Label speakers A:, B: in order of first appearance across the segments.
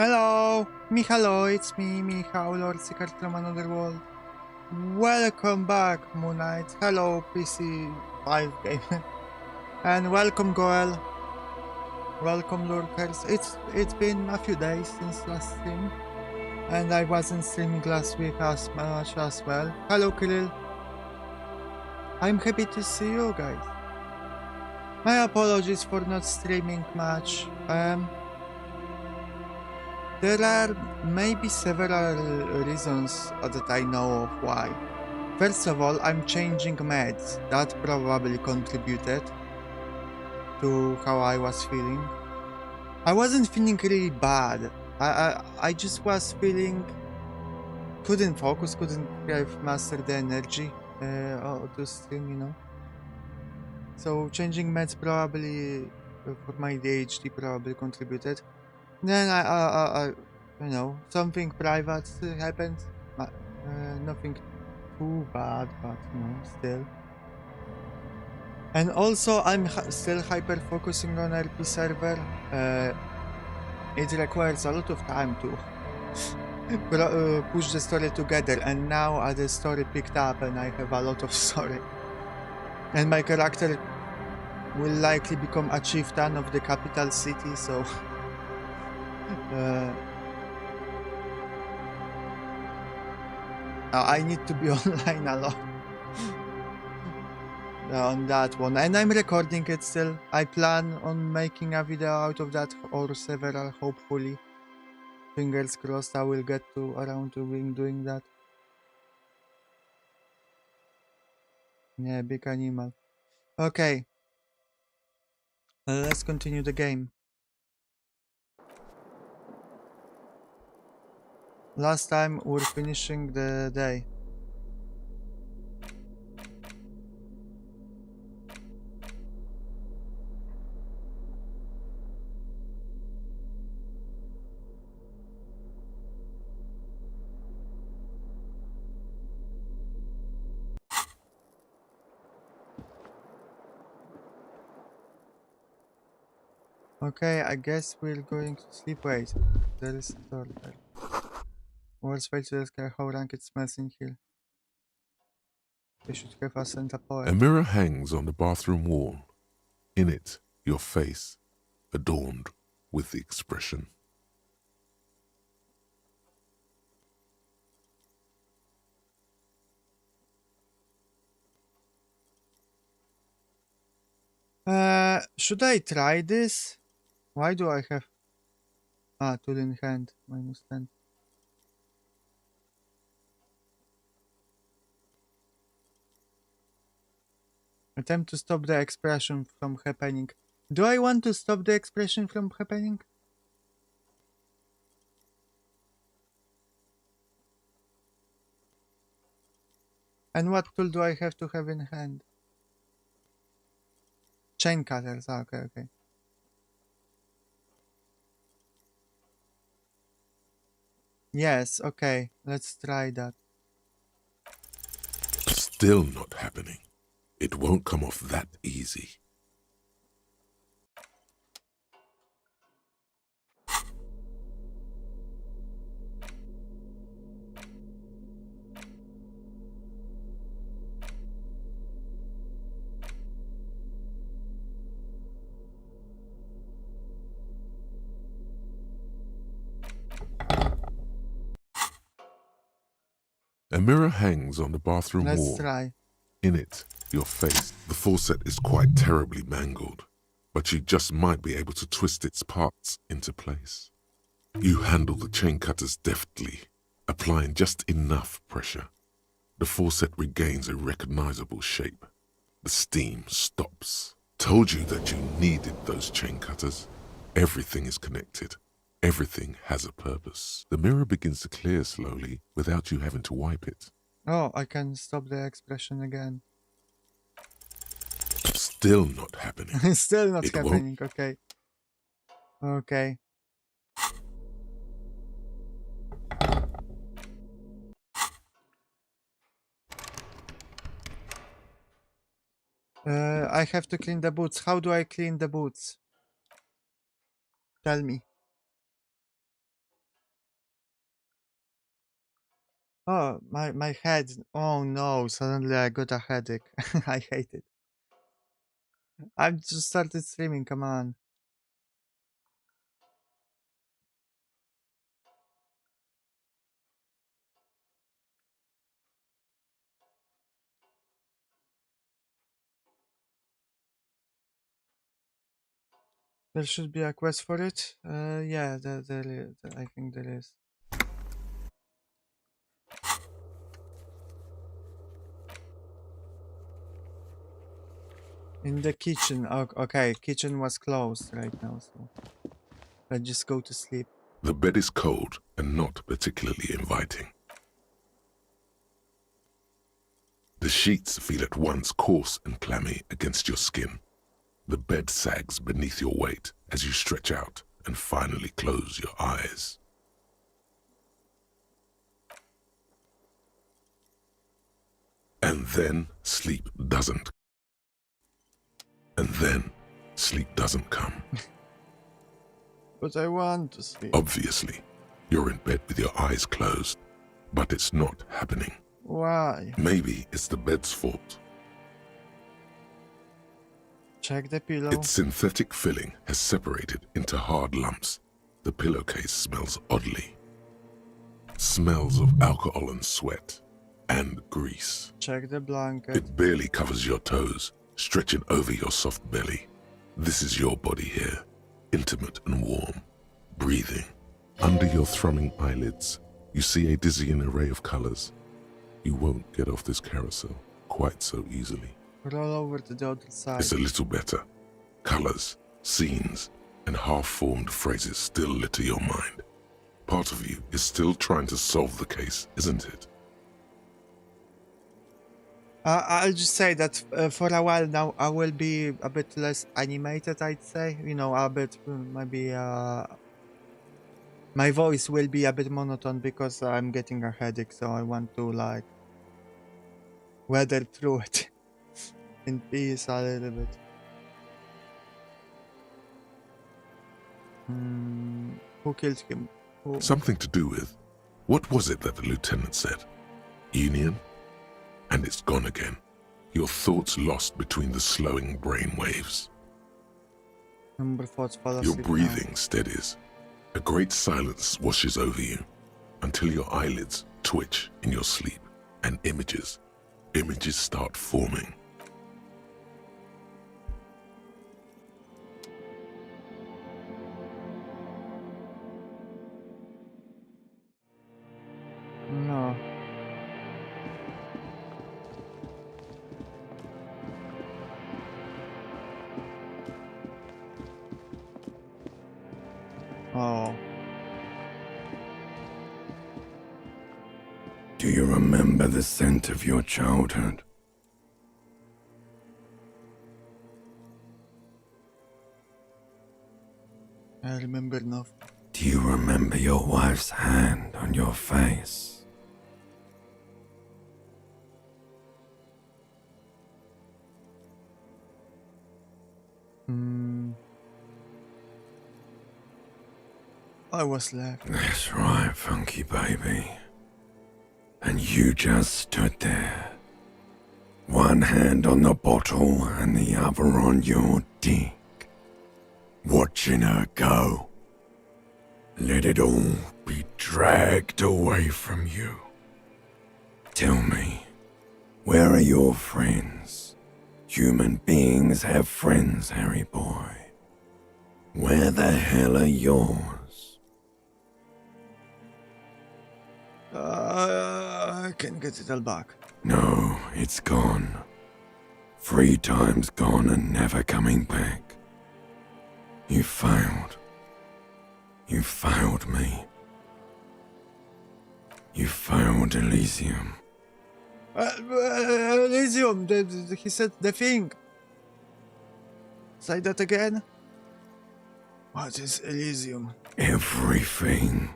A: Hello, Mihau, it's me, Mihau, Loreseeker from another world. Welcome back, Moon Knight. Hello, PC5 game. And welcome, Goel. Welcome, Lurkers. It's been a few days since last stream, and I wasn't streaming last week as much as well. Hello, Kirill. I'm happy to see you guys. My apologies for not streaming much. There are maybe several reasons that I know of why. First of all, I'm changing meds. That probably contributed to how I was feeling. I wasn't feeling really bad. I just was feeling... couldn't focus, couldn't have mastered the energy to stream, you know. So changing meds probably, for my ADHD, probably contributed. Then I you know, something private happened. Nothing too bad, but you know, still. And also, I'm still hyper focusing on RP server. It requires a lot of time to push the story together, and now the story picked up, and I have a lot of story. And my character will likely become a chieftain of the capital city, so. I need to be online a lot on that one, and I'm recording it still. I plan on making a video out of that, or several, hopefully. Fingers crossed I will get around to doing that. Yeah, big animal. Okay. Let's continue the game. Last time we're finishing the day. Okay, I guess we're going to sleep. Wait, there is a door there. World's way to care how rank it smells in here. They should have us sent a poet.
B: A mirror hangs on the bathroom wall. In it, your face, adorned with the expression.
A: Should I try this? Why do I have... tool in hand, -10. Attempt to stop the expression from happening. Do I want to stop the expression from happening? And what tool do I have to have in hand? Chain cutters, okay. Yes, okay, let's try that.
B: Still not happening. It won't come off that easy. A mirror hangs on the bathroom wall.
A: Let's try.
B: In it, your face. The faucet is quite terribly mangled, but you just might be able to twist its parts into place. You handle the chain cutters deftly, applying just enough pressure. The faucet regains a recognizable shape. The steam stops. Told you that you needed those chain cutters. Everything is connected. Everything has a purpose. The mirror begins to clear slowly without you having to wipe it.
A: Oh, I can stop the expression again.
B: Still not happening.
A: Still not
B: It
A: happening, okay. Okay. I have to clean the boots. How do I clean the boots? Tell me. Oh, my head. Oh no, suddenly I got a headache. I hate it. I've just started streaming, come on. There should be a quest for it. Yeah, there is. I think there is. In the kitchen. Okay, kitchen was closed right now, so let's just go to sleep.
B: The bed is cold and not particularly inviting. The sheets feel at once coarse and clammy against your skin. The bed sags beneath your weight as you stretch out and finally close your eyes. And then sleep doesn't. And then sleep doesn't come.
A: But I want to sleep.
B: Obviously, you're in bed with your eyes closed, but it's not happening.
A: Why?
B: Maybe it's the bed's fault.
A: Check the pillow.
B: Its synthetic filling has separated into hard lumps. The pillowcase smells oddly. Smells of alcohol and sweat and grease.
A: Check the blanket.
B: It barely covers your toes, stretching over your soft belly. This is your body here, intimate and warm, breathing. Under your thrumming eyelids, you see a dizzying array of colors. You won't get off this carousel quite so easily.
A: Roll over to the other side.
B: It's a little better. Colors, scenes, and half-formed phrases still litter your mind. Part of you is still trying to solve the case, isn't it?
A: I'll just say that for a while now I will be a bit less animated, I'd say. You know, a bit, maybe my voice will be a bit monotone because I'm getting a headache, so I want to like weather through it in peace a little bit. Who killed him? Who?
B: Something to do with, what was it that the lieutenant said? Union? And it's gone again. Your thoughts lost between the slowing brain waves.
A: Number thoughts fall
B: Your
A: asleep
B: breathing steadies. A great silence washes over you until your eyelids twitch in your sleep and images start forming.
A: No. Oh.
C: Do you remember the scent of your childhood?
A: I remember nothing.
C: Do you remember your wife's hand on your face?
A: I was laughing.
C: That's right, funky baby. And you just stood there. One hand on the bottle and the other on your dick. Watching her go. Let it all be dragged away from you. Tell me, where are your friends? Human beings have friends, Harry boy. Where the hell are yours?
A: I can get it all back.
C: No, it's gone. 3 times gone and never coming back. You failed. You failed me. You failed Elysium.
A: Elysium, he said the thing. Say that again. What is Elysium?
C: Everything.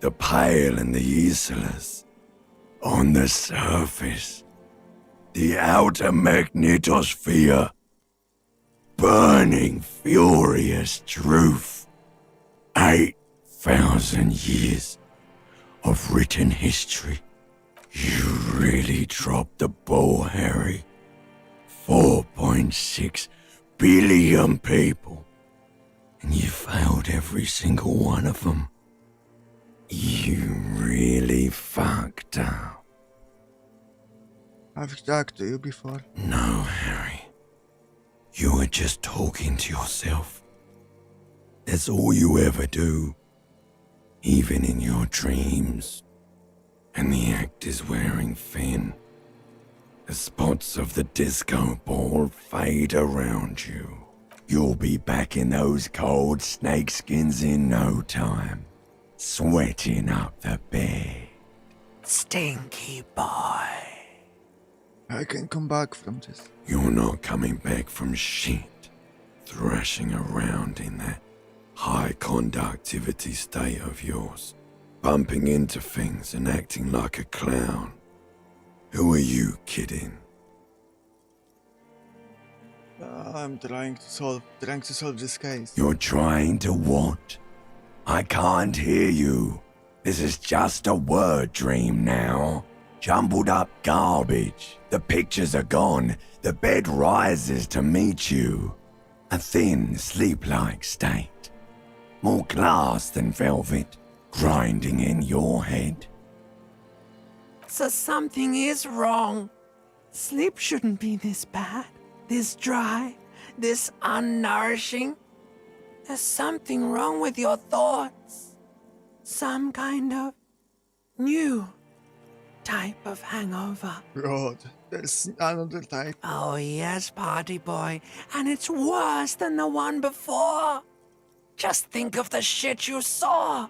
C: The pale and the islas. On the surface. The outer magnetosphere. Burning, furious truth. 8,000 years of written history You really dropped the ball, Harry. 4.6 billion people. And you failed every single one of them. You really fucked up.
A: I've talked to you before.
C: No, Harry. You were just talking to yourself. That's all you ever do. Even in your dreams. And the act is wearing thin. The spots of the disco ball fade around you. You'll be back in those cold snakeskins in no time. Sweating up the bed. Stinky boy.
A: I can come back from this.
C: You're not coming back from shit. Thrashing around in that high conductivity state of yours. Bumping into things and acting like a clown. Who are you kidding?
A: I'm trying to solve this case.
C: You're trying to what? I can't hear you. This is just a word dream now. Jumbled up garbage. The pictures are gone. The bed rises to meet you. A thin, sleep-like state. More glass than velvet, grinding in your head.
D: So something is wrong. Sleep shouldn't be this bad, this dry, this unnourishing. There's something wrong with your thoughts. Some kind of new type of hangover.
A: God, there's another type.
D: Oh yes, party boy, and it's worse than the one before. Just think of the shit you saw.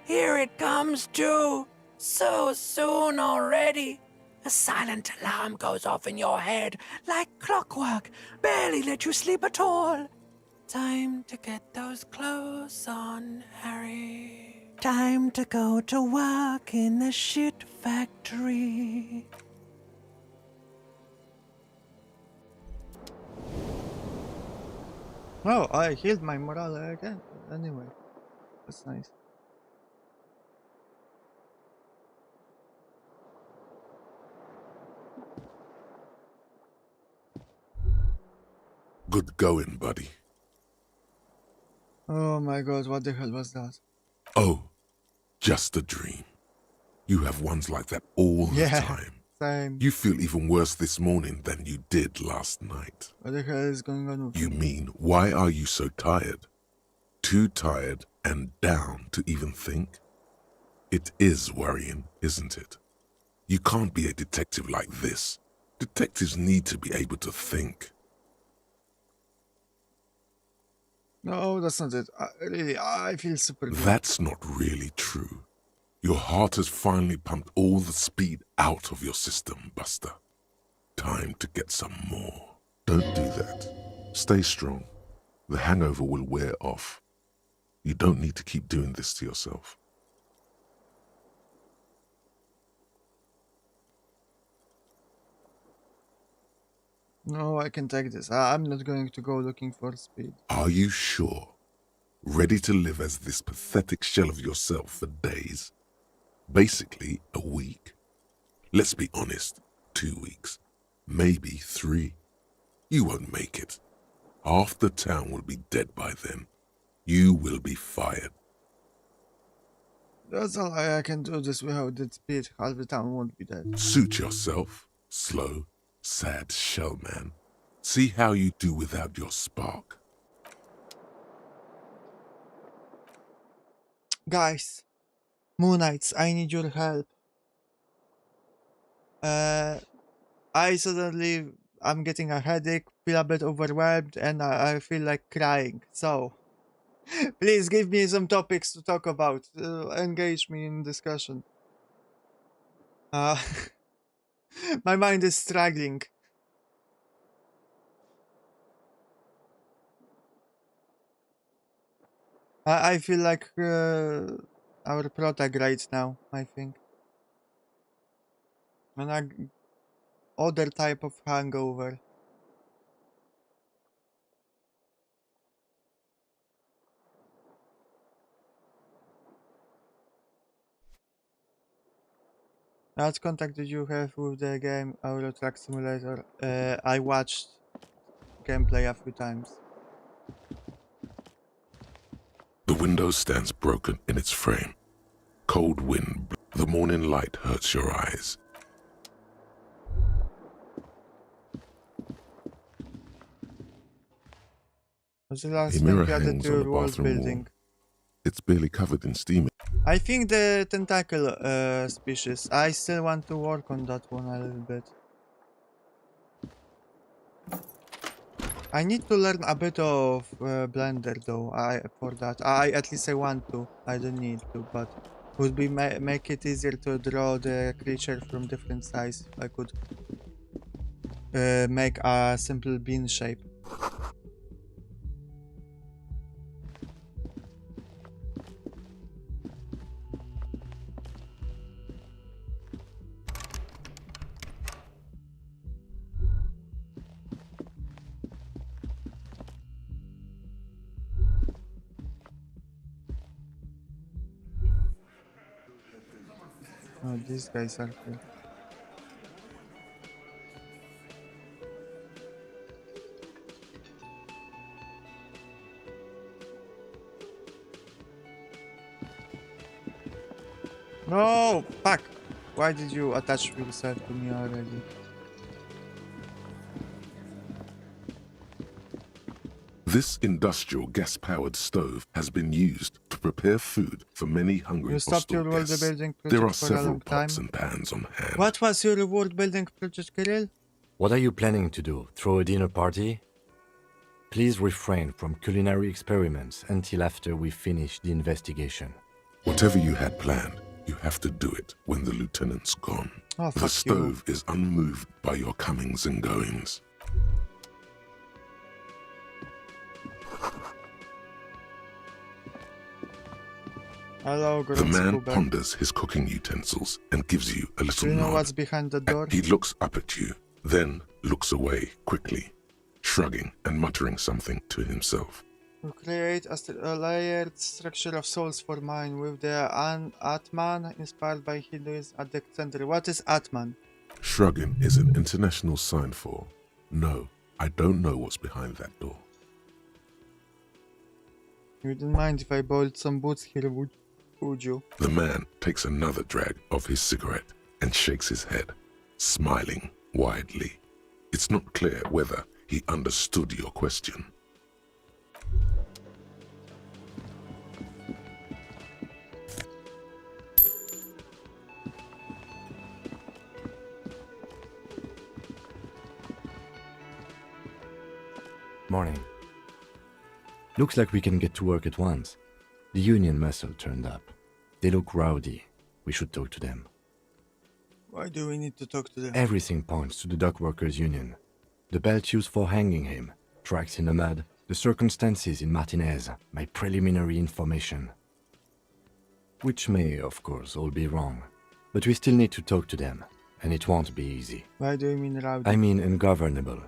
D: Here it comes too. So soon already. A silent alarm goes off in your head like clockwork. Barely let you sleep at all. Time to get those clothes on, Harry. Time to go to work in the shit factory.
A: Oh, I healed my morale again. Anyway, that's nice.
B: Good going, buddy.
A: Oh my god, what the hell was that?
B: Oh, just a dream. You have ones like that all the time.
A: Same.
B: You feel even worse this morning than you did last night.
A: What the hell is going on with
B: You
A: me?
B: mean, why are you so tired? Too tired and down to even think? It is worrying, isn't it? You can't be a detective like this. Detectives need to be able to think.
A: No, that's not it. I feel super good.
B: That's not really true. Your heart has finally pumped all the speed out of your system, Buster. Time to get some more. Don't do that. Stay strong. The hangover will wear off. You don't need to keep doing this to yourself.
A: No, I can take this. I'm not going to go looking for speed.
B: Are you sure? Ready to live as this pathetic shell of yourself for days? Basically, a week. Let's be honest, 2 weeks. Maybe 3. You won't make it. Half the town will be dead by then. You will be fired.
A: That's all I can do this without that speed. Half the town won't be dead.
B: Suit yourself, slow, sad shell man. See how you do without your spark.
A: Guys, Moon Knights, I need your help. I'm getting a headache, feel a bit overwhelmed, and I feel like crying. So, please give me some topics to talk about. Engage me in discussion. My mind is struggling. I feel like our protag right now, I think. An other type of hangover. What contact did you have with the game Euro Truck Simulator? I watched gameplay a few times.
B: The window stands broken in its frame. Cold wind, the morning light hurts your eyes.
A: What's the last
B: A
A: thing
B: mirror
A: you added
B: hangs
A: to
B: on the
A: your world
B: bathroom
A: building?
B: wall. It's barely covered in steam.
A: I think the tentacle species. I still want to work on that one a little bit. I need to learn a bit of Blender though. For that. At least I want to. I don't need to, but would be make it easier to draw the creature from different size. If I could make a simple bean shape. Oh, these guys are cool. No! Fuck! Why did you attach yourself to me already?
B: This industrial gas-powered stove has been used to prepare food for many hungry
A: You stopped your
B: hostel
A: world
B: guests.
A: building
B: There are
A: project for a
B: several
A: long time.
B: pots and pans on hand.
A: What was your world building project, Kirill?
E: What are you planning to do? Throw a dinner party? Please refrain from culinary experiments until after we finish the investigation.
B: Whatever you had planned, you have to do it when the lieutenant's gone.
A: Oh,
B: The
A: fuck you.
B: stove is unmoved by your comings and goings.
A: Hello,
B: The man
A: Grotskuber.
B: ponders his cooking utensils and gives you a
A: Do
B: little
A: you know
B: nod.
A: what's behind the door?
B: He looks up at you, then looks away quickly, shrugging and muttering something to himself.
A: To create a layered structure of souls for mine with the Atman inspired by Hinduism at the center. What is Atman?
B: Shrugging is an international sign for, no, I don't know what's behind that door.
A: You wouldn't mind if I boiled some boots here, would you?
B: The man takes another drag of his cigarette and shakes his head, smiling widely. It's not clear whether he understood your question.
E: Morning. Looks like we can get to work at once. The union muscle turned up. They look rowdy. We should talk to them.
A: Why do we need to talk to them?
E: Everything points to the dock workers union. The belt used for hanging him, tracks in the mud, the circumstances in Martinez, my preliminary information. Which may, of course, all be wrong. But we still need to talk to them, and it won't be easy.
A: Why do you mean rowdy?
E: I mean ungovernable.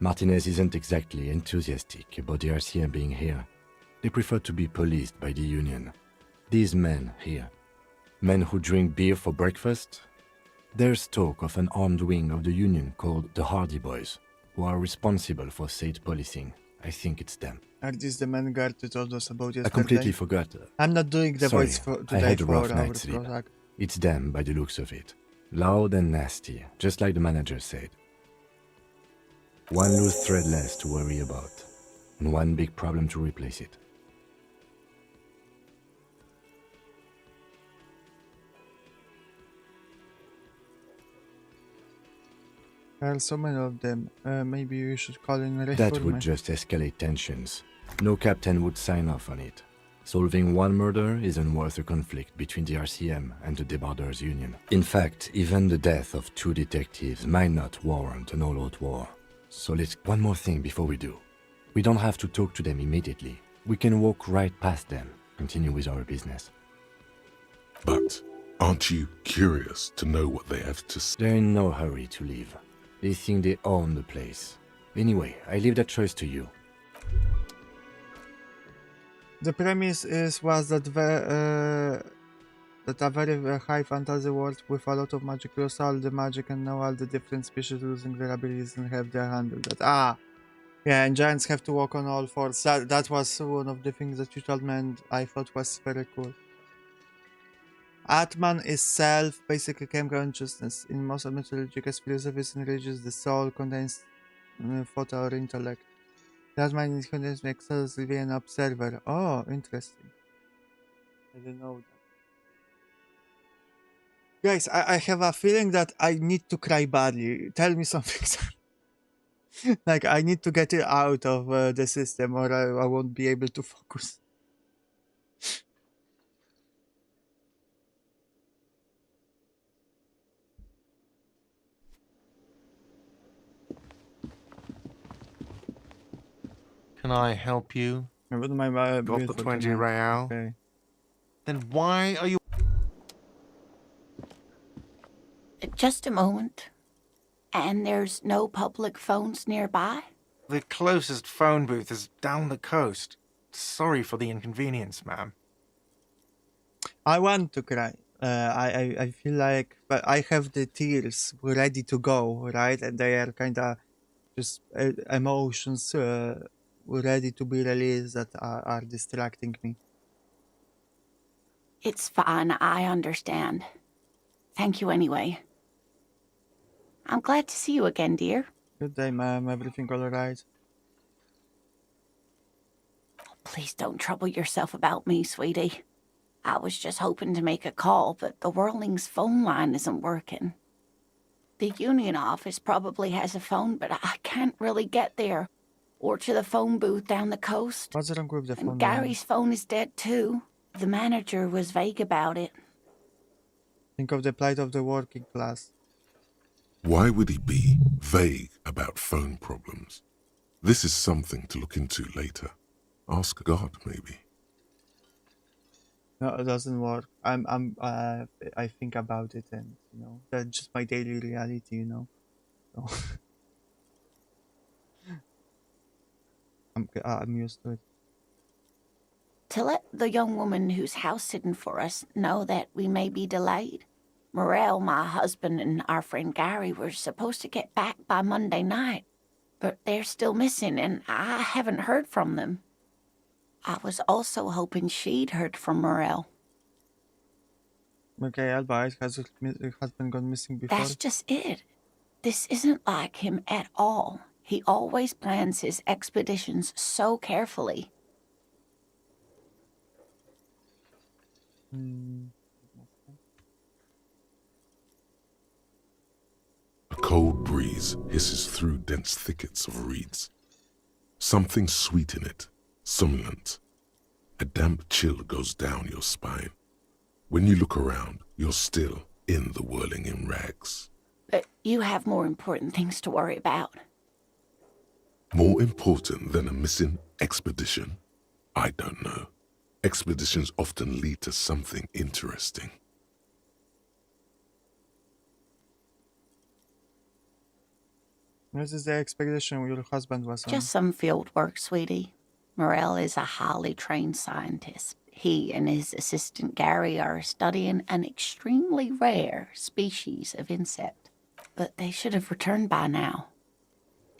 E: Martinez isn't exactly enthusiastic about the RCM being here. They prefer to be policed by the union. These men here, men who drink beer for breakfast, there's talk of an armed wing of the union called the Hardy Boys, who are responsible for state policing. I think it's them.
A: Are these the men Gert told us about
E: I
A: yesterday?
E: completely forgot.
A: I'm not doing the
E: Sorry,
A: voice for
E: I
A: today
E: had a
A: for
E: rough
A: our
E: night's sleep.
A: project.
E: It's them by the looks of it. Loud and nasty, just like the manager said. One loose thread less to worry about, and one big problem to replace it.
A: There are so many of them. Maybe you should call in a
E: That would
A: reformer.
E: just escalate tensions. No captain would sign off on it. Solving one murder isn't worth a conflict between the RCM and the Debarders Union. In fact, even the death of 2 detectives might not warrant an all-out war. So let's... One more thing before we do. We don't have to talk to them immediately. We can walk right past them, continue with our business.
B: But aren't you curious to know what they have to say?
E: They're in no hurry to leave. They think they own the place. Anyway, I leave that choice to you.
A: The premise was that That a very high fantasy world with a lot of magic. Lose all the magic and now all the different species losing their abilities and have their handle that. Ah! Yeah, and giants have to walk on all fours. That was one of the things that you told me and I thought was very cool. Atman is self, basically came consciousness. In most mythological philosophies and religions, the soul contains thought or intellect. Atman contains exclusively an observer. Oh, interesting. I didn't know that. Guys, I have a feeling that I need to cry badly. Tell me something. Like, I need to get it out of the system or I won't be able to focus.
F: Can I help you?
A: I wouldn't mind
F: Got the
A: for
F: 20
A: tonight.
F: real?
A: Okay.
F: Then why are you...
G: Just a moment. And there's no public phones nearby?
F: The closest phone booth is down the coast. Sorry for the inconvenience, ma'am.
A: I want to cry. I feel like, but I have the tears ready to go, right? And they are kind of just emotions ready to be released that are distracting me.
G: It's fine, I understand. Thank you anyway. I'm glad to see you again, dear.
A: Good day, ma'am. Everything all right?
G: Please don't trouble yourself about me, sweetie. I was just hoping to make a call, but the Whirling's phone line isn't working. The union office probably has a phone, but I can't really get there. Or to the phone booth down the coast.
A: What's wrong with the phone?
G: And Gary's phone is dead too. The manager was vague about it.
A: Think of the plight of the working class.
B: Why would he be vague about phone problems? This is something to look into later. Ask God, maybe.
A: No, it doesn't work. I think about it, and that's just my daily reality, So I'm used to it.
G: To let the young woman who's house-sitting for us know that we may be delayed. Morel, my husband, and our friend Gary were supposed to get back by Monday night, but they're still missing, and I haven't heard from them. I was also hoping she'd heard from Morel.
A: Okay, advice. Has your husband gone missing before?
G: That's just it. This isn't like him at all. He always plans his expeditions so carefully.
B: A cold breeze hisses through dense thickets of reeds. Something sweet in it, somnolent. A damp chill goes down your spine. When you look around, you're still in the whirling in rags.
G: But you have more important things to worry about.
B: More important than a missing expedition? I don't know. Expeditions often lead to something interesting.
A: This is the expedition your husband was on.
G: Just some field work, sweetie. Morel is a highly trained scientist. He and his assistant Gary are studying an extremely rare species of insect. But they should have returned by now.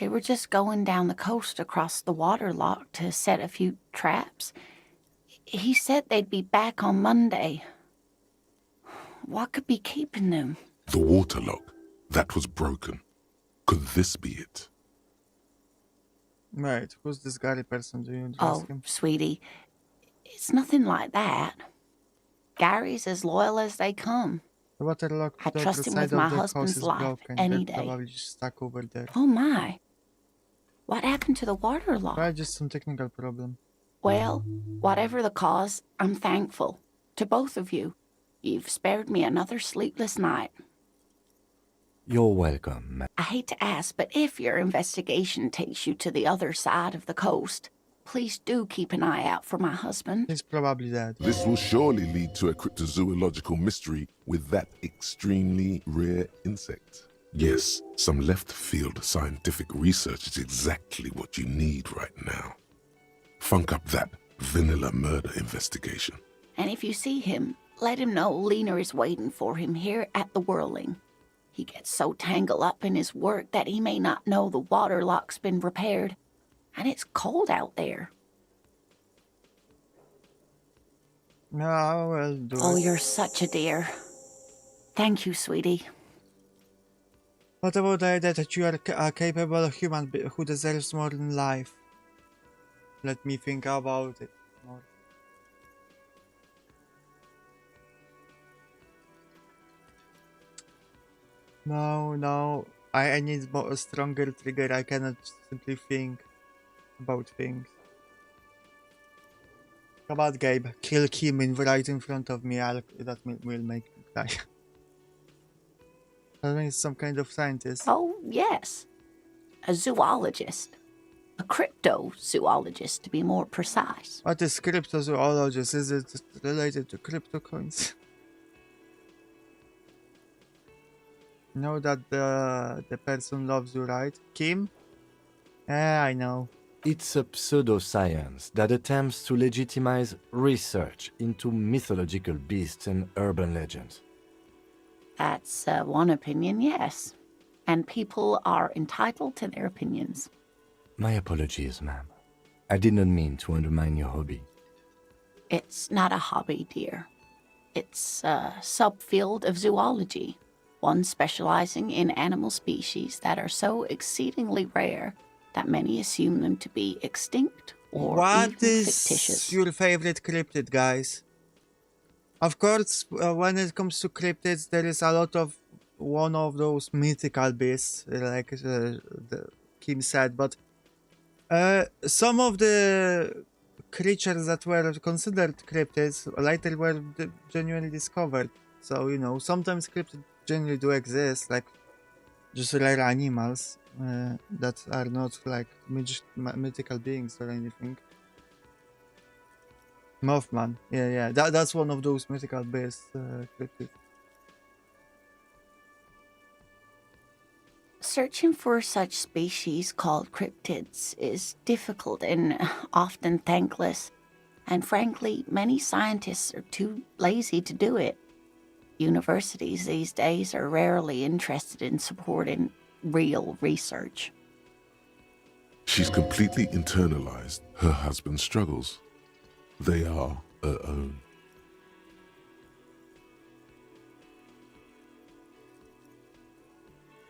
G: They were just going down the coast across the waterlock to set a few traps. He said they'd be back on Monday. What could be keeping them?
B: The waterlock, that was broken. Could this be it?
A: Right, who's this Gary person? Do you
G: Oh,
A: ask him?
G: sweetie, it's nothing like that. Gary's as loyal as they come.
A: The waterlock
G: I
A: to the
G: trust
A: other
G: him
A: side
G: with
A: of
G: my
A: the
G: husband's
A: coast is
G: life
A: broken.
G: any
A: They're
G: day.
A: probably just stuck over there.
G: Oh my. What happened to the waterlock?
A: Right, just some technical problem.
G: Well, whatever the cause, I'm thankful. To both of you. You've spared me another sleepless night.
E: You're welcome, ma'am.
G: I hate to ask, but if your investigation takes you to the other side of the coast, please do keep an eye out for my husband.
A: He's probably dead.
B: This will surely lead to a cryptozoological mystery with that extremely rare insect. Yes, some left-field scientific research is exactly what you need right now. Funk up that vanilla murder investigation.
G: And if you see him, let him know Lena is waiting for him here at the Whirling. He gets so tangled up in his work that he may not know the water lock's been repaired, and it's cold out there.
A: No, I will do
G: Oh,
A: it.
G: you're such a dear. Thank you, sweetie.
A: What about the idea that you are a capable human who deserves more than life? Let me think about it more. No. I need a stronger trigger. I cannot simply think about things. Come on, Gabe. Kill Kim right in front of me. That will make me cry. I mean, some kind of scientist.
G: Oh, yes. A zoologist. A cryptozoologist, to be more precise.
A: What is cryptozoologist? Is it related to crypto coins? Know that the person loves you, right? Kim? Yeah, I know.
E: It's a pseudoscience that attempts to legitimize research into mythological beasts and urban legends.
G: That's one opinion, yes. And people are entitled to their opinions.
E: My apologies, ma'am. I did not mean to undermine your hobby.
G: It's not a hobby, dear. It's a subfield of zoology, one specializing in animal species that are so exceedingly rare that many assume them to be extinct or
A: What
G: even
A: is
G: fictitious.
A: your favorite cryptid, guys? Of course, when it comes to cryptids, there is a lot of one of those mythical beasts, like Kim said, but some of the creatures that were considered cryptids later were genuinely discovered. So, you know, sometimes cryptids genuinely do exist, like just rare animals that are not like mythical beings or anything. Mothman, yeah, that's one of those mythical beasts. Cryptids.
G: Searching for such species called cryptids is difficult and often thankless, and frankly, many scientists are too lazy to do it. Universities these days are rarely interested in supporting real research.
B: She's completely internalized her husband's struggles. They are her own.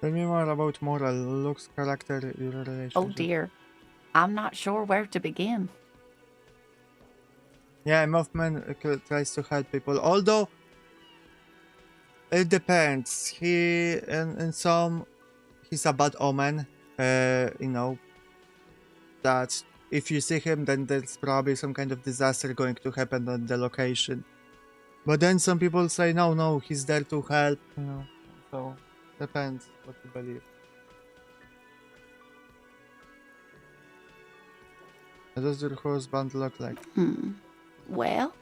A: Tell me more about moral, looks, character, your relationship.
G: Oh dear, I'm not sure where to begin.
A: Yeah, Mothman tries to help people, although it depends. In some, he's a bad omen. You know, that if you see him, then there's probably some kind of disaster going to happen on the location. But then some people say, no, he's there to help, you know. So, depends what you believe. What does your husband look like?
G: Well,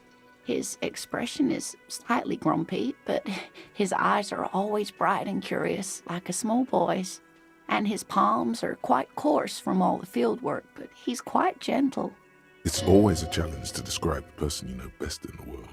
G: his expression is slightly grumpy, but his eyes are always bright and curious, like a small boy's. And his palms are quite coarse from all the field work, but he's quite gentle.
B: It's always a challenge to describe the person you know best in the world.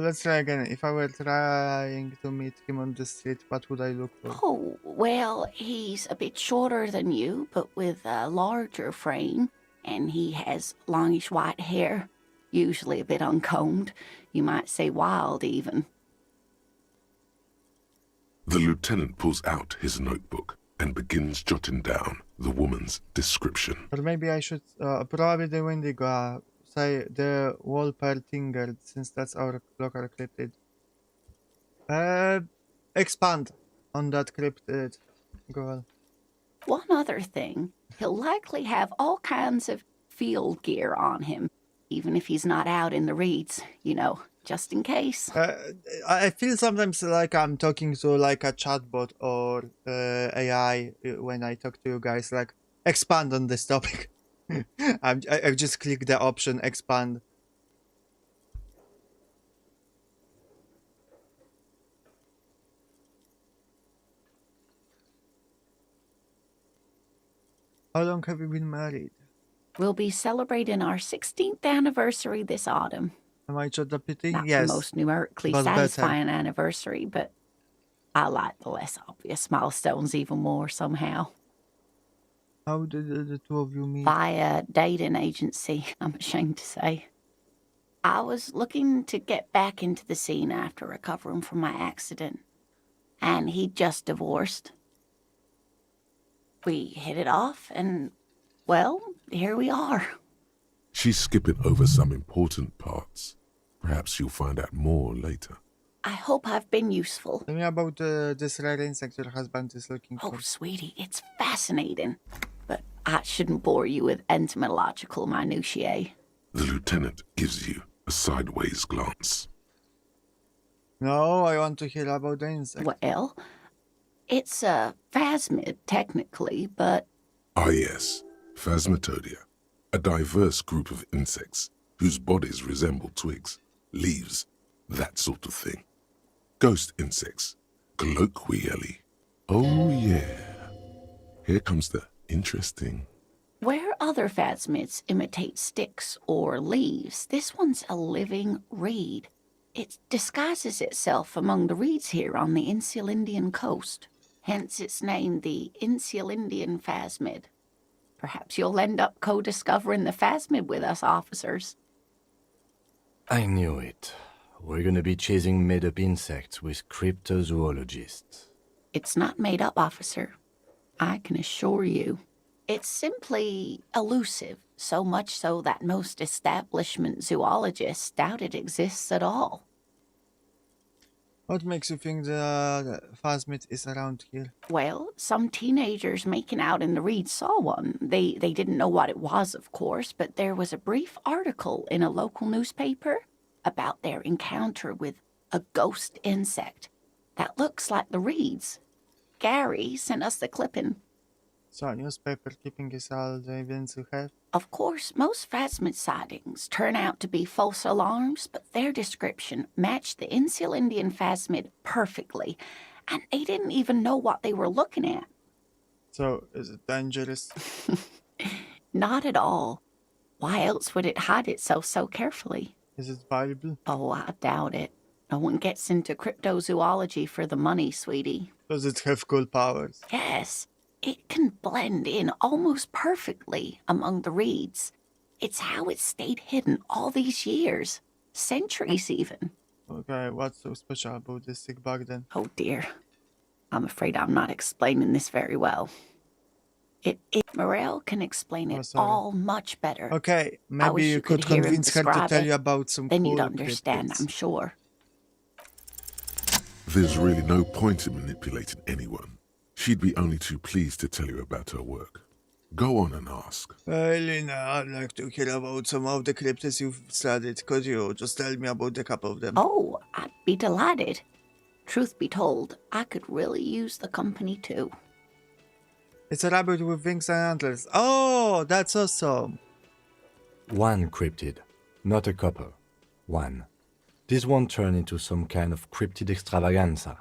A: Let's try again. If I were trying to meet him on the street, what would I look for?
G: Oh, well, he's a bit shorter than you, but with a larger frame, and he has longish white hair, usually a bit uncombed. You might say wild, even.
B: The lieutenant pulls out his notebook and begins jotting down the woman's description.
A: Or maybe I should probably the Wendigo, say the Wolpertinger, since that's our local cryptid. Expand on that cryptid. Go on.
G: One other thing, he'll likely have all kinds of field gear on him, even if he's not out in the reeds, you know, just in case.
A: I feel sometimes like I'm talking to like a chatbot or AI when I talk to you guys. Like, expand on this topic. I've just clicked the option expand. How long have you been married?
G: We'll be celebrating our 16th anniversary this autumn.
A: Am I ChatGPT?
G: Not
A: Yes.
G: the most numerically
A: was better.
G: satisfying anniversary, but I like the less obvious milestones even more somehow.
A: How did the two of you meet?
G: Via dating agency, I'm ashamed to say. I was looking to get back into the scene after recovering from my accident, and he'd just divorced. We hit it off, and, well, here we are.
B: She's skipping over some important parts. Perhaps you'll find out more later.
G: I hope I've been useful.
A: Tell me about this rare insect your husband is looking
G: Oh,
A: for.
G: sweetie, it's fascinating. But I shouldn't bore you with entomological minutiae.
B: The lieutenant gives you a sideways glance.
A: No, I want to hear about the insect.
G: Well, it's a phasmid, technically, but
B: Ah yes, Phasmatodea, a diverse group of insects whose bodies resemble twigs, leaves, that sort of thing. Ghost insects, colloquially. Oh yeah. Here comes the interesting.
G: where other phasmids imitate sticks or leaves, this one's a living reed. It disguises itself among the reeds here on the Insular Indian coast. Hence its name, the Insular Indian phasmid. Perhaps you'll end up co-discovering the phasmid with us, officers.
E: I knew it. We're gonna be chasing made-up insects with cryptozoologists.
G: It's not made up, officer. I can assure you. It's simply elusive, so much so that most establishment zoologists doubt it exists at all.
A: What makes you think the phasmid is around here?
G: Well, some teenagers making out in the reeds saw one. They didn't know what it was, of course, but there was a brief article in a local newspaper about their encounter with a ghost insect that looks like the reeds. Gary sent us the clipping.
A: So newspaper keeping is all the evidence you have?
G: Of course, most phasmid sightings turn out to be false alarms, but their description matched the Insular Indian phasmid perfectly, and they didn't even know what they were looking at.
A: So, is it dangerous?
G: Not at all. Why else would it hide itself so carefully?
A: Is it valuable?
G: Oh, I doubt it. No one gets into cryptozoology for the money, sweetie.
A: Does it have cool powers?
G: Yes, it can blend in almost perfectly among the reeds. It's how it stayed hidden all these years. Centuries, even.
A: Okay, what's so special about this sick bug then?
G: Oh, dear. I'm afraid I'm not explaining this very well. Morel can explain
A: Oh,
G: it
A: sorry.
G: all much better.
A: Okay,
G: I wish
A: maybe you could
G: hear him
A: convince her to
G: describe
A: tell
G: it.
A: you about some
G: Then
A: cool
G: you'd understand,
A: cryptids.
G: I'm sure.
B: There's really no point in manipulating anyone. She'd be only too pleased to tell you about her work. Go on and ask.
A: Lina, I'd like to hear about some of the cryptids you've studied. Could you just tell me about a couple of them?
G: Oh, I'd be delighted. Truth be told, I could really use the company too.
A: It's a rabbit with wings and antlers. Oh, that's awesome.
E: One cryptid, not a couple. One. This won't turn into some kind of cryptid extravaganza.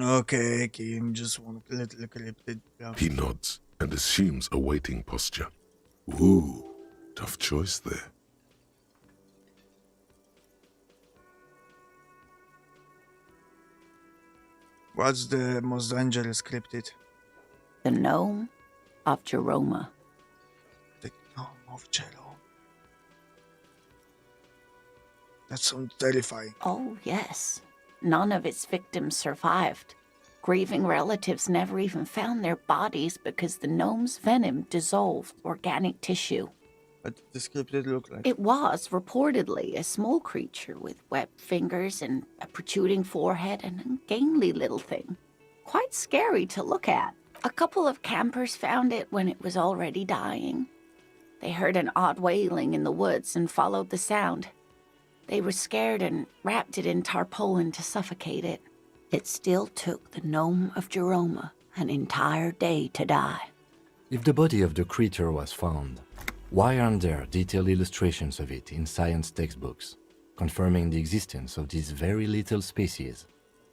A: Okay, Kim, just one little cryptid.
B: He nods and assumes a waiting posture. Ooh, tough choice there.
A: What's the most dangerous cryptid?
G: The gnome of Jeroma.
A: The gnome of Jerome. That sounds terrifying.
G: Oh, yes. None of its victims survived. Grieving relatives never even found their bodies because the gnome's venom dissolved organic tissue.
A: What did this cryptid look like?
G: It was reportedly a small creature with webbed fingers and a protruding forehead and a gangly little thing. Quite scary to look at. A couple of campers found it when it was already dying. They heard an odd wailing in the woods and followed the sound. They were scared and wrapped it in tarpaulin to suffocate it. It still took the gnome of Jeroma an entire day to die.
E: If the body of the creature was found, why aren't there detailed illustrations of it in science textbooks, confirming the existence of this very little species?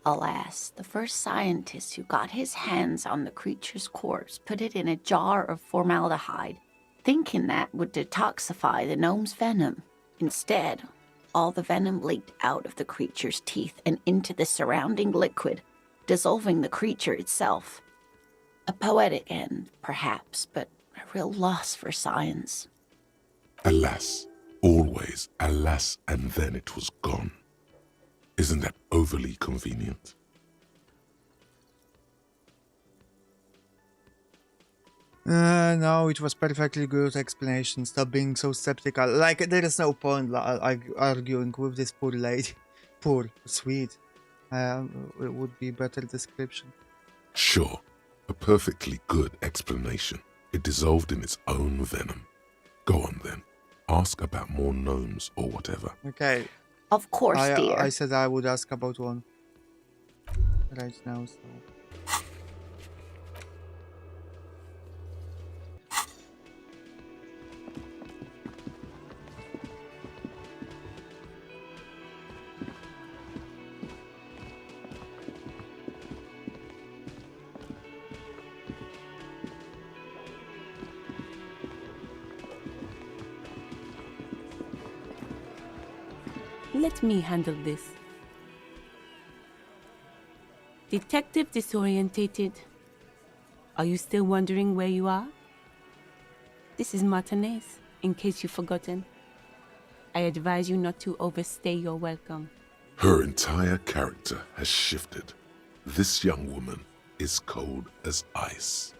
G: Alas, the first scientist who got his hands on the creature's corpse put it in a jar of formaldehyde, thinking that would detoxify the gnome's venom. Instead, all the venom leaked out of the creature's teeth and into the surrounding liquid, dissolving the creature itself. A poetic end, perhaps, but a real loss for science.
B: Alas, always alas, and then it was gone. Isn't that overly convenient?
A: No, it was perfectly good explanation. Stop being so skeptical. Like, there is no point arguing with this poor lady. Poor, sweet. It would be better description.
B: Sure, a perfectly good explanation. It dissolved in its own venom. Go on then. Ask about more gnomes or whatever.
A: Okay.
G: Of course, dear.
A: I said I would ask about one right now, so...
H: Let me handle this. Detective disorientated. Are you still wondering where you are? This is Martinez, in case you've forgotten. I advise you not to overstay your welcome.
B: Her entire character has shifted. This young woman is cold as ice.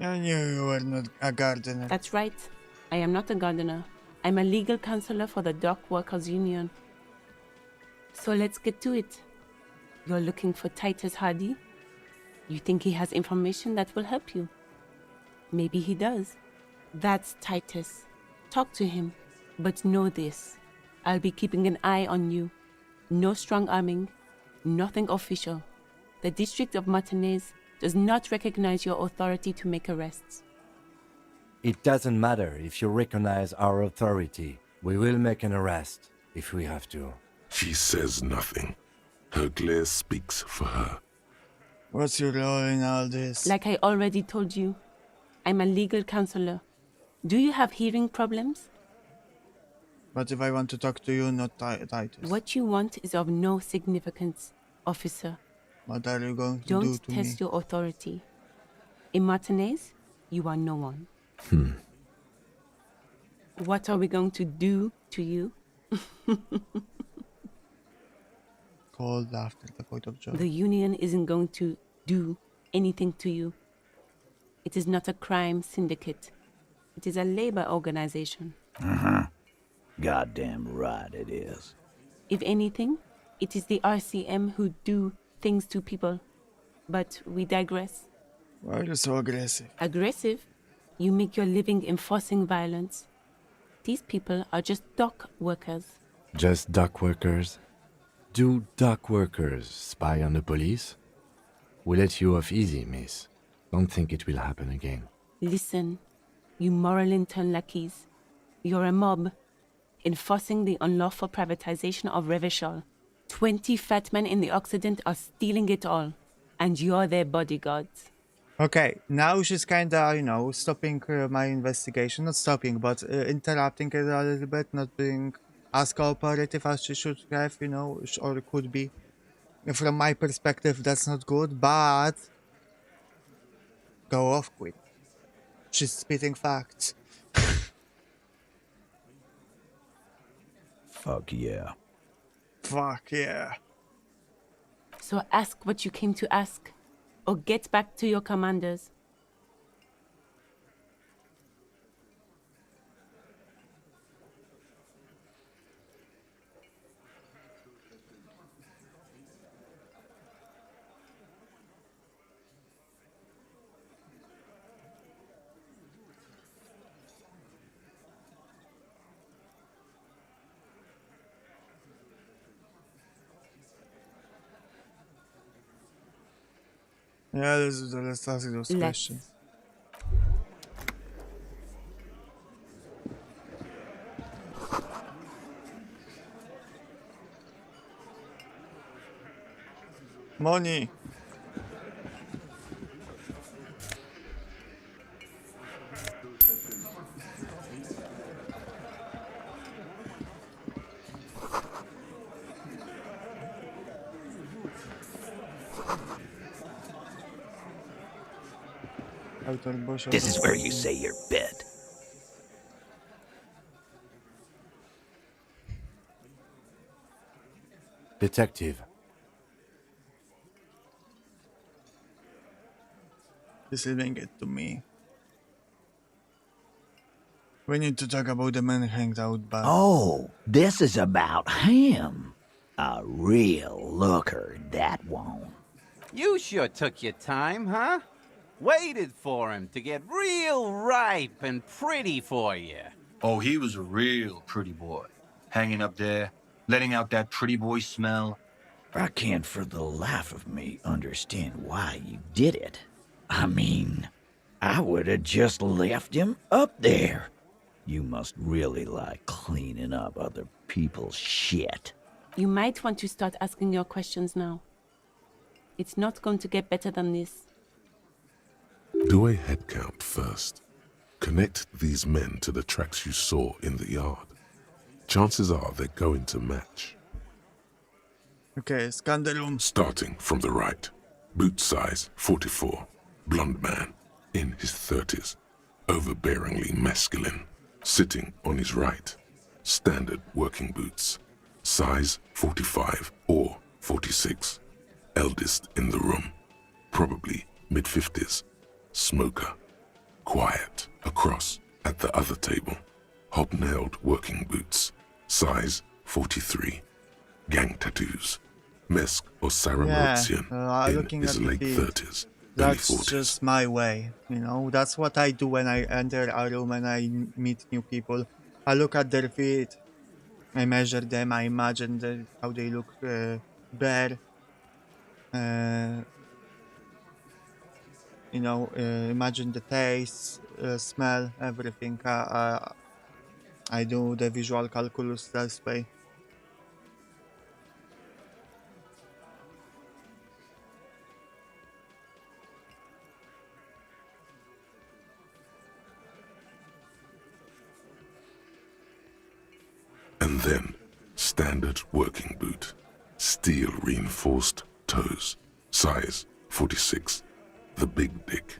A: I knew you were not a gardener.
H: That's right. I am not a gardener. I'm a legal counselor for the Dock Workers Union. So let's get to it. You're looking for Titus Hardy? You think he has information that will help you? Maybe he does. That's Titus. Talk to him. But know this. I'll be keeping an eye on you. No strong arming. Nothing official. The District of Martinez does not recognize your authority to make arrests.
E: It doesn't matter if you recognize our authority. We will make an arrest, if we have to.
B: She says nothing. Her glare speaks for her.
A: What's your role in all this?
H: Like I already told you, I'm a legal counselor. Do you have hearing problems?
A: But if I want to talk to you, not Titus.
H: What you want is of no significance, officer.
A: What are you going to do
H: Don't
A: to
H: test
A: me?
H: your authority. In Martinez, you are no one. What are we going to do to you?
A: Cold laughter, the point of joy.
H: The union isn't going to do anything to you. It is not a crime syndicate. It is a labor organization.
I: Goddamn right it is.
H: If anything, it is the RCM who do things to people. But we digress.
A: Why are you so aggressive?
H: Aggressive? You make your living enforcing violence. These people are just dock workers.
E: Just dock workers? Do dock workers spy on the police? We let you off easy, miss. Don't think it will happen again.
H: Listen, you moral intern lackeys. You're a mob, enforcing the unlawful privatization of Revachol. 20 fat men in the Occident are stealing it all, and you're their bodyguards.
A: Okay, now she's kinda, stopping my investigation. Not stopping, but interrupting it a little bit, not being as cooperative as she should have, or could be. From my perspective, that's not good, but... Go off, queen. She's spitting facts.
I: Fuck yeah.
A: Fuck yeah.
H: So ask what you came to ask, or get back to your commanders.
A: Yeah, let's ask those questions. Money.
I: This is where you say your bit.
E: Detective.
A: This is being it to me. We need to talk about the man hangs out back.
I: Oh, this is about him. A real looker, that one.
J: You sure took your time, huh? Waited for him to get real ripe and pretty for you.
K: Oh, he was a real pretty boy. Hanging up there, letting out that pretty boy smell.
I: I can't for the life of me understand why you did it. I mean, I would have just left him up there. You must really like cleaning up other people's shit.
H: You might want to start asking your questions now. It's not going to get better than this.
B: Do a head count first. Connect these men to the tracks you saw in the yard. Chances are they're going to match.
A: Okay, scan the room.
B: Starting from the right. Boot size 44. Blonde man. In his 30s. Overbearingly masculine. Sitting on his right. Standard working boots. Size 45 or 46. Eldest in the room. Probably mid-50s. Smoker. Quiet. Across at the other table. Hobnailed working boots. Size 43. Gang tattoos. Mesk or Saramotian in
A: looking
B: his
A: at the
B: late
A: feet.
B: 30s.
A: That's
B: early 40s.
A: just my way, you know. That's what I do when I enter a room and I meet new people. I look at their feet. I measure them. I imagine how they look bare. You know, imagine the taste, smell, everything. I do the visual calculus that way.
B: And then, standard working boot. Steel reinforced toes. Size 46. The big dick.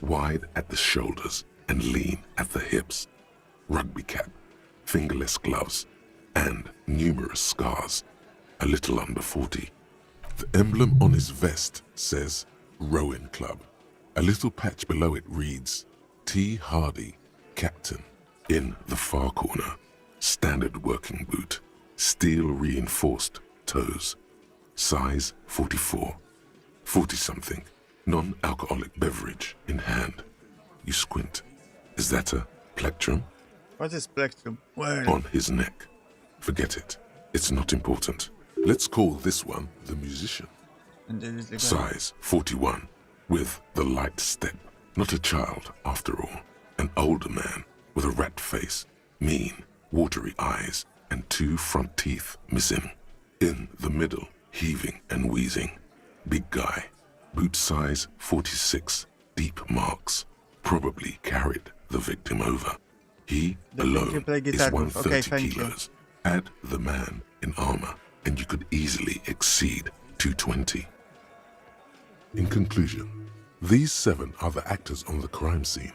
B: Wide at the shoulders and lean at the hips. Rugby cap. Fingerless gloves. And numerous scars. A little under 40. The emblem on his vest says Rowing Club. A little patch below it reads T. Hardy, Captain. In the far corner. Standard working boot. Steel reinforced toes. Size 44. 40-something. Non-alcoholic beverage in hand. You squint. Is that a plectrum?
A: What is plectrum? Where?
B: On his neck. Forget it. It's not important. Let's call this one the musician.
A: And there is the guy.
B: Size 41. With the light step. Not a child, after all. An older man with a rat face. Mean, watery eyes, and 2 front teeth missing. In the middle, heaving and wheezing. Big guy. Boot size 46. Deep marks. Probably carried the victim over. He alone is 130
A: okay, thank
B: kilos. Add the man in armor, and you could easily exceed 220. In conclusion, these 7 are the actors on the crime scene.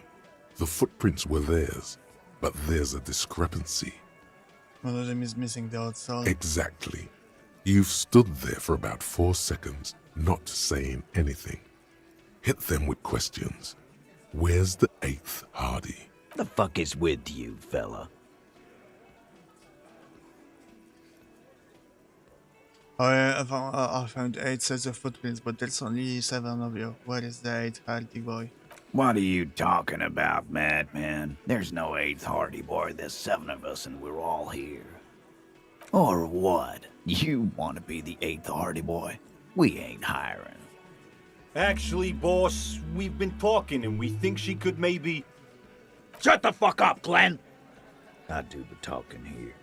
B: The footprints were theirs, but there's a discrepancy.
A: One of them is missing the outside.
B: Exactly. You've stood there for about 4 seconds, not saying anything. Hit them with questions. Where's the 8th Hardy?
I: The fuck is with you, fella?
A: I found 8 sets of footprints, but there's only 7 of you. Where is the 8th Hardy boy?
I: What are you talking about, madman? There's no 8th Hardy boy. There's 7 of us and we're all here. Or what? You want to be the 8th Hardy boy? We ain't hiring.
L: Actually, boss, we've been talking and we think she could maybe...
I: Shut the fuck up, Glenn! I do the talking here.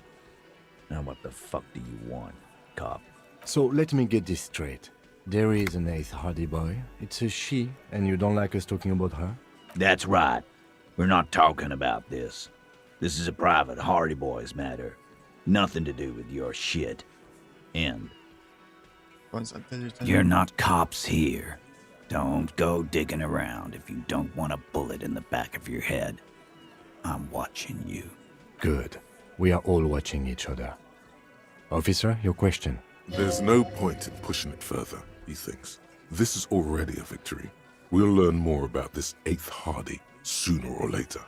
I: Now what the fuck do you want, cop?
E: So let me get this straight. There is an 8th Hardy Boy. It's a she, and you don't like us talking about her?
I: That's right. We're not talking about this. This is a private Hardy Boys matter. Nothing to do with your shit. End. You're not cops here. Don't go digging around if you don't want a bullet in the back of your head. I'm watching you.
E: Good. We are all watching each other. Officer, your question.
B: There's no point in pushing it further, he thinks. This is already a victory. We'll learn more about this 8th Hardy sooner or later.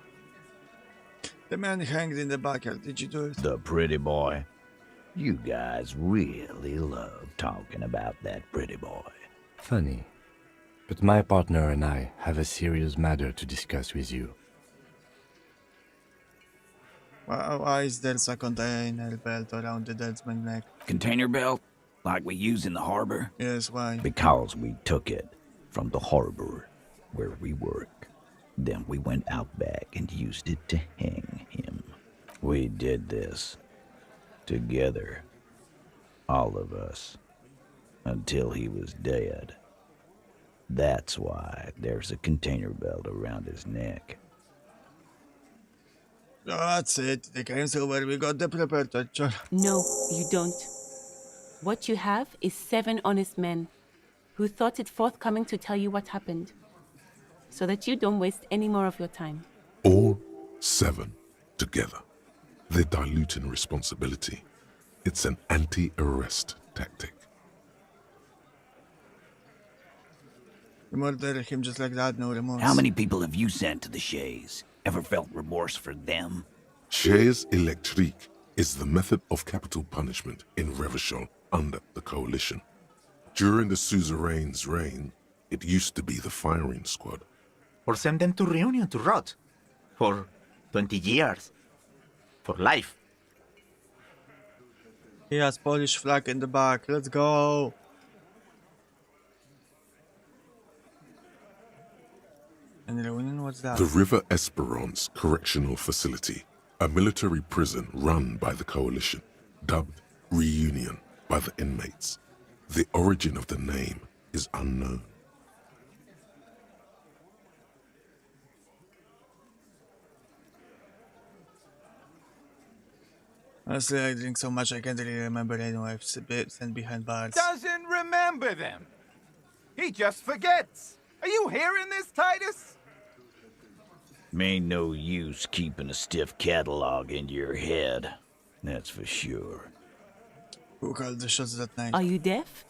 A: The man hanged in the backyard. Did you do it?
I: The pretty boy. You guys really love talking about that pretty boy.
E: Funny. But my partner and I have a serious matter to discuss with you.
A: Why is there a container belt around the dead man's neck?
I: Container belt? Like we use in the harbor?
A: Yes, why?
I: Because we took it from the harbor where we work. Then we went out back and used it to hang him. We did this together. All of us. Until he was dead. That's why there's a container belt around his neck.
A: Oh, that's it. The council where we got the preparator.
H: No, you don't. What you have is 7 honest men who thought it forthcoming to tell you what happened, so that you don't waste any more of your time.
B: All 7 together. They're diluting responsibility. It's an anti-arrest tactic.
A: You murder him just like that, no remorse.
I: How many people have you sent to the Shays? Ever felt remorse for them?
B: Chaise électrique is the method of capital punishment in Revachol under the Coalition. During the suzerain's reign, it used to be the firing squad.
M: Or send them to Reunion to rot. For 20 years. For life.
A: He has Polish flag in the back. Let's go. And Reunion, what's that?
B: The River Esperance Correctional Facility, a military prison run by the Coalition, dubbed Reunion by the inmates. The origin of the name is unknown.
A: Honestly, I drink so much I can't really remember anyone I've sent behind bars.
J: Doesn't remember them. He just forgets. Are you hearing this, Titus?
I: Ain't no use keeping a stiff catalog in your head. That's for sure.
A: Who called the shots that night?
H: Are you deaf?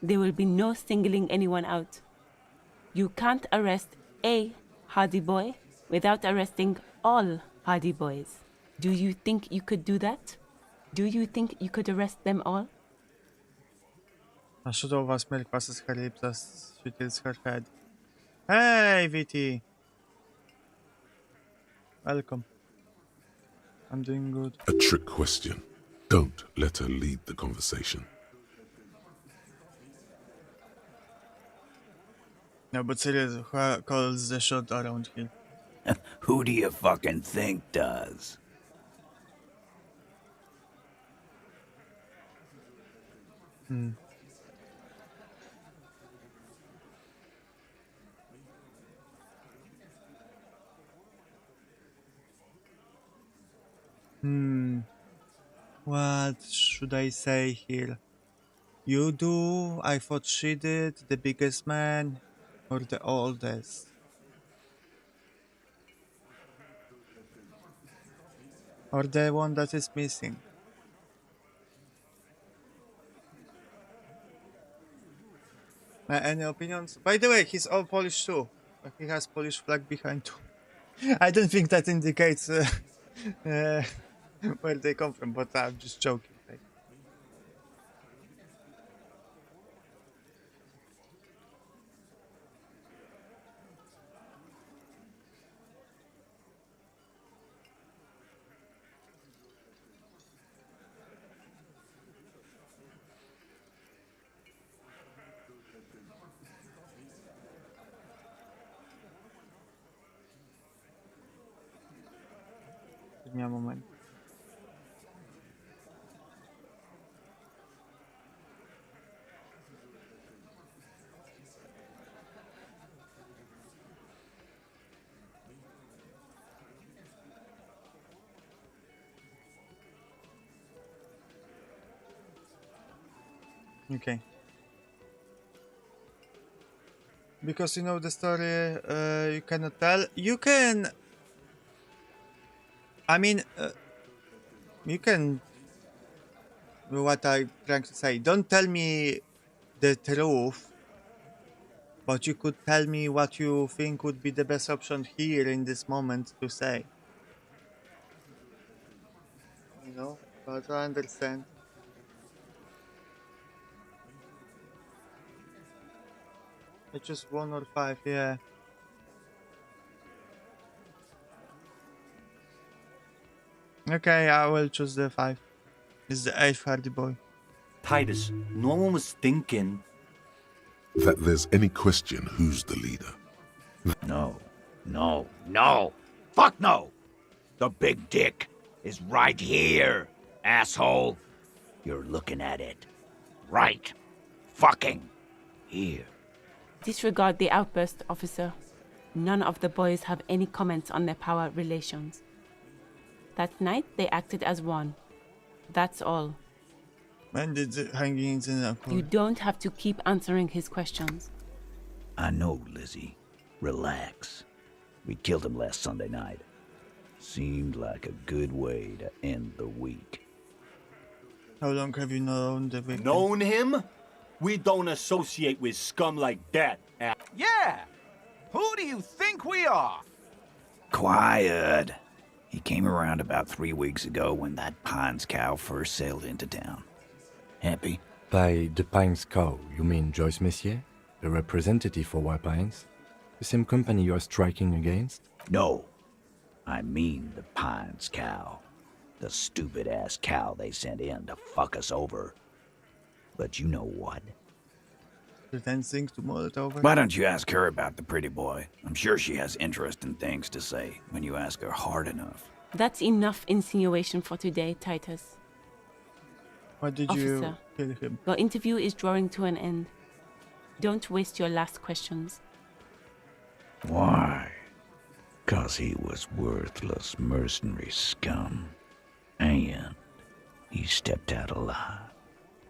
H: There will be no singling anyone out. You can't arrest a Hardy Boy without arresting all Hardy Boys. Do you think you could do that? Do you think you could arrest them all?
A: A shot of us milk passes her lips as she tilts her head. Hey, VT! Welcome. I'm doing good.
B: A trick question. Don't let her lead the conversation.
A: No, but seriously, who calls the shot around here?
I: Who do you fucking think does?
A: What should I say here? You do, I thought she did, the biggest man, or the oldest? Or the one that is missing? Any opinions? By the way, he's all Polish too. He has Polish flag behind too. I don't think that indicates where they come from, but I'm just joking. Right? Give me a moment. Okay. Because you know the story, you cannot tell. You can. I mean, you can. What I'm trying to say. Don't tell me the truth, but you could tell me what you think would be the best option here in this moment to say. You know, but I understand. I choose 1 or 5, yeah. Okay, I will choose the 5. It's the 8th hardy boy.
L: Titus, no one was thinking
B: That there's any question who's the leader.
I: No, no, no. Fuck no! The big dick is right here, asshole. You're looking at it. Right fucking here.
H: Disregard the outburst, officer. None of the boys have any comments on their power relations. That night, they acted as one. That's all.
A: When did the hangings in
H: You don't have to keep answering his questions.
I: I know, Lizzie. Relax. We killed him last Sunday night. Seemed like a good way to end the week.
A: How long have you known the victim?
L: known him? We don't associate with scum like that.
J: Yeah! Who do you think we are?
I: Quiet. He came around about 3 weeks ago when that Pines cow first sailed into town. Happy?
E: By the Pines cow, you mean Joyce Messier, the representative for White Pines? The same company you are striking against?
I: No. I mean the Pines cow. The stupid-ass cow they sent in to fuck us over. But you know what?
A: Pretend things to mull it over?
I: Why don't you ask her about the pretty boy? I'm sure she has interesting things to say when you ask her hard enough.
H: That's enough insinuation for today, Titus.
A: Why did
H: Officer,
A: you kill him?
H: Your interview is drawing to an end. Don't waste your last questions.
I: Why? 'Cause he was worthless mercenary scum. And he stepped out alive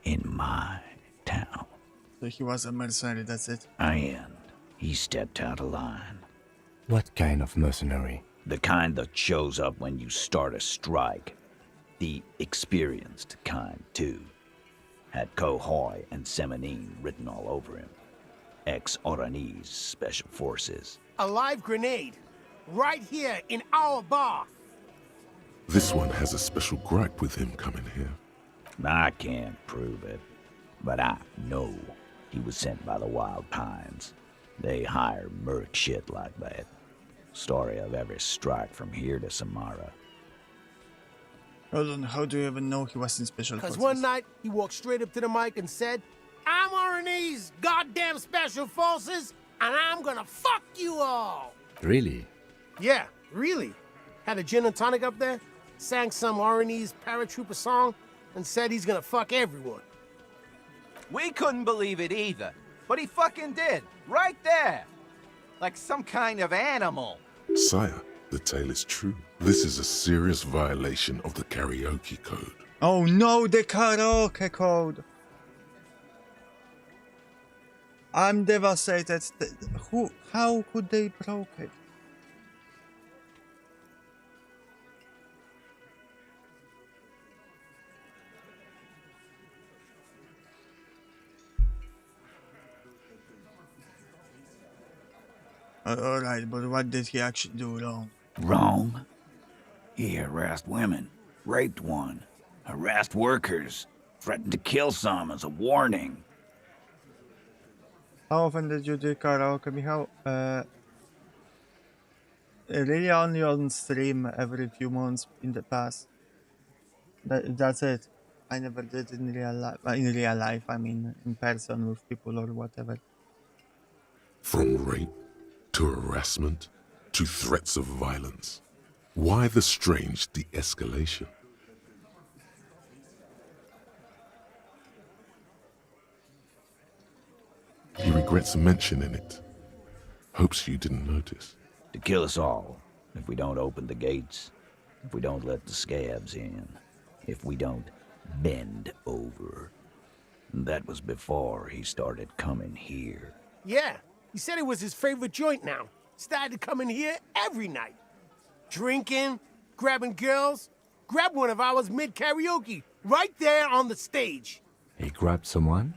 I: in my town.
A: So he was a mercenary, that's it.
I: And he stepped out of line.
E: What kind of mercenary?
I: The kind that shows up when you start a strike. The experienced kind, too. Had Cohoy and Semenine written all over him. Ex-Oranese Special Forces.
N: A live grenade. Right here in our bar.
B: This one has a special gripe with him coming here.
I: I can't prove it, but I know he was sent by the Wild Pines. They hire merc shit like that. Story of every strike from here to Samara.
A: Hold on, how do you even know he was in special
N: Because
A: forces?
N: one night, he walked straight up to the mic and said, I'm Oranese goddamn special forces, and I'm gonna fuck you all.
E: Really?
N: Yeah, really. Had a gin and tonic up there, sang some Oranese paratrooper song, and said he's gonna fuck everyone.
J: We couldn't believe it either, but he fucking did, right there. Like some kind of animal.
B: Sire, the tale is true. This is a serious violation of the karaoke code.
A: Oh no, the karaoke code! I'm devastated. How could they broke it? Alright, but what did he actually do wrong?
I: Wrong? He harassed women, raped one, harassed workers, threatened to kill some as a warning.
A: How often did you do karaoke, Mihau? Really only on stream every few months in the past. That's it. I never did in real life. In real life, I mean in person with people or whatever.
B: From rape to harassment to threats of violence. Why the strange de-escalation? He regrets mentioning it. Hopes you didn't notice.
I: To kill us all, if we don't open the gates, if we don't let the scabs in, if we don't bend over. That was before he started coming here.
N: Yeah, he said it was his favorite joint now. Started coming here every night. Drinking, grabbing girls. Grabbed one of ours mid-karaoke, right there on the stage.
E: He grabbed someone?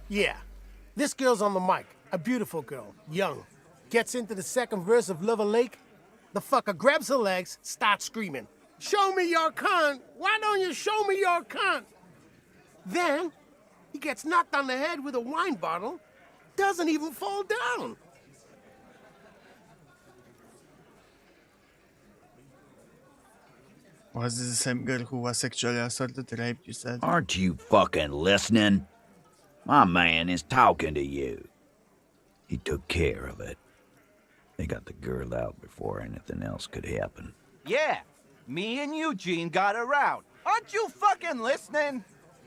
N: Yeah. This girl's on the mic. A beautiful girl, young. Gets into the second verse of Lover Lake. The fucker grabs her legs, starts screaming. Show me your cunt! Why don't you show me your cunt? Then, he gets knocked on the head with a wine bottle. Doesn't even fall down.
A: Was this the same girl who was sexually assaulted, raped, you said?
I: Aren't you fucking listening? My man is talking to you. He took care of it. They got the girl out before anything else could happen.
J: Yeah, me and Eugene got her out. Aren't you fucking listening?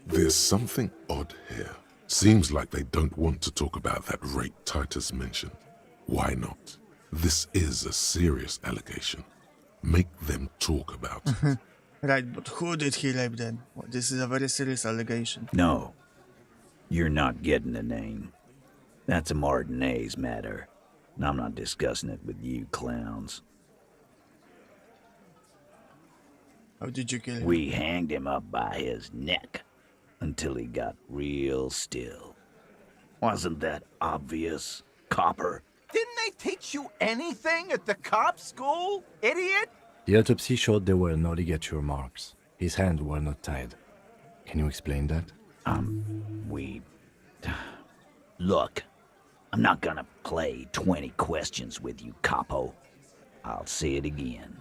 B: There's something odd here. Seems like they don't want to talk about that rape Titus mentioned. Why not? This is a serious allegation. Make them talk about it.
A: Right, but who did he rape then? Well, this is a very serious allegation.
I: No. You're not getting the name. That's a Martinez matter. And I'm not discussing it with you clowns.
A: How did you kill him?
I: We hanged him up by his neck until he got real still. Wasn't that obvious, copper?
J: Didn't they teach you anything at the cop school, idiot?
E: The autopsy showed there were no ligature marks. His hands were not tied. Can you explain that?
I: Look, I'm not gonna play 20 questions with you, capo. I'll say it again.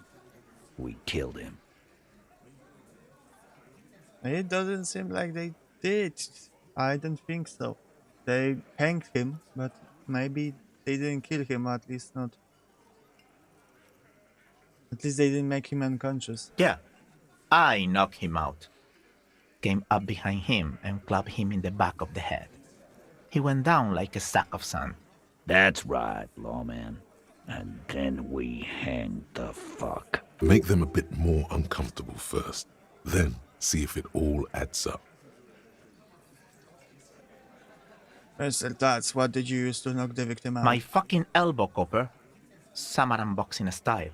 I: We killed him.
A: It doesn't seem like they did. I don't think so. They hanged him, but maybe they didn't kill him, at least not. At least they didn't make him unconscious.
M: Yeah, I knocked him out. Came up behind him and clapped him in the back of the head. He went down like a sack of sand.
I: That's right, lawman. And then we hanged the fuck.
B: Make them a bit more uncomfortable first. Then see if it all adds up.
A: Mr. Tats, what did you use to knock the victim out?
M: My fucking elbow, copper. Samaran boxing style.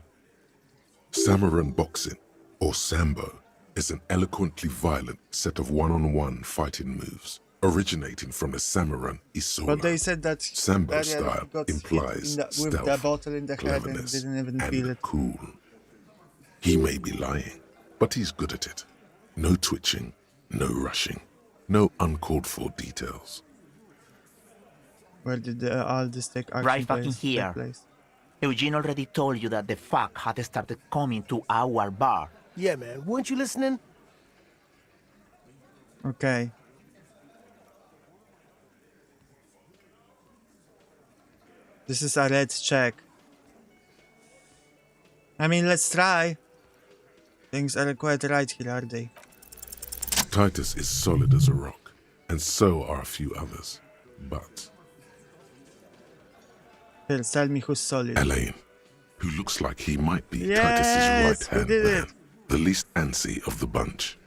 B: Samaran boxing, or Sambo, is an eloquently violent set of one-on-one fighting moves, originating from the Samaran Isola.
A: But they said that
B: Sambo
A: Daniel
B: style
A: got hit
B: implies
A: with
B: stealth,
A: the bottle in the head and
B: cleverness,
A: didn't even
B: and
A: feel it.
B: cool. He may be lying, but he's good at it. No twitching, no rushing, no uncalled for details.
A: Where did all this take action
M: Right fucking
A: take
M: here.
A: place?
M: Eugene already told you that the fuck had started coming to our bar.
N: Yeah, man. Weren't you listening?
A: Okay. This is a red check. I mean, let's try. Things are quite right here, are they?
B: Titus is solid as a rock, and so are a few others. But
A: Here, tell me who's solid.
B: Elaine, who looks like he might be
A: Yes,
B: Titus's
A: we
B: right-hand
A: did
B: man,
A: it.
B: the least antsy of the bunch.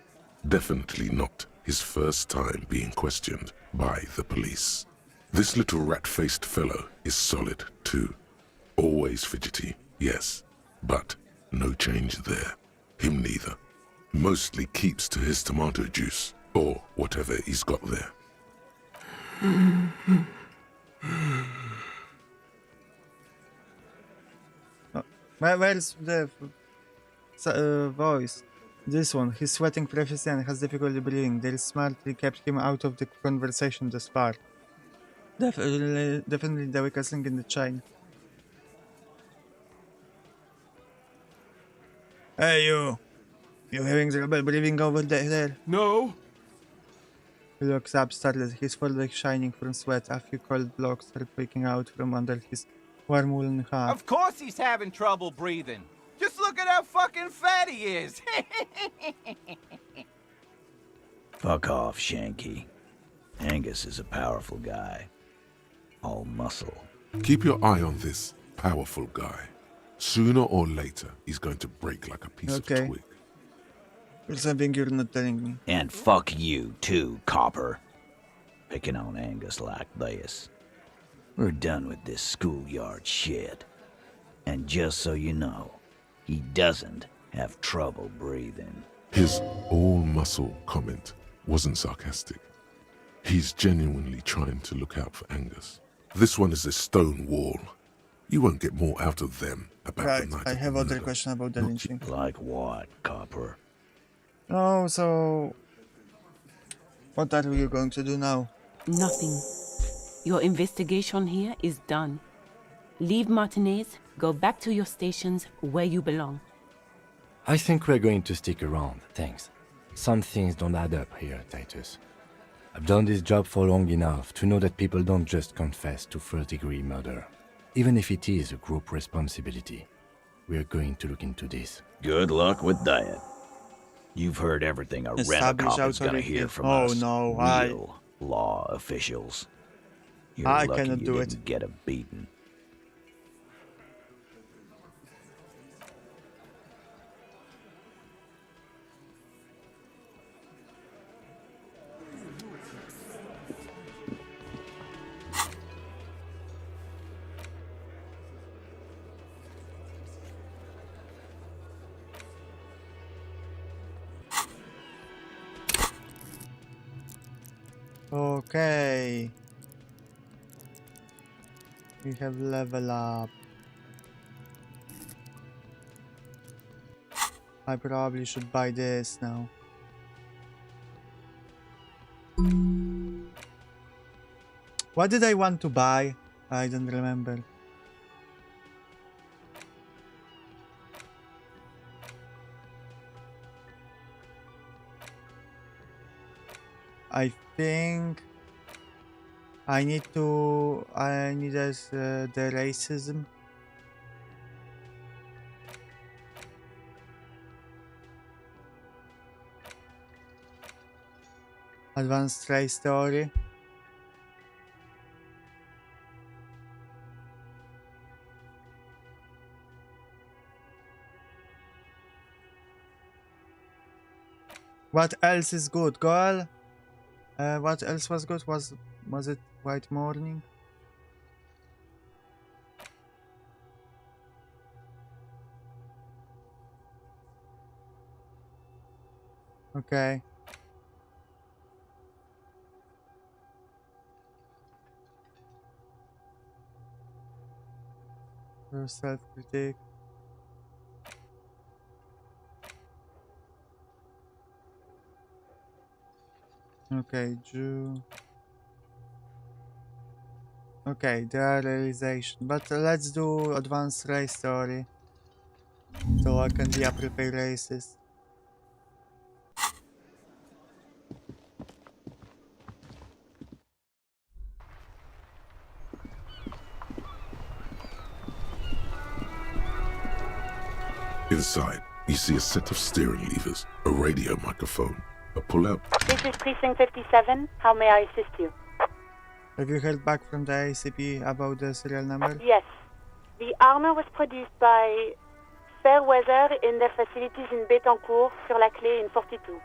B: Definitely not his first time being questioned by the police. This little rat-faced fellow is solid too. Always fidgety, yes, but no change there. Him neither. Mostly keeps to his tomato juice, or whatever he's got there.
A: Where's the voice? This one. He's sweating profusely and has difficulty breathing. They smartly kept him out of the conversation thus far. Definitely the weakest link in the chain. Hey, you! You hearing the rebel breathing over there?
L: No.
A: He looks up, startled, his forehead shining from sweat. A few cold blocks are peeking out from under his warm woolen hat.
J: Of course he's having trouble breathing. Just look at how fucking fat he is.
I: Fuck off, Shanky. Angus is a powerful guy. All muscle.
B: Keep your eye on this powerful guy. Sooner or later, he's going to break like a piece of twig.
A: There's something you're not telling me.
I: And fuck you, too, copper. Picking on Angus like this. We're done with this schoolyard shit. And just so you know, he doesn't have trouble breathing.
B: His all-muscle comment wasn't sarcastic. He's genuinely trying to look out for Angus. This one is a stone wall. You won't get more out of them about
A: Right,
B: the night
A: I
B: of
A: have
B: the
A: other
B: murder.
A: question about the lynching.
I: Like what, copper?
A: Oh, so... What are we going to do now?
H: Nothing. Your investigation here is done. Leave Martinez, go back to your stations where you belong.
E: I think we're going to stick around, thanks. Some things don't add up here, Titus. I've done this job for long enough to know that people don't just confess to first-degree murder, even if it is a group responsibility. We're going to look into this.
I: Good luck with that. You've heard everything a
A: Establish
I: rent-a-cop is gonna
A: authority.
I: hear from
A: Oh,
I: us.
A: no,
I: Real law officials. You're
A: I
I: lucky
A: cannot
I: you
A: do
I: didn't
A: it.
I: get a beating.
A: Okay. We have level up. I probably should buy this now. What did I want to buy? I don't remember. I think I need the racism. Advanced race theory. What else is good, girl? What else was good? Was it White Morning? Okay. Your self-critique. Okay, Jew. Okay, the realization. But let's do advanced race theory. So I can be a prepared racist.
B: Inside, you see a set of steering levers, a radio microphone, a pull-out.
O: This is Precinct 57. How may I assist you?
A: Have you heard back from the ACP about the serial number?
O: Yes. The armor was produced by Fairweather in their facilities in Betancourt, sur la Clé in 42.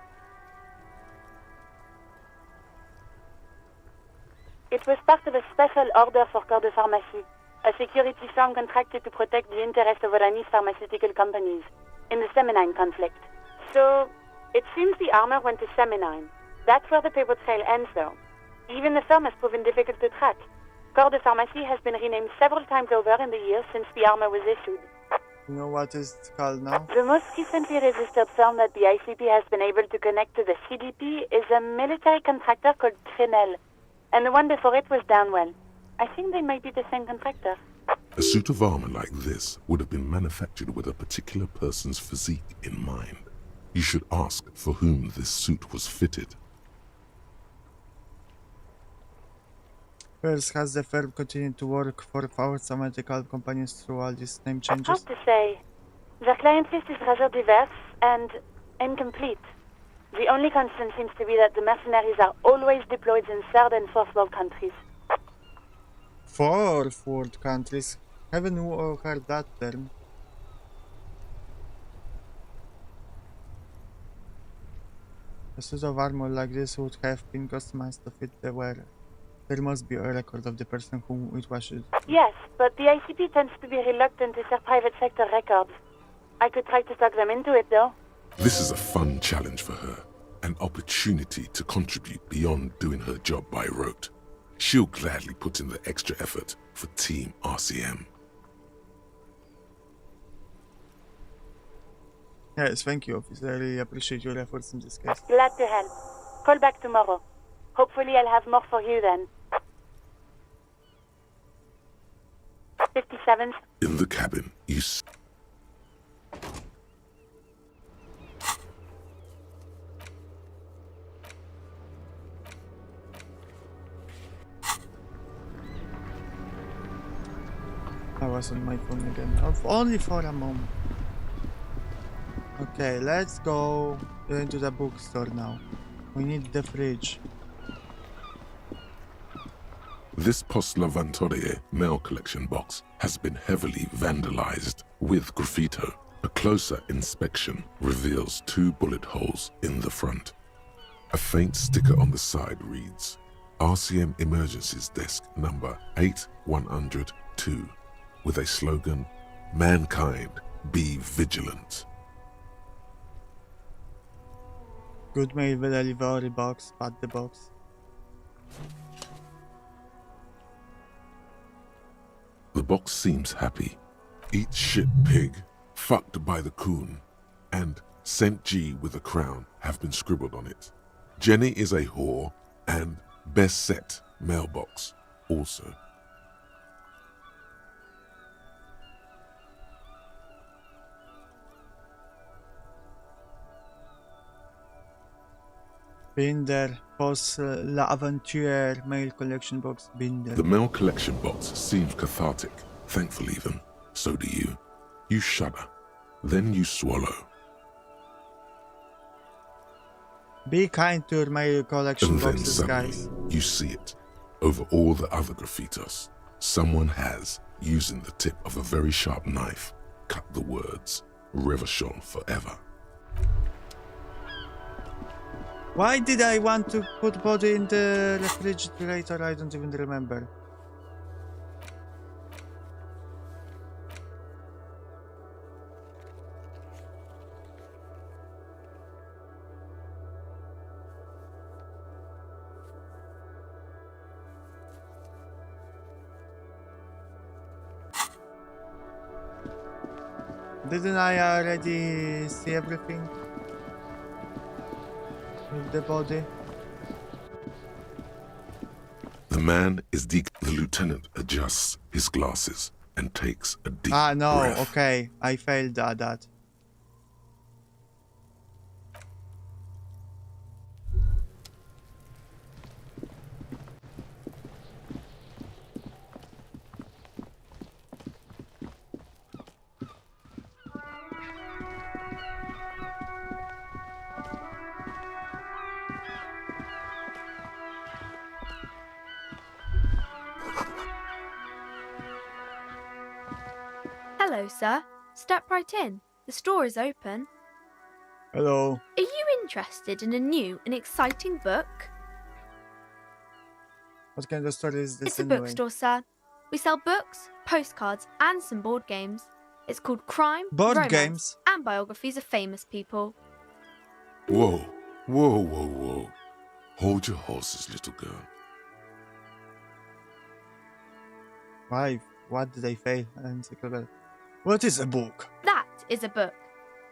O: It was part of a special order for Corps de Pharmacie, a security firm contracted to protect the interests of Oranese pharmaceutical companies in the Seminine conflict. So, it seems the armor went to Seminine. That's where the paper trail ends, though. Even the firm has proven difficult to track. Corps de Pharmacie has been renamed several times over in the years since the armor was issued.
A: You know what is it called now?
O: The most recently registered firm that the ICP has been able to connect to the CDP is a military contractor called Trinell, and the one before it was Downwell. I think they might be the same contractor.
B: A suit of armor like this would have been manufactured with a particular person's physique in mind. You should ask for whom this suit was fitted.
A: First, has the firm continued to work for pharmaceutical companies through all these name changes?
O: Hard to say. Their client list is rather diverse and incomplete. The only constant seems to be that the mercenaries are always deployed in third and fourth world countries.
A: Fourth world countries? Haven't heard that term. A suit of armor like this would have been customized to fit the wearer. There must be a record of the person whom it was issued.
O: Yes, but the ICP tends to be reluctant to share private sector records. I could try to talk them into it, though.
B: This is a fun challenge for her, an opportunity to contribute beyond doing her job by rote. She'll gladly put in the extra effort for Team RCM.
A: Yes, thank you, officer. I really appreciate your efforts in this case.
O: Glad to help. Call back tomorrow. Hopefully I'll have more for you then. 57th.
B: In the cabin, you
A: I was on my phone again. Only for a moment. Okay, let's go into the bookstore now. We need the fridge.
B: This Post Lavatorie mail collection box has been heavily vandalized with graffito. A closer inspection reveals 2 bullet holes in the front. A faint sticker on the side reads, RCM Emergencies Desk number 8102, with a slogan, Mankind, be vigilant.
A: Good mail delivery box, bad the box.
B: The box seems happy. Eat shit pig, fucked by the coon, and St. G with a crown have been scribbled on it. Jenny is a whore, and best set mailbox also.
A: Binder, Post L'Aventure mail collection box, Binder.
B: The mail collection box seems cathartic, thankful even. So do you. You shudder. Then you swallow.
A: Be kind to your mail collection
B: And then
A: boxes,
B: suddenly,
A: guys.
B: you see it. Over all the other graffitos, someone has, using the tip of a very sharp knife, cut the words, Revachol forever.
A: Why did I want to put body in the refrigerator? I don't even remember. Didn't I already see everything? With the body?
B: The man is the lieutenant adjusts his glasses and takes a deep
A: no,
B: breath.
A: okay. I failed at that.
P: Hello, sir. Step right in. The store is open.
A: Hello.
P: Are you interested in a new and exciting book?
A: What kind of story is this
P: It's a
A: anyway?
P: bookstore, sir. We sell books, postcards, and some board games. It's called Crime,
A: Board
P: Romance,
A: games?
P: and Biographies of Famous People.
B: Whoa, whoa, whoa, whoa. Hold your horses, little girl.
A: Why? What did I fail? What is a book?
P: That is a book.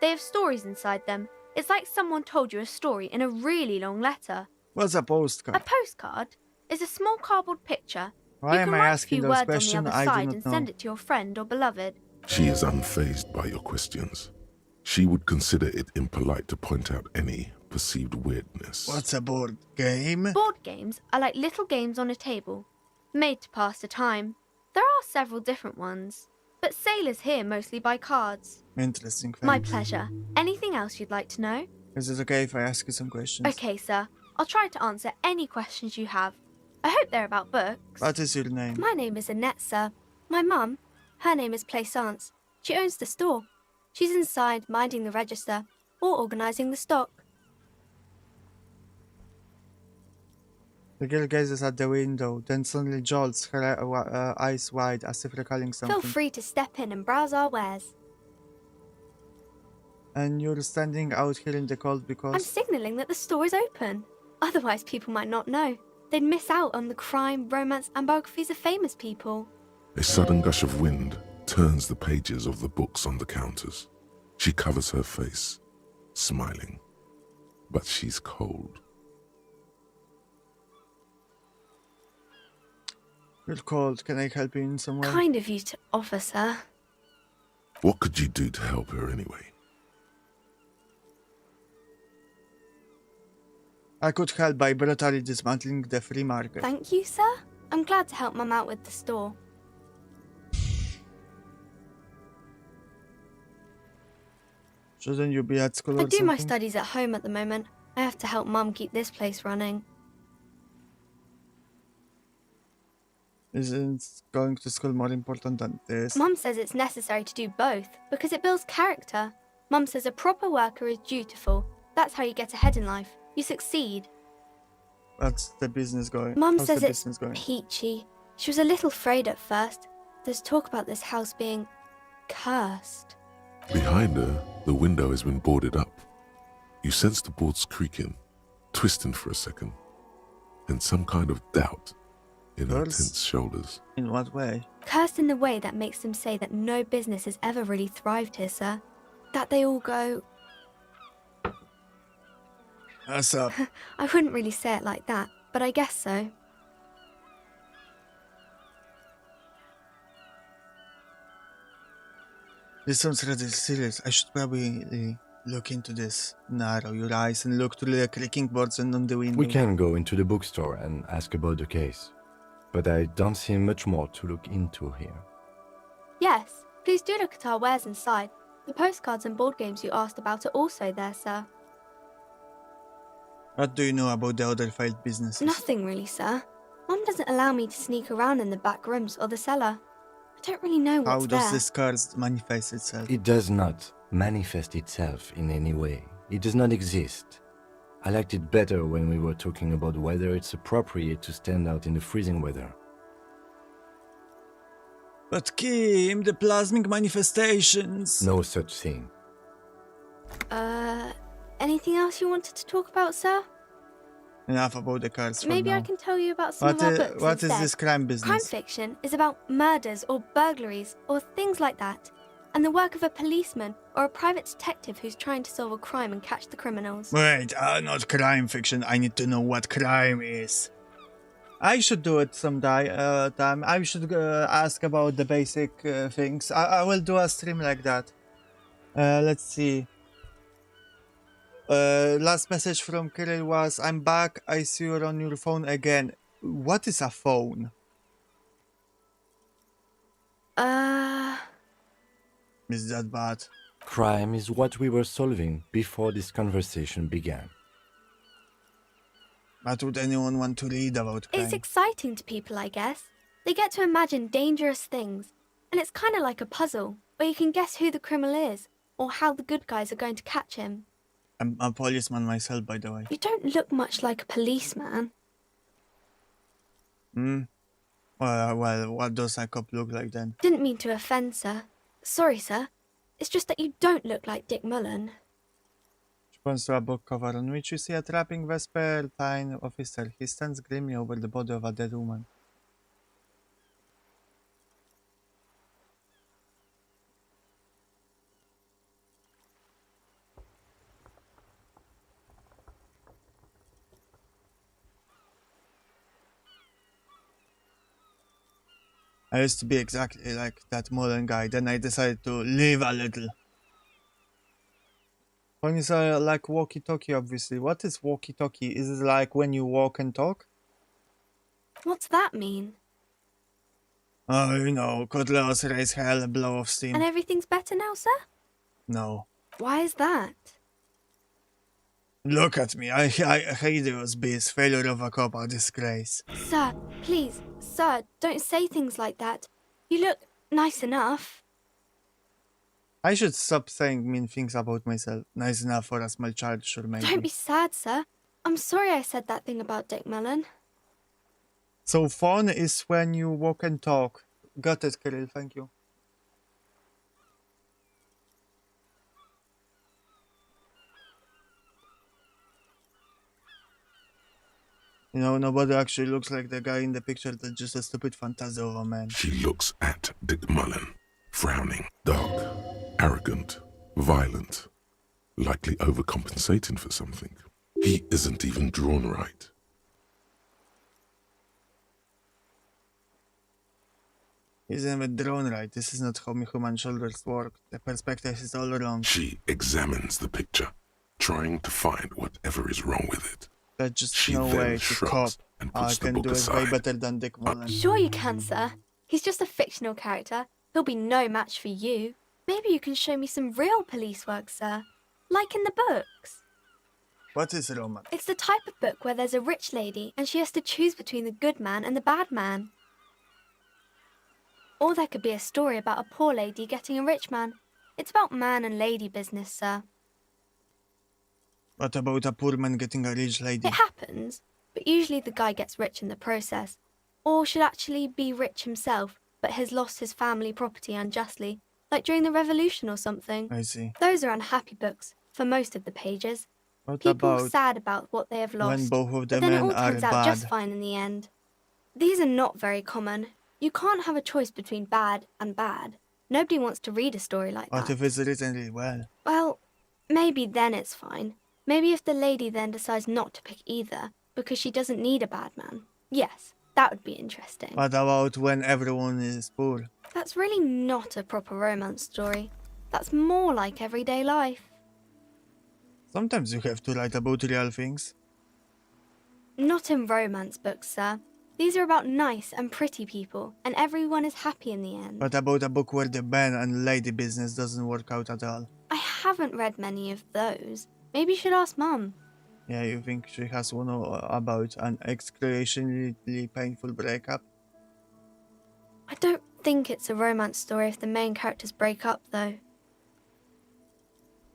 P: They have stories inside them. It's like someone told you a story in a really long letter.
A: What's a postcard?
P: A postcard is a small cardboard picture.
A: Why
P: you
A: am
P: can
A: I
P: write
A: asking
P: a few
A: those
P: words
A: questions?
P: on the other
A: I do
P: side
A: not
P: and
A: know.
P: send it to your friend or beloved.
B: She is unfazed by your questions. She would consider it impolite to point out any perceived weirdness.
A: What's a board game?
P: Board games are like little games on a table, made to pass the time. There are several different ones, but sailors here mostly buy cards.
A: Interesting.
P: My
A: Thanks.
P: pleasure. Anything else you'd like to know?
A: Is it okay if I ask you some questions?
P: Okay, sir. I'll try to answer any questions you have. I hope they're about books.
A: What is your name?
P: My name is Annette, sir. My mum, her name is Plaisance. She owns the store. She's inside minding the register or organising the stock.
A: The girl gazes at the window, then suddenly jolts, her eyes wide, as if recalling something.
P: Feel free to step in and browse our wares.
A: And you're standing out here in the cold
P: I'm
A: because...
P: signalling that the store is open. Otherwise, people might not know. They'd miss out on the crime, romance, and biographies of famous people.
B: A sudden gush of wind turns the pages of the books on the counters. She covers her face, smiling. But she's cold.
A: You're cold. Can I help you in some way?
P: Kind of you to offer, sir.
B: What could you do to help her anyway?
A: I could help by brutally dismantling the free market.
P: Thank you, sir. I'm glad to help Mum out with the store.
A: Shouldn't you be at school or
P: I do my
A: something?
P: studies at home at the moment. I have to help Mum keep this place running.
A: Isn't going to school more important than this?
P: Mum says it's necessary to do both because it builds character. Mum says a proper worker is dutiful. That's how you get ahead in life. You succeed.
A: That's the business going.
P: Mum
A: How's
P: says
A: the
P: it's
A: business going?
P: peachy. She was a little afraid at first. There's talk about this house being cursed.
B: Behind her, the window has been boarded up. You sense the boards creaking, twisting for a second, and some kind of doubt in her tense shoulders.
A: In what way?
P: Cursed in the way that makes them say that no business has ever really thrived here, sir. That they all go...
A: What's up?
P: I wouldn't really say it like that, but I guess so.
A: This sounds rather serious. I should probably look into this. Narrow your eyes and look through the creaking boards and on the window.
E: We can go into the bookstore and ask about the case, but I don't see much more to look into here.
P: Yes, please do look at our wares inside. The postcards and board games you asked about are also there, sir.
A: What do you know about the other failed businesses?
P: Nothing really, sir. Mum doesn't allow me to sneak around in the back rooms or the cellar. I don't really know what's
A: How does
P: there.
A: this curse manifest itself?
E: It does not manifest itself in any way. It does not exist. I liked it better when we were talking about whether it's appropriate to stand out in the freezing weather.
A: But Kim, the plasmic manifestations...
E: No such thing.
P: Anything else you wanted to talk about, sir?
A: Enough about the cards for
P: Maybe
A: now.
P: I can tell you about some of our books
A: What is
P: instead.
A: this crime business?
P: Crime fiction is about murders or burglaries or things like that, and the work of a policeman or a private detective who's trying to solve a crime and catch the criminals.
A: Wait, not crime fiction. I need to know what crime is. I should do it some time. I should ask about the basic things. I will do a stream like that. Let's see. Last message from Kirill was, I'm back, I see you're on your phone again. What is a phone? Is that bad?
E: Crime is what we were solving before this conversation began.
A: But would anyone want to read about crime?
P: It's exciting to people, I guess. They get to imagine dangerous things, and it's kind of like a puzzle, where you can guess who the criminal is, or how the good guys are going to catch him.
A: I'm a policeman myself, by the way.
P: You don't look much like a policeman.
A: Well, what does a cop look like then?
P: Didn't mean to offend, sir. Sorry, sir. It's just that you don't look like Dick Mullen.
A: She points to a book cover on which you see a trapping Vespertine officer. He stands grimly over the body of a dead woman. I used to be exactly like that Mullen guy, then I decided to live a little. Phone is like walkie-talkie, obviously. What is walkie-talkie? Is it like when you walk and talk?
P: What's that mean?
A: Oh, you know, Cutlass, raise hell, a blow of steam.
P: And everything's better now, sir?
A: No.
P: Why is that?
A: Look at me, I hate those beasts, failure of a cop, a disgrace.
P: Sir, please, sir, don't say things like that. You look nice enough.
A: I should stop saying mean things about myself. Nice enough for a small child, sure maybe.
P: Don't be sad, sir. I'm sorry I said that thing about Dick Mullen.
A: So phone is when you walk and talk. Got it, Kirill, thank you. You know, nobody actually looks like the guy in the picture. That's just a stupid fantasy of a man.
B: She looks at Dick Mullen, frowning, dark, arrogant, violent, likely overcompensating for something. He isn't even drawn right.
A: Isn't even drawn right. This is not how human shoulders work. The perspective is all wrong.
B: She examines the picture, trying to find whatever is wrong with it.
A: There's just
B: She
A: no
B: then
A: way to
B: shrugs
A: cop.
B: and
A: I
B: puts the
A: can
B: book
A: do it way
B: aside.
A: better than Dick Mullen.
P: Sure you can, sir. He's just a fictional character. He'll be no match for you. Maybe you can show me some real police work, sir. Like in the books.
A: What is romance?
P: It's the type of book where there's a rich lady and she has to choose between the good man and the bad man. Or there could be a story about a poor lady getting a rich man. It's about man and lady business, sir.
A: What about a poor man getting a rich lady?
P: It happens, but usually the guy gets rich in the process. Or should actually be rich himself, but has lost his family property unjustly, like during the revolution or something.
A: I see.
P: Those are unhappy books, for most of the pages.
A: What
P: People
A: about
P: sad about what they have lost,
A: when both of the
P: but then it
A: men
P: all
A: are
P: turns out
A: bad?
P: just fine in the end. These are not very common. You can't have a choice between bad and bad. Nobody wants to read a story like
A: What
P: that.
A: if it's written really well?
P: Well, maybe then it's fine. Maybe if the lady then decides not to pick either, because she doesn't need a bad man. Yes, that would be interesting.
A: What about when everyone is poor?
P: That's really not a proper romance story. That's more like everyday life.
A: Sometimes you have to write about real things.
P: Not in romance books, sir. These are about nice and pretty people, and everyone is happy in the end.
A: What about a book where the man and lady business doesn't work out at all?
P: I haven't read many of those. Maybe you should ask Mum.
A: Yeah, you think she has one about an excruciatingly painful breakup?
P: I don't think it's a romance story if the main characters break up, though.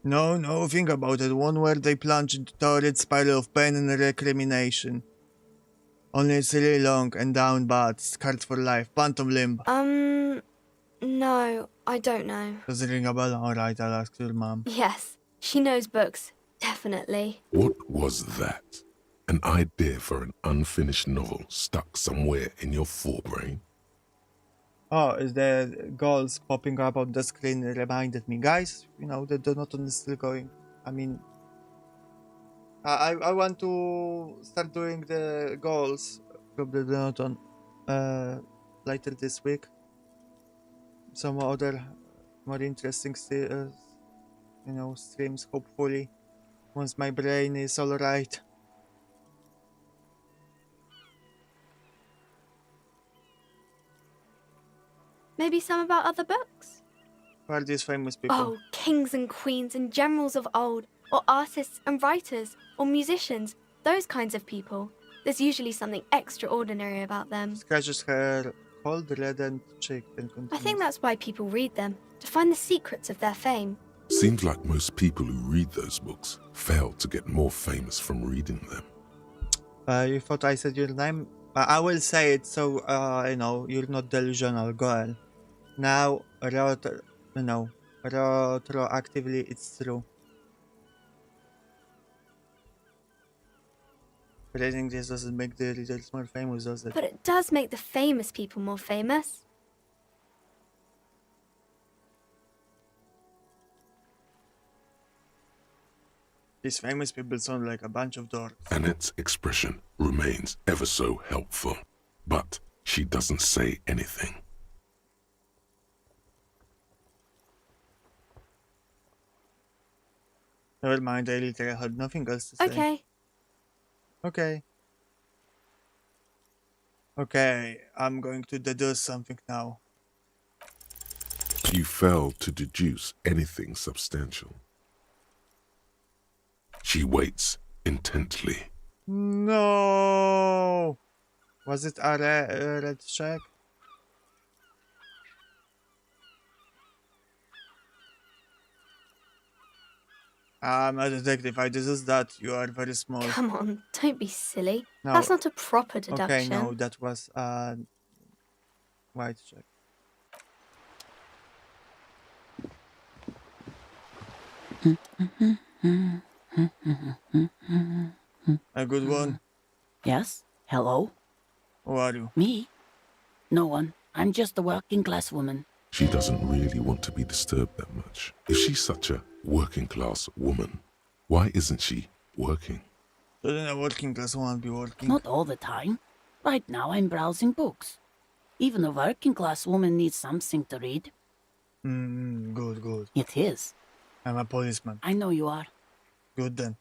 A: No, think about it. One where they plunge into torrid spiral of pain and recrimination. Only it's really long and down bad, scarred for life, phantom limb.
P: No, I don't know.
A: Does it ring a bell? Alright, I'll ask your mom.
P: Yes, she knows books, definitely.
B: What was that? An idea for an unfinished novel stuck somewhere in your forebrain?
A: Oh, is the goals popping up on the screen reminded me. Guys, you know, the donaton is still going. I mean, I want to start doing the goals from the donaton later this week. Some other more interesting streams, hopefully, once my brain is alright.
P: Maybe some about other books?
A: Who are these famous people?
P: Oh, kings and queens and generals of old, or artists and writers, or musicians, those kinds of people. There's usually something extraordinary about them.
A: Scratches her cold, reddened cheek and continues.
P: I think that's why people read them, to find the secrets of their fame.
B: Seems like most people who read those books fail to get more famous from reading them.
A: You thought I said your name? I will say it so, you know, you're not delusional, girl. Now, retroactively, it's true. Reading this doesn't make the readers more famous, does it?
P: But it does make the famous people more famous.
A: These famous people sound like a bunch of dorks.
B: Annette's expression remains ever so helpful, but she doesn't say anything.
A: Never mind, I literally had nothing else to say.
P: Okay.
A: Okay, I'm going to deduce something now.
B: You fail to deduce anything substantial. She waits intently.
A: No! Was it a red check? I'm a detective. I deduce that you are very small.
P: Come on, don't be silly.
A: No.
P: That's not a proper
A: Okay,
P: deduction.
A: no, that was white check. A good one.
Q: Yes? Hello?
A: Who are you?
Q: Me? No one. I'm just a working class woman.
B: She doesn't really want to be disturbed that much. If she's such a working class woman, why isn't she working?
A: Shouldn't a working class woman be working?
Q: Not all the time. Right now I'm browsing books. Even a working class woman needs something to read.
A: Good, good.
Q: It is.
A: I'm a policeman.
Q: I know you are.
A: Good then.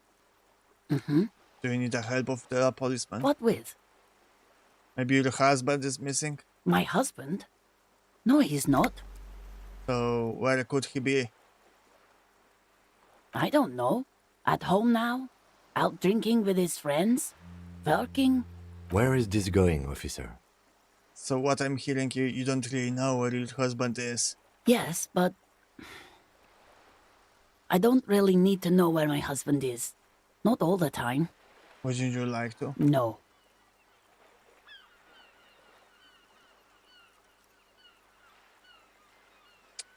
Q: Mm-hmm.
A: Do you need the help of the policeman?
Q: What with?
A: Maybe your husband is missing?
Q: My husband? No, he's not.
A: So, where could he be?
Q: I don't know. At home now? Out drinking with his friends? Working?
E: Where is this going, officer?
A: So what I'm hearing, you don't really know where your husband is.
Q: Yes, but I don't really need to know where my husband is. Not all the time.
A: Wouldn't you like to?
Q: No.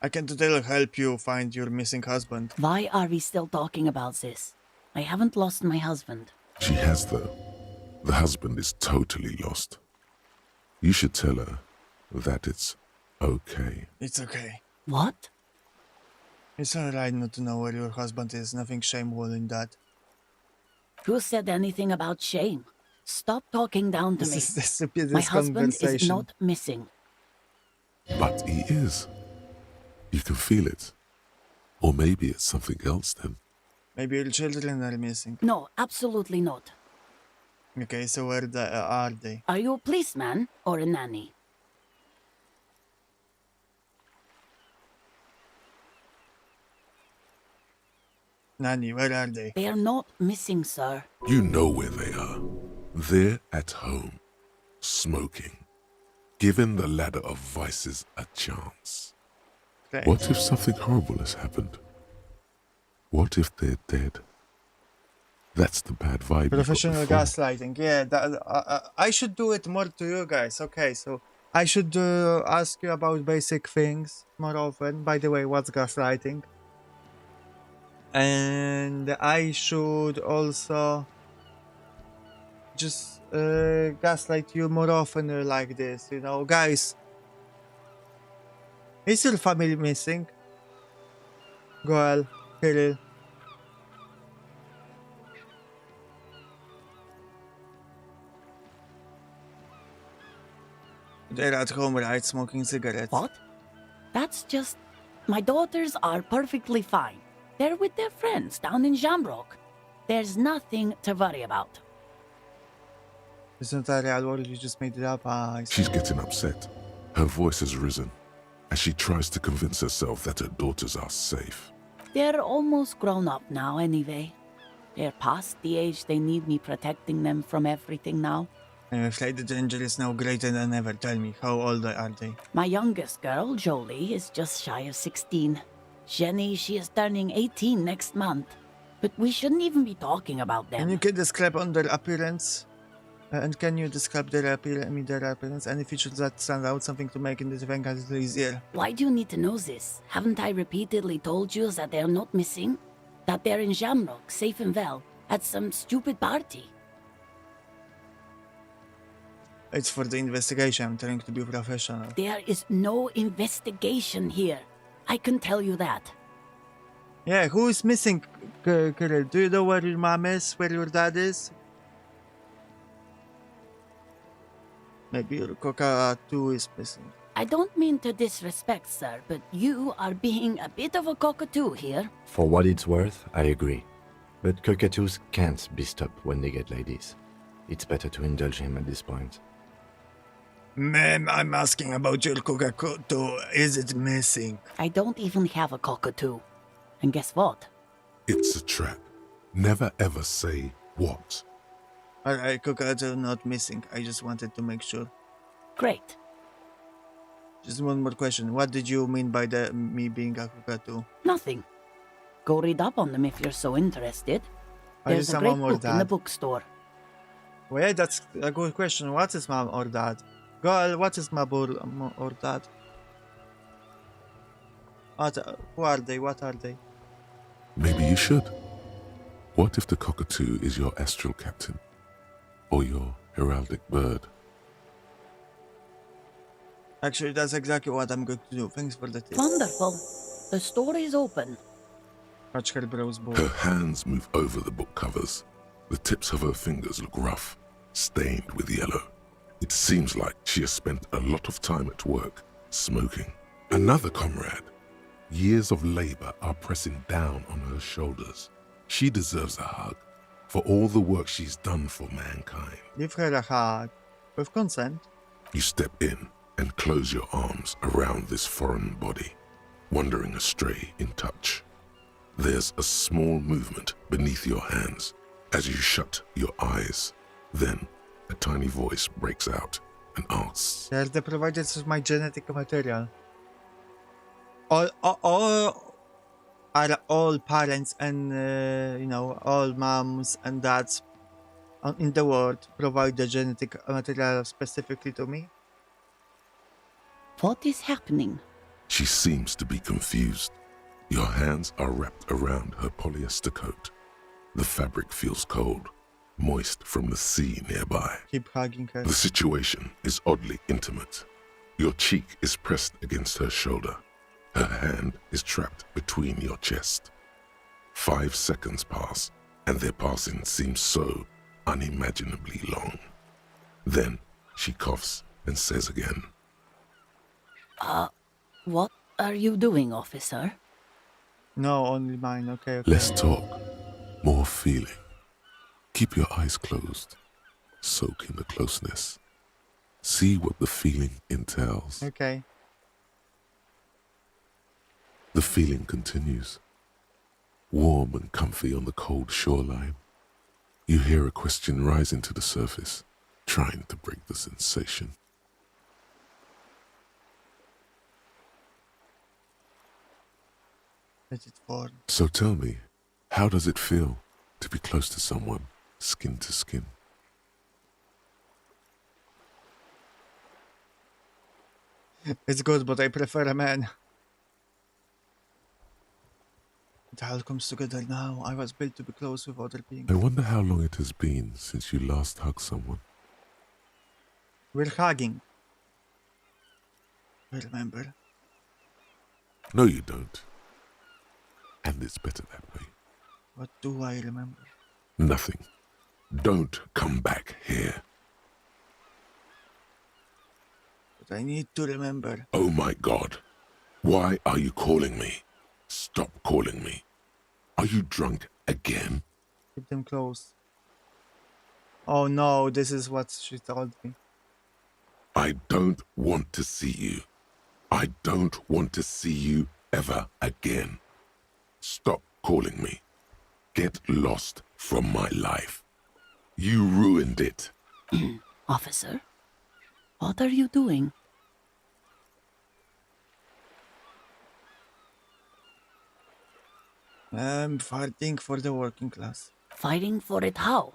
A: I can totally help you find your missing husband.
Q: Why are we still talking about this? I haven't lost my husband.
B: She has, though. The husband is totally lost. You should tell her that it's okay.
A: It's okay.
Q: What?
A: It's alright not to know where your husband is. Nothing shameful in that.
Q: Who said anything about shame? Stop talking down to
A: This
Q: me.
A: is the stupidest
Q: My husband is
A: conversation.
Q: not missing.
B: But he is. You can feel it. Or maybe it's something else then.
A: Maybe your children are missing.
Q: No, absolutely not.
A: Okay, so where are they?
Q: Are you a policeman or a nanny?
A: Nanny, where are they?
Q: They are not missing, sir.
B: You know where they are. They're at home, smoking, giving the ladder of vices a chance.
A: Great.
B: What if something horrible has happened? What if they're dead? That's the bad vibe.
A: Professional gaslighting. Yeah, I should do it more to you guys. Okay, so I should ask you about basic things more often. By the way, what's gaslighting? And I should also just gaslight you more often like this, you know. Guys, is your family missing? Goel, Kirill. They're at home, right? Smoking cigarettes.
Q: What? That's just... My daughters are perfectly fine. They're with their friends down in Shamrock. There's nothing to worry about.
A: It's not a real world, you just made it up.
B: She's getting upset. Her voice has risen as she tries to convince herself that her daughters are safe.
Q: They're almost grown up now anyway. They're past the age they need me protecting them from everything now.
A: I'm afraid the danger is now greater than ever. Tell me, how old are they?
Q: My youngest girl, Jolie, is just shy of 16. Jenny, she is turning 18 next month. But we shouldn't even be talking about them.
A: And you can describe on their appearance? And can you describe their appearance? Any features that stand out, something to make identifying a little easier?
Q: Why do you need to know this? Haven't I repeatedly told you that they're not missing? That they're in Shamrock, safe and well, at some stupid party?
A: It's for the investigation. I'm trying to be professional.
Q: There is no investigation here. I can tell you that.
A: Yeah, who is missing, Kirill? Do you know where your mom is? Where your dad is? Maybe your cockatoo is missing.
Q: I don't mean to disrespect, sir, but you are being a bit of a cockatoo here.
E: For what it's worth, I agree. But cockatoos can't be stopped when they get ladies. It's better to indulge him at this point.
A: Ma'am, I'm asking about your cockatoo. Is it missing?
Q: I don't even have a cockatoo. And guess what?
B: It's a trap. Never ever say what.
A: Alright, cockatoo not missing. I just wanted to make sure.
Q: Great.
A: Just one more question. What did you mean by me being a cockatoo?
Q: Nothing. Go read up on them if you're so interested.
A: Are you
Q: There's a
A: some
Q: great
A: mom or
Q: book in the
A: dad?
Q: bookstore.
A: Wait, that's a good question. What is mom or dad? Girl, what is mom or dad? Who are they? What are they?
B: Maybe you should. What if the cockatoo is your astral captain? Or your heraldic bird?
A: Actually, that's exactly what I'm going to do. Thanks for the tip.
Q: Wonderful. The store is open.
A: Watch her browse book.
B: Her hands move over the book covers. The tips of her fingers look rough, stained with yellow. It seems like she has spent a lot of time at work, smoking. Another comrade. Years of labor are pressing down on her shoulders. She deserves a hug for all the work she's done for mankind.
A: Give her a hug. With consent.
B: You step in and close your arms around this foreign body, wandering astray in touch. There's a small movement beneath your hands as you shut your eyes. Then a tiny voice breaks out and asks,
A: They are the providers of my genetic material. All are all parents and, all moms and dads in the world provide the genetic material specifically to me?
Q: What is happening?
B: She seems to be confused. Your hands are wrapped around her polyester coat. The fabric feels cold, moist from the sea nearby.
A: Keep hugging her.
B: The situation is oddly intimate. Your cheek is pressed against her shoulder. Her hand is trapped between your chest. 5 seconds pass, and their passing seems so unimaginably long. Then she coughs and says again,
Q: What are you doing, officer?
A: No, only mine. Okay.
B: Less talk, more feeling. Keep your eyes closed. Soak in the closeness. See what the feeling entails.
A: Okay.
B: The feeling continues. Warm and comfy on the cold shoreline. You hear a question rising to the surface, trying to break the sensation.
A: Let it fall.
B: So tell me, how does it feel to be close to someone, skin to skin?
A: It's good, but I prefer a man. It all comes together now. I was built to be close with other beings.
B: I wonder how long it has been since you last hugged someone.
A: We're hugging. I remember.
B: No, you don't. And it's better that way.
A: What do I remember?
B: Nothing. Don't come back here.
A: But I need to remember.
B: Oh my God. Why are you calling me? Stop calling me. Are you drunk again?
A: Keep them close. Oh no, this is what she told me.
B: I don't want to see you. I don't want to see you ever again. Stop calling me. Get lost from my life. You ruined it.
Q: Officer, what are you doing?
A: I'm fighting for the working class.
Q: Fighting for it how?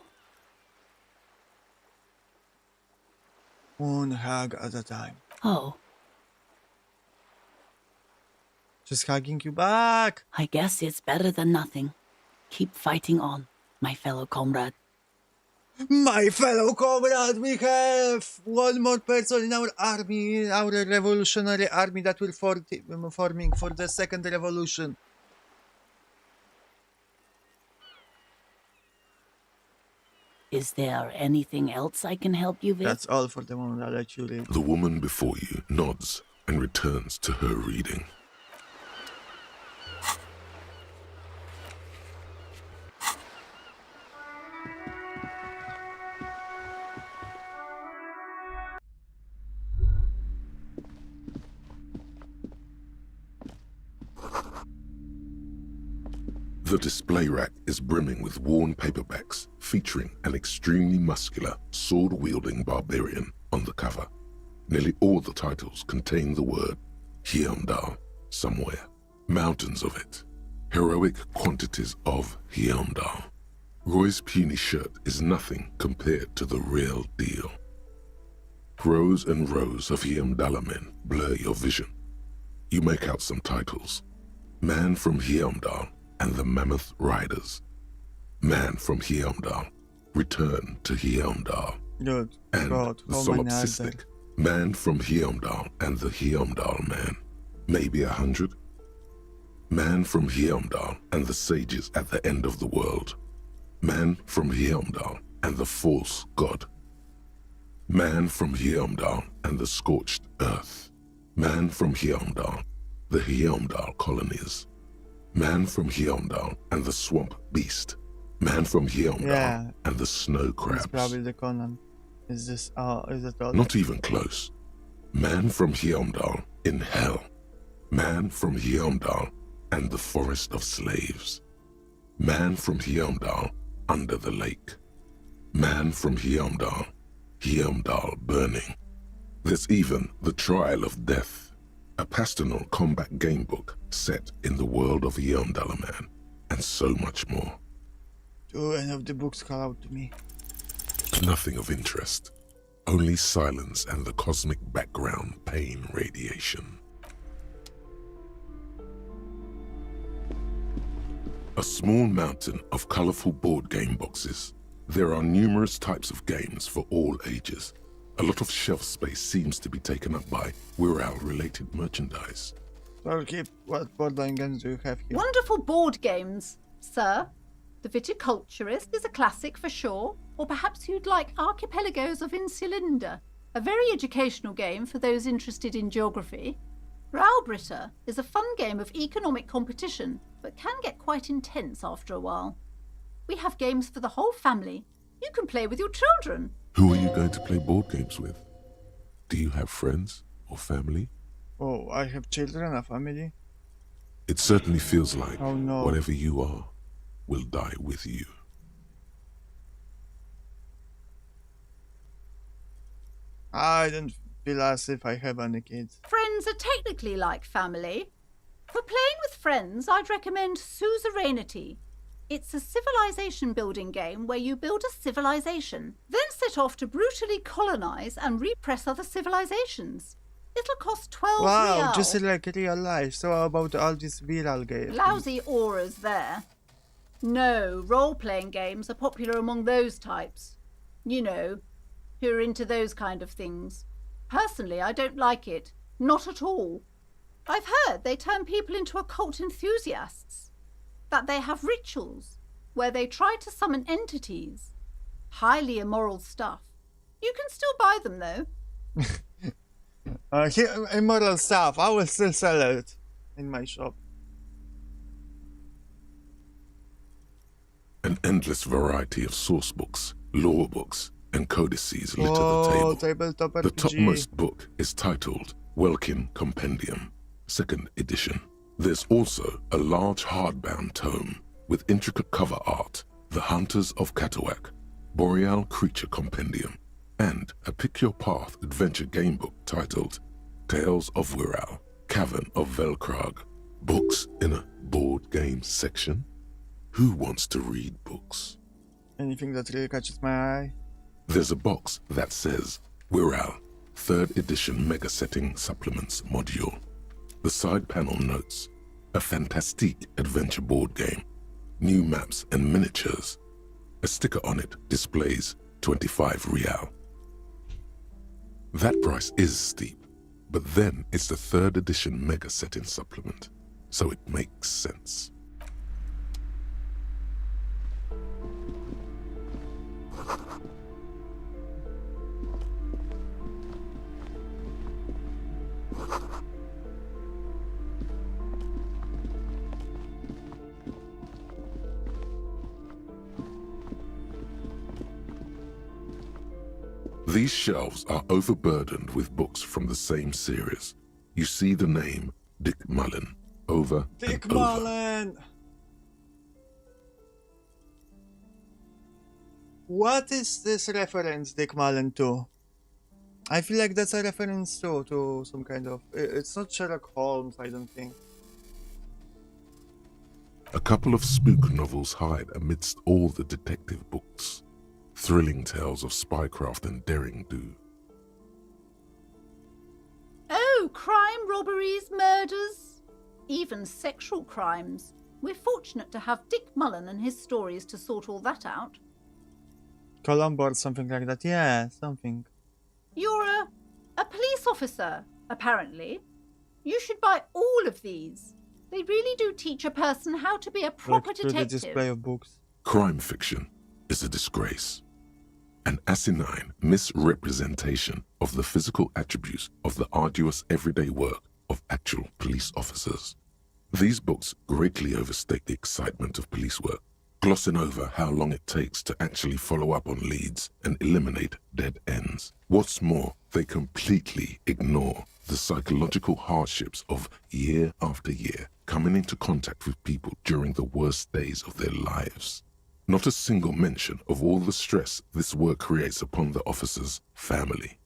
A: One hug at a time.
Q: Oh,
A: Just hugging you back.
Q: I guess it's better than nothing. Keep fighting on, my fellow comrade.
A: My fellow comrade, we have one more person in our army, in our revolutionary army that will forming for the second revolution.
Q: Is there anything else I can help you with?
A: That's all for the moment. I'll let you read.
B: The woman before you nods and returns to her reading. The display rack is brimming with worn paperbacks featuring an extremely muscular, sword-wielding barbarian on the cover. Nearly all the titles contain the word Hyundai somewhere. Mountains of it. Heroic quantities of Hyamdal. Roy's puny shirt is nothing compared to the real deal. Rows and rows of Hyamdalamen blur your vision. You make out some titles. Man from Hyamdal and the Mammoth Riders. Man from Hyamdal, Return to Hyamdal.
A: Good.
B: And
A: God,
B: the
A: how many are there?
B: Solipsistic. Man from Hyamdal and the Hyamdal Man. Maybe 100. Man from Hyamdal and the sages at the end of the world. Man from Hyamdal and the false god. Man from Hyamdal and the scorched earth. Man from Hyamdal, the Hyamdal colonies. Man from Hyamdal and the swamp beast. Man from Hyamdal and the snow crabs.
A: It's probably the Conan. Is this, is it all?
B: Not even close. Man from Hyamdal in hell. Man from Hyamdal and the forest of slaves. Man from Hyamdal under the lake. Man from Hyamdal, Hyamdal burning. There's even the Trial of Death, a pastoral combat game book set in the world of Hyamdalaman, and so much more.
A: Do any of the books call out to me?
B: Nothing of interest. Only silence and the cosmic background pain radiation. A small mountain of colorful board game boxes. There are numerous types of games for all ages. A lot of shelf space seems to be taken up by Wirral-related merchandise.
A: So keep, what board games do you have here?
R: Wonderful board games, sir. The Viticulturist is a classic for sure, or perhaps you'd like Archipelagos of Insulinda, a very educational game for those interested in geography. Raubritter is a fun game of economic competition, but can get quite intense after a while. We have games for the whole family. You can play with your children.
B: Who are you going to play board games with? Do you have friends or family?
A: Oh, I have children, a family.
B: It certainly feels like
A: Oh, no.
B: whatever you are will die with you.
A: I don't feel as if I have any kids.
R: Friends are technically like family. For playing with friends, I'd recommend Suzerainty. It's a civilization building game where you build a civilization, then set off to brutally colonize and repress other civilizations. It'll cost 12
A: Wow,
R: real.
A: just like real life. So how about all these viral games?
R: Lousy auras there. No, role-playing games are popular among those types. You know, who are into those kind of things. Personally, I don't like it. Not at all. I've heard they turn people into occult enthusiasts. That they have rituals where they try to summon entities. Highly immoral stuff. You can still buy them, though.
A: Immoral stuff. I will still sell it in my shop.
B: An endless variety of source books, lore books, and codices litter the table.
A: Tabletop
B: The
A: RPG.
B: topmost book is titled Welkin Compendium, 2nd edition. There's also a large hardbound tome with intricate cover art, The Hunters of Katawak, Boreal Creature Compendium, and a Pick Your Path adventure game book titled Tales of Wirral, Cavern of Velkrag. Books in a board game section? Who wants to read books?
A: Anything that really catches my eye?
B: There's a box that says Wirral, 3rd edition Mega Setting Supplements Module. The side panel notes, a fantastique adventure board game, new maps and miniatures. A sticker on it displays 25 real. That price is steep, but then it's the 3rd edition Mega Setting Supplement, so it makes sense. These shelves are overburdened with books from the same series. You see the name Dick Mullen over
A: Dick
B: and over.
A: Mullen! What is this reference, Dick Mullen, to? I feel like that's a reference to some kind of... It's not Sherlock Holmes, I don't think.
B: A couple of spook novels hide amidst all the detective books. Thrilling tales of spycraft and daring-do.
R: Oh, crime, robberies, murders, even sexual crimes. We're fortunate to have Dick Mullen and his stories to sort all that out.
A: Colombo or something like that. Yeah, something.
R: You're a police officer, apparently. You should buy all of these. They really do teach a person how to be a proper
A: Look through the
R: detective.
A: display of books.
B: Crime fiction is a disgrace. An asinine misrepresentation of the physical attributes of the arduous everyday work of actual police officers. These books greatly overstate the excitement of police work, glossing over how long it takes to actually follow up on leads and eliminate dead ends. What's more, they completely ignore the psychological hardships of year after year coming into contact with people during the worst days of their lives. Not a single mention of all the stress this work creates upon the officer's family.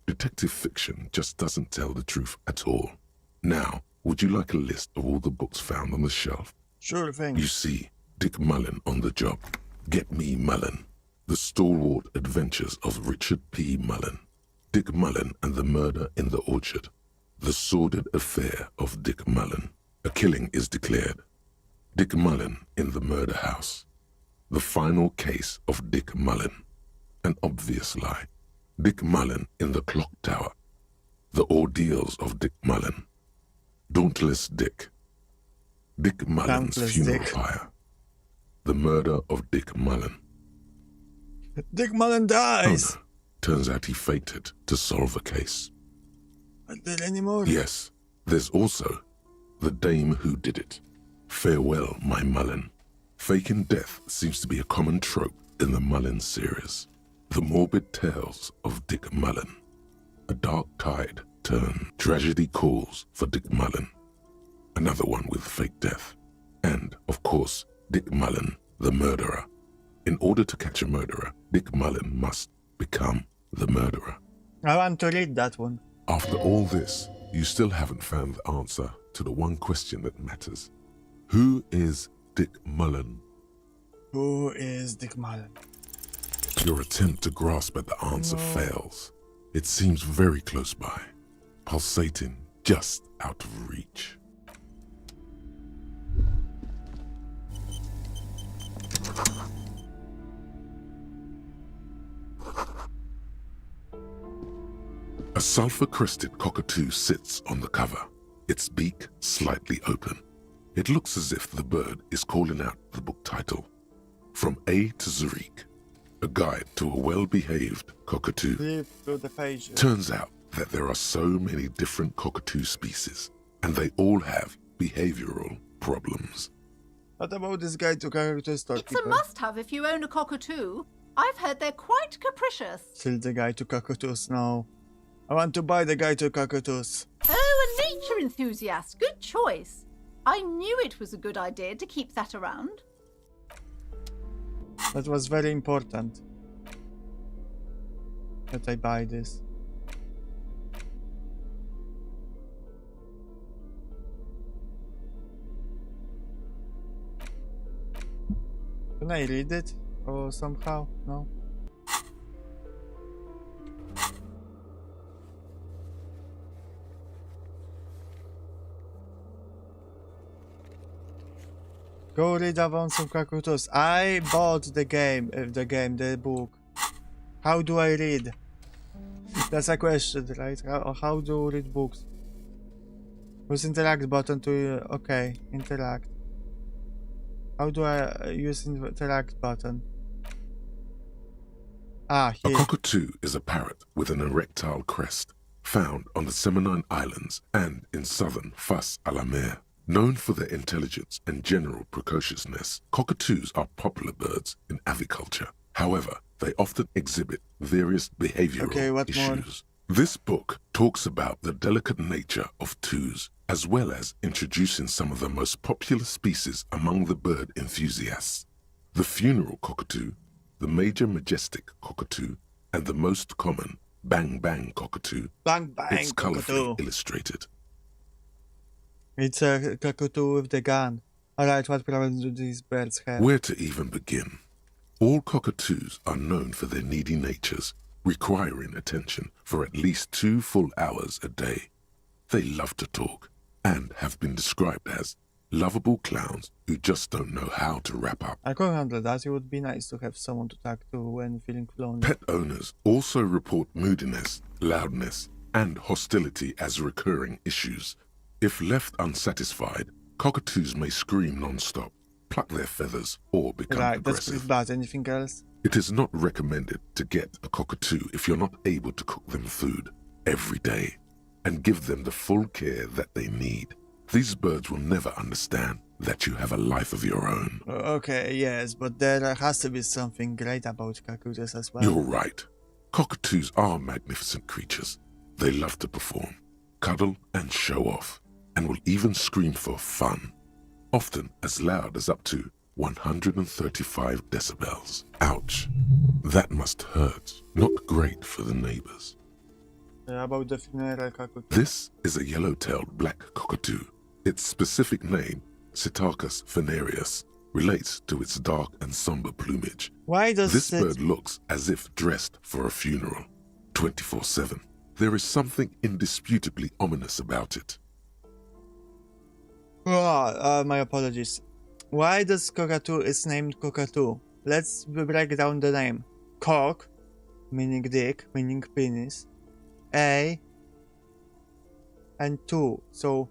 B: Detective fiction just doesn't tell the truth at all. Now, would you like a list of all the books found on the shelf?
A: Sure thing.
B: You see Dick Mullen on the job. Get Me Mullen. The Stalwart Adventures of Richard P. Mullen. Dick Mullen and the Murder in the Orchard. The Sordid Affair of Dick Mullen. A killing is declared. Dick Mullen in the Murder House. The Final Case of Dick Mullen. An Obvious Lie. Dick Mullen in the Clock Tower. The Ordeals of Dick Mullen. Dauntless Dick. Dick Mullen's
A: Dauntless
B: Funeral
A: Dick.
B: Pyre. The Murder of Dick Mullen.
A: Dick Mullen dies!
B: Oh no. Turns out he faked it to solve a case.
A: Not there anymore.
B: Yes, there's also The Dame Who Did It. Farewell, my Mullen. Faking death seems to be a common trope in the Mullen series. The morbid tales of Dick Mullen. A dark tide turn tragedy calls for Dick Mullen. Another one with fake death. And, of course, Dick Mullen, the murderer. In order to catch a murderer, Dick Mullen must become the murderer.
A: I want to read that one.
B: After all this, you still haven't found the answer to the one question that matters. Who is Dick Mullen?
A: Who is Dick Mullen?
B: Your attempt to grasp at the answer fails. It seems very close by, pulsating just out of reach. A sulfur-crested cockatoo sits on the cover, its beak slightly open. It looks as if the bird is calling out the book title, From A to Zurich, a guide to a well-behaved cockatoo.
A: Flip through the pages.
B: Turns out that there are so many different cockatoo species, and they all have behavioral problems.
A: What about this guide to character store?
R: It's a must-have if you own a cockatoo. I've heard they're quite capricious.
A: Still the guide to cockatoos now. I want to buy the guide to cockatoos.
R: Oh, a nature enthusiast. Good choice. I knew it was a good idea to keep that around.
A: That was very important that I buy this. Can I read it? Or somehow? No? Go read about some cockatoos. I bought the book. How do I read? That's a question, right? How do you read books? Use interact button to... okay, interact. How do I use interact button? Ah,
B: A
A: here.
B: cockatoo is a parrot with an erectile crest, found on the Seminine Islands and in southern Fas-a-la-Mer. Known for their intelligence and general precociousness, cockatoos are popular birds in aviculture. However, they often exhibit various behavioral issues. This book talks about the delicate nature of toos, as well as introducing some of the most popular species among the bird enthusiasts. The funeral cockatoo, the major majestic cockatoo, and the most common bang bang cockatoo.
A: Bang bang
B: It's colorfully
A: cockatoo.
B: illustrated.
A: It's a cockatoo with the gun. Alright, what problems do these birds have?
B: Where to even begin? All cockatoos are known for their needy natures, requiring attention for at least 2 full hours a day. They love to talk, and have been described as lovable clowns who just don't know how to wrap up.
A: I can handle that. It would be nice to have someone to talk to when feeling lonely.
B: Pet owners also report moodiness, loudness, and hostility as recurring issues. If left unsatisfied, cockatoos may scream non-stop, pluck their feathers, or become
A: Right, that's
B: aggressive.
A: pretty bad. Anything else?
B: It is not recommended to get a cockatoo if you're not able to cook them food every day and give them the full care that they need. These birds will never understand that you have a life of your own.
A: Okay, yes, but there has to be something great about cockatoos as well.
B: You're right. Cockatoos are magnificent creatures. They love to perform, cuddle, and show off, and will even scream for fun, often as loud as up to 135 decibels. Ouch. That must hurt. Not great for the neighbors.
A: About the funeral cockatoo.
B: This is a yellow-tailed black cockatoo. Its specific name, Psittacus venereus, relates to its dark and somber plumage.
A: Why does
B: this bird looks as if dressed for a funeral, 24/7. There is something indisputably ominous about it.
A: My apologies. Why does cockatoo is named cockatoo? Let's break down the name. Cock, meaning dick, meaning penis. A and 2. So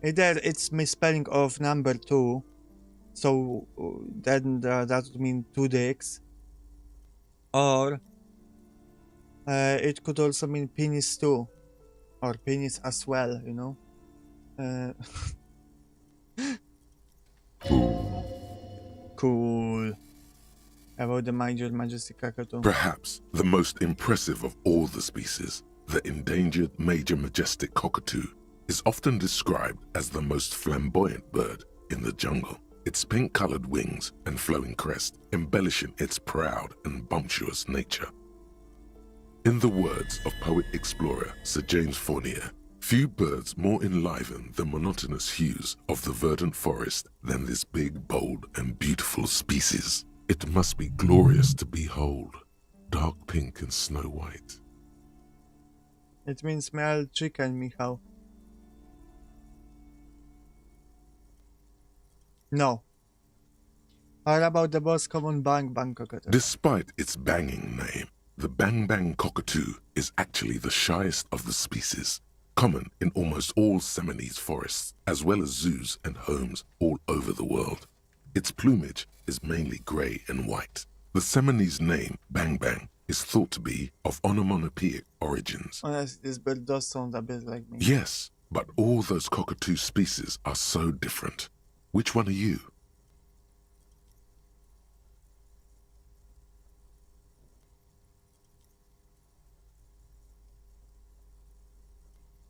A: either it's misspelling of number 2, so then that would mean 2 dicks, or it could also mean penis too, or penis as well, you know. Cool. About the Major Majesty cockatoo.
B: Perhaps the most impressive of all the species, the endangered Major Majestic cockatoo, is often described as the most flamboyant bird in the jungle. Its pink-colored wings and flowing crest embellishing its proud and bumptious nature. In the words of poet-explorer Sir James Fournier, few birds more enliven the monotonous hues of the verdant forest than this big, bold, and beautiful species. It must be glorious to behold, dark pink and snow white.
A: It means male chicken, Mihau. No. How about the most common bang bang cockatoo?
B: Despite its banging name, the bang bang cockatoo is actually the shyest of the species, common in almost all Seminoles forests, as well as zoos and homes all over the world. Its plumage is mainly grey and white. The Seminoles name, bang bang, is thought to be of onomatopoeic origins.
A: Honestly, this bird does sound a bit like me.
B: Yes, but all those cockatoo species are so different. Which one are you?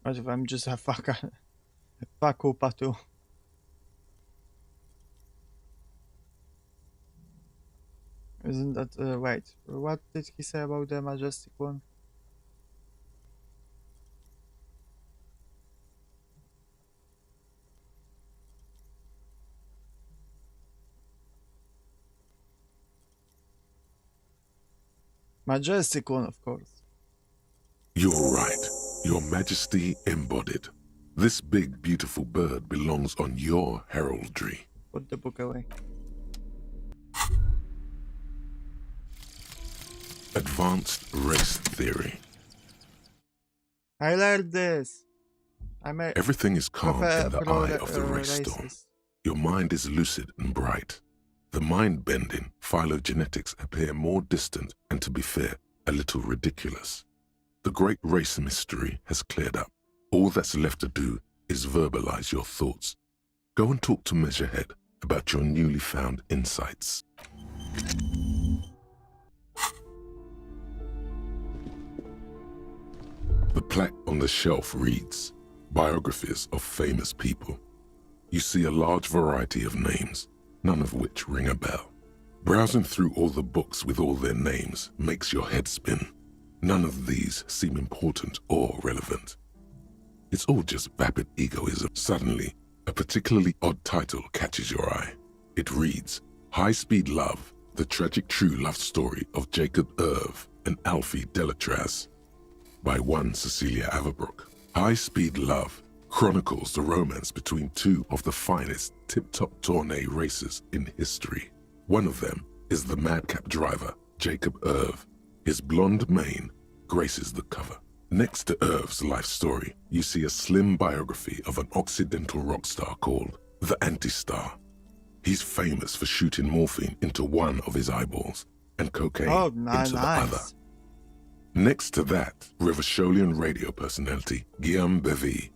A: What if I'm just a fakupatu? Isn't that, wait, what did he say about the majestic one? Majestic one, of course.
B: You're right. Your Majesty embodied. This big, beautiful bird belongs on your heraldry.
A: Put the book away.
B: Advanced race theory.
A: I learned this.
B: Everything is calm in the eye of the race storm. Your mind is lucid and bright. The mind-bending phylogenetics appear more distant and, to be fair, a little ridiculous. The great race mystery has cleared up. All that's left to do is verbalize your thoughts. Go and talk to Measurehead about your newly found insights. The plaque on the shelf reads, Biographies of Famous People. You see a large variety of names, none of which ring a bell. Browsing through all the books with all their names makes your head spin. None of these seem important or relevant. It's all just vapid egoism. Suddenly, A particularly odd title catches your eye. It reads, High Speed Love, the tragic true love story of Jacob Irv and Alfie Delatraz, by one Cecilia Averbrook. High Speed Love chronicles the romance between two of the finest tip-top tourney racers in history. One of them is the madcap driver, Jacob Irv. His blonde mane graces the cover. Next to Irv's life story, you see a slim biography of an Occidental rock star called the Anti-Star. He's famous for shooting morphine into one of his eyeballs and cocaine into the other. Next to that, Rivasholian radio personality Guillaume Bevy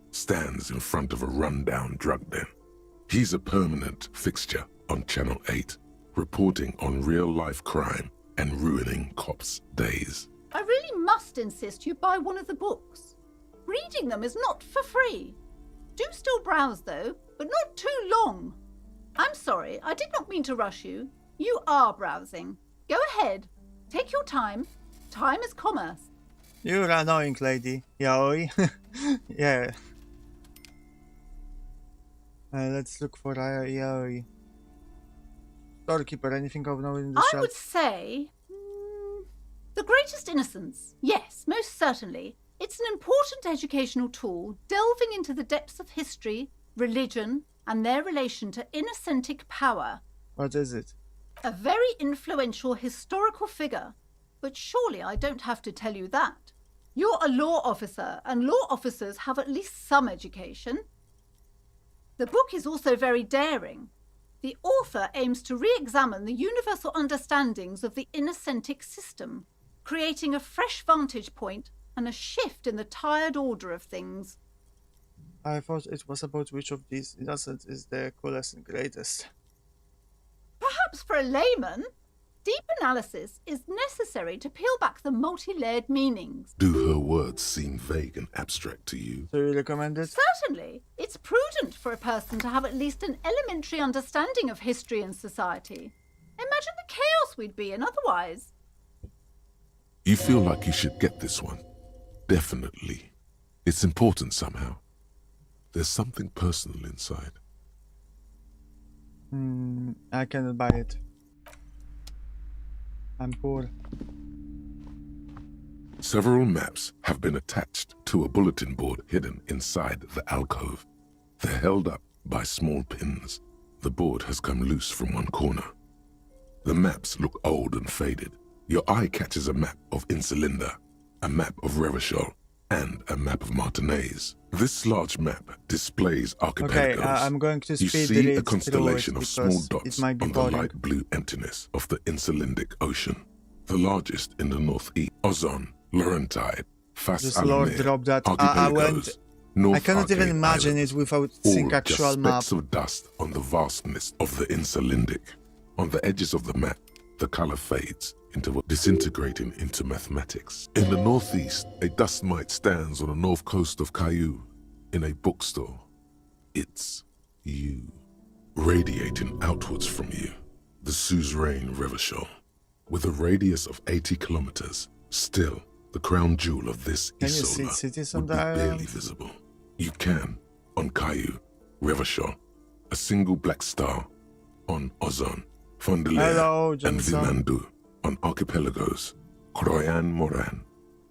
B: stands in front of a rundown drug den. He's a permanent fixture on Channel 8, reporting on real-life crime and ruining cops' days.
R: I really must insist you buy one of the books. Reading them is not for free. Do still browse, though, but not too long. I'm sorry, I did not mean to rush you. You are browsing. Go ahead. Take your time. Time is commerce.
A: You're annoying, lady. Yaoi. Yeah. Let's look for Yaoi. Storekeeper, anything of note in the shelf?
R: I would say... The Greatest Innocence. Yes, most certainly. It's an important educational tool delving into the depths of history, religion, and their relation to innocentic power.
A: What is it?
R: A very influential historical figure. But surely I don't have to tell you that. You're a law officer, and law officers have at least some education. The book is also very daring. The author aims to re-examine the universal understandings of the innocentic system, creating a fresh vantage point and a shift in the tired order of things.
A: I thought it was about which of these innocents is the coolest and greatest.
R: Perhaps for a layman, deep analysis is necessary to peel back the multi-layered meanings.
B: Do her words seem vague and abstract to you?
A: So you recommend it?
R: Certainly. It's prudent for a person to have at least an elementary understanding of history and society. Imagine the chaos we'd be in otherwise.
B: You feel like you should get this one. Definitely. It's important somehow. There's something personal inside.
A: I cannot buy it. I'm poor.
B: Several maps have been attached to a bulletin board hidden inside the alcove. They're held up by small pins. The board has come loose from one corner. The maps look old and faded. Your eye catches a map of Insulinda, a map of Revachol, and a map of Martinez. This large map displays archipelagos.
A: Okay, I'm going to
B: You
A: speed
B: see
A: read
B: a constellation of small
A: because
B: dots
A: it might be
B: on the
A: boring.
B: light blue emptiness of the Insulindic Ocean. The largest in the northeast, Ozon, Laurentide, Fas
A: Just Lord
B: Alamir,
A: drop that. I
B: archipelagos, North
A: I cannot even
B: Arcade
A: imagine
B: Islands,
A: it without
B: all
A: seeing
B: just
A: actual map.
B: specks of dust on the vastness of the Insulindic. On the edges of the map, the color fades into disintegrating into mathematics. In the northeast, a dust mite stands on the north coast of Caillou in a bookstore. It's you. Radiating outwards from you, the suzerain Revachol. With a radius of 80 kilometers, still, the crown jewel of this
A: Can you see
B: Isola
A: cities on
B: would be
A: the
B: barely
A: island?
B: visible. You can, on Caillou, Revachol, a single black star, on Ozon, Fondelier,
A: Hello,
B: and
A: Johnson.
B: Vilmandu, on archipelagos, Croyan Moran,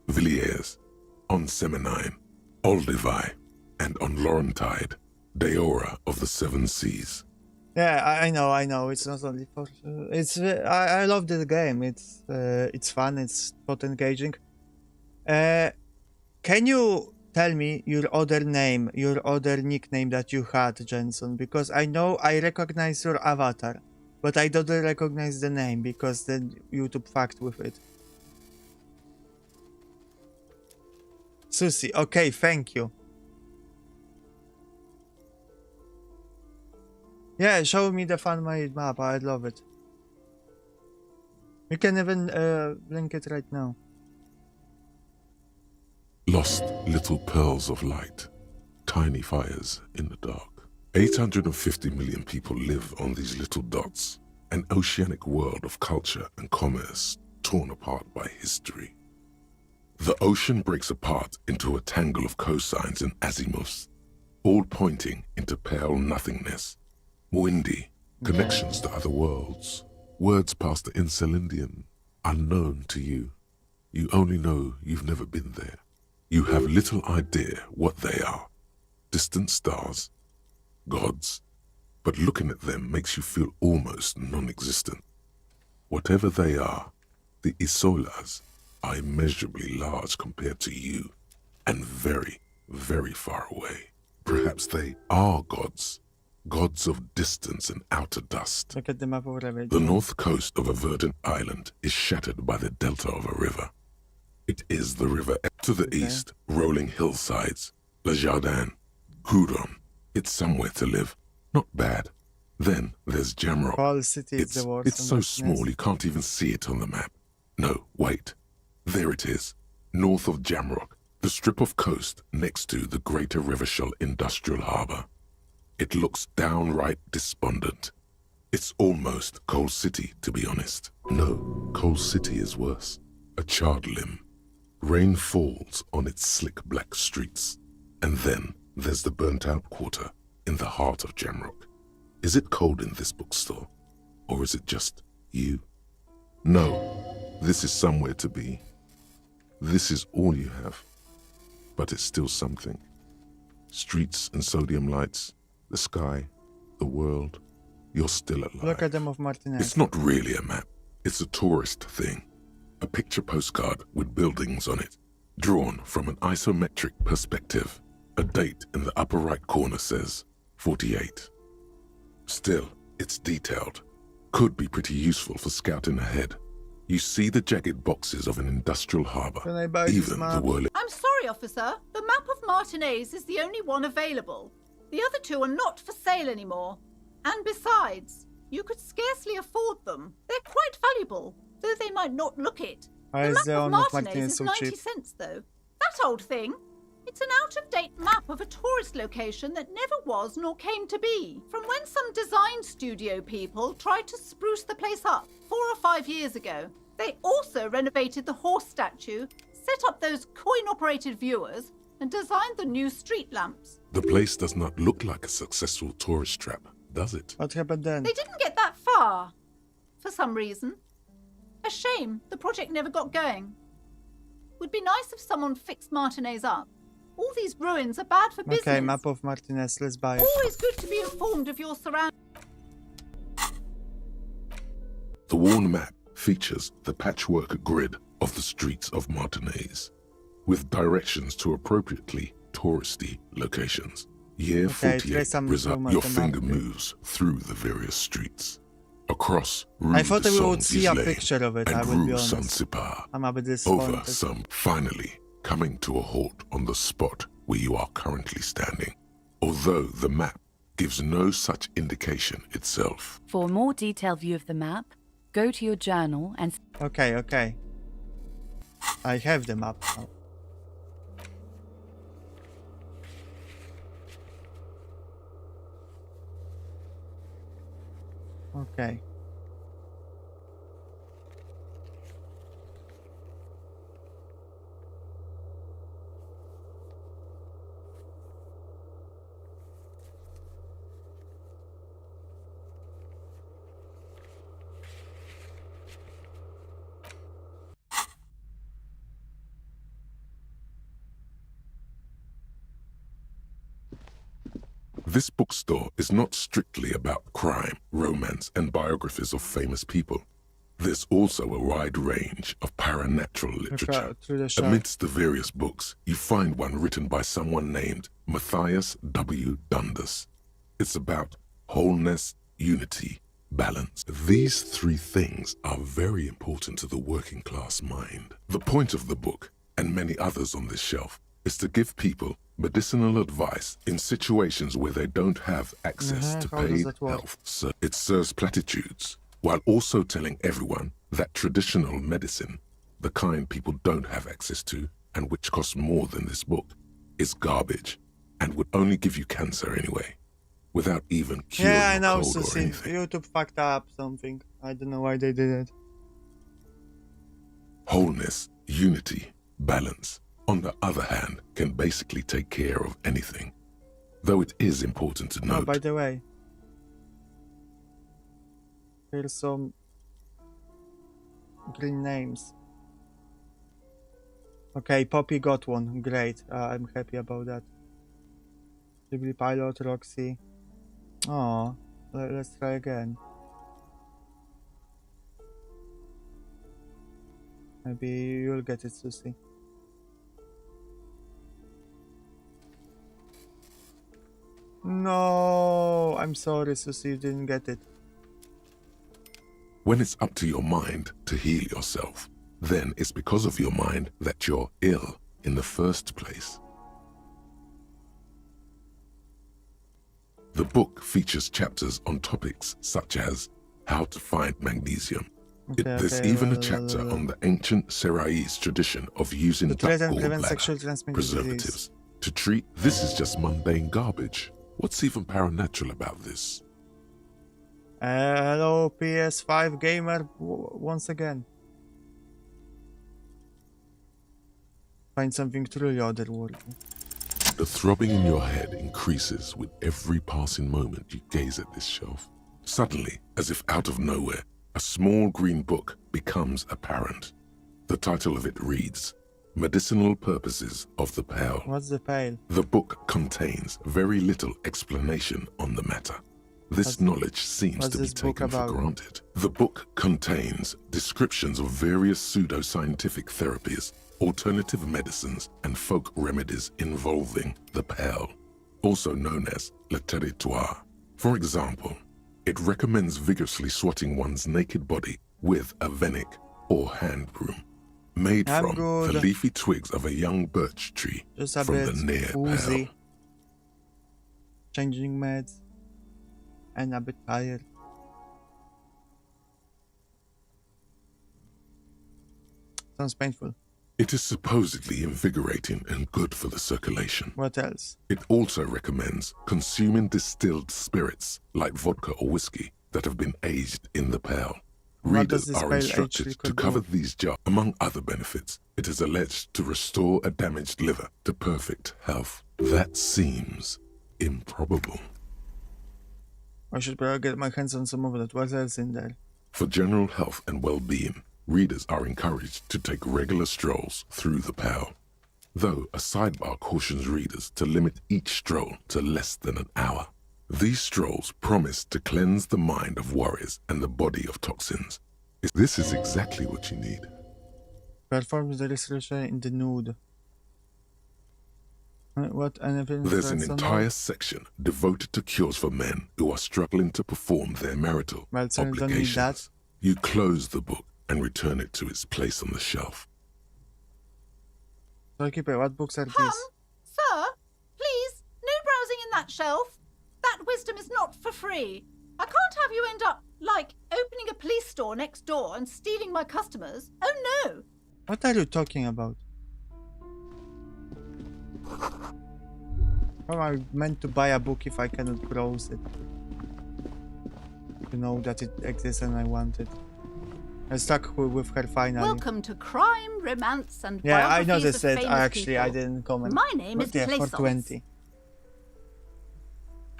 B: Villiers, on Semenine, Olduvai, and on Laurentide, Deora of the Seven Seas.
A: Yeah, I know. It's not only for. I love this game. It's fun. It's not engaging. Can you tell me your other name, your other nickname that you had, Jensen? Because I know I recognize your avatar, but I don't recognize the name because then YouTube fucked with it. Susie. Okay, thank you. Yeah, show me the fan-made map. I'd love it. You can even link it right now.
B: Lost little pearls of light, tiny fires in the dark. 850 million people live on these little dots, an oceanic world of culture and commerce torn apart by history. The ocean breaks apart into a tangle of cosines and azimuths, all pointing into pale nothingness. Windy, connections to other worlds, words past the Incelindian, unknown to you. You only know you've never been there. You have little idea what they are. Distant stars, gods, but looking at them makes you feel almost non-existent. Whatever they are, the Isolas are immeasurably large compared to you, and very, very far away. Perhaps they are gods, gods of distance and outer dust.
A: Look at the map already.
B: The north coast of a verdant island is shattered by the delta of a river. It is the river to the east, rolling hillsides, Le Jardin, Huron. It's somewhere to live. Not bad. Then there's Jamrock.
A: Whole city is the worst.
B: It's so small you can't even see it on the map. No, wait. There it is. North of Jamrock, the strip of coast next to the Greater Rivershell Industrial Harbour. It looks downright despondent. It's almost Coal City, to be honest. No, Coal City is worse. A charred limb. Rain falls on its slick black streets. And then there's the burnt-out quarter in the heart of Jamrock. Is it cold in this bookstore? Or is it just you? No, this is somewhere to be. This is all you have. But it's still something. Streets and sodium lights, the sky, the world. You're still alive.
A: Look at them of Martinez.
B: It's not really a map. It's a tourist thing. A picture postcard with buildings on it, drawn from an isometric perspective. A date in the upper right corner says 48. Still, it's detailed. Could be pretty useful for scouting ahead. You see the jagged boxes of an industrial harbour.
A: Can I buy
B: Even the whirling...
R: I'm sorry, officer. The map of Martinez is the only one available. The other two are not for sale anymore. And besides, you could scarcely afford them. They're quite valuable, though they might not look it.
A: Why
R: The
A: is
R: map
A: the
R: of
A: one of
R: Martinez
A: Martinez
R: is
A: so
R: 90
A: cheap?
R: cents, though. That old thing. It's an out-of-date map of a tourist location that never was nor came to be. From when some design studio people tried to spruce the place up 4 or 5 years ago. They also renovated the horse statue, set up those coin-operated viewers, and designed the new street lamps.
B: The place does not look like a successful tourist trap, does it?
A: What happened then?
R: They didn't get that far, for some reason. A shame the project never got going. Would be nice if someone fixed Martinez up. All these ruins are bad for business.
A: Okay, map of Martinez, let's buy it.
R: Always good to be informed of your surroundings.
B: The worn map features the patchwork grid of the streets of Martinez, with directions to appropriately touristy locations. Year 48 result, your finger moves through the various streets. Across Rue
A: I thought
B: de
A: we would see a
B: Saint-Gislain
A: picture of it, I
B: and
A: will be
B: Rue
A: honest.
B: Saint-Sipar.
A: I'm a bit
B: Over
A: disappointed.
B: some, finally coming to a halt on the spot where you are currently standing, although the map gives no such indication itself.
S: For a more detailed view of the map, go to your journal and...
A: Okay. I have the map now. Okay.
B: This bookstore is not strictly about crime, romance, and biographies of famous people. There's also a wide range of paranatural literature. Amidst the various books, you find one written by someone named Matthias W. Dundas. It's about wholeness, unity, balance. These three things are very important to the working class mind. The point of the book, and many others on this shelf, is to give people medicinal advice in situations where they don't have access to paid health. So it serves platitudes, while also telling everyone that traditional medicine, the kind people don't have access to and which costs more than this book, is garbage and would only give you cancer anyway, without even curing
A: Yeah, I know.
B: a cold
A: So
B: or
A: see,
B: anything.
A: YouTube fucked up something. I don't know why they did it.
B: Wholeness, unity, balance, on the other hand, can basically take care of anything. though it is important to
A: Oh,
B: note.
A: by the way, here's some green names. Okay, Poppy got one. Great. I'm happy about that. Ghibli Pilot, Roxy. Oh, let's try again. Maybe you'll get it, Susie. No, I'm sorry, Susie, you didn't get it.
B: When it's up to your mind to heal yourself, then it's because of your mind that you're ill in the first place. The book features chapters on topics such as how to find magnesium. There's even a chapter on the ancient Seraise tradition of using duck gallbladder preservatives to treat. This is just mundane garbage. What's even paranatural about this?
A: Hello, PS5 gamer, once again. Find something truly otherworldly.
B: The throbbing in your head increases with every passing moment you gaze at this shelf. Suddenly, as if out of nowhere, a small green book becomes apparent. The title of it reads, Medicinal Purposes of the Pale.
A: What's the pale?
B: The book contains very little explanation on the matter. This knowledge seems to be taken for granted. The book contains descriptions of various pseudo-scientific therapies, alternative medicines, and folk remedies involving the pale, also known as le territoire. For example, it recommends vigorously swatting one's naked body with a venik or hand broom, made from the leafy twigs of a young birch tree from the near pale.
A: Changing meds. And a bit tired. Sounds painful.
B: It is supposedly invigorating and good for the circulation.
A: What else?
B: It also recommends consuming distilled spirits like vodka or whiskey that have been aged in the pale. Readers are instructed to cover these jars. Among other benefits, it is alleged to restore a damaged liver to perfect health. That seems improbable.
A: I should probably get my hands on some of that. What else in there?
B: For general health and well-being, readers are encouraged to take regular strolls through the pale, though a sidebar cautions readers to limit each stroll to less than an hour. These strolls promise to cleanse the mind of worries and the body of toxins. This is exactly what you need.
A: Performs the restoration in the nude. What?
B: There's an entire section devoted to cures for men who are struggling to perform their marital obligations. You close the book and return it to its place on the shelf.
A: Storekeeper, what books are these?
R: Sir, please, no browsing in that shelf. That wisdom is not for free. I can't have you end up, like, opening a police store next door and stealing my customers. Oh no!
A: What are you talking about? How am I meant to buy a book if I cannot browse it? To know that it exists and I want it. I stuck with her finally.
R: Welcome to crime, romance, and
A: I noticed
R: it.
A: I
R: People.
A: didn't comment.
R: My name is Plaisance.
A: 420.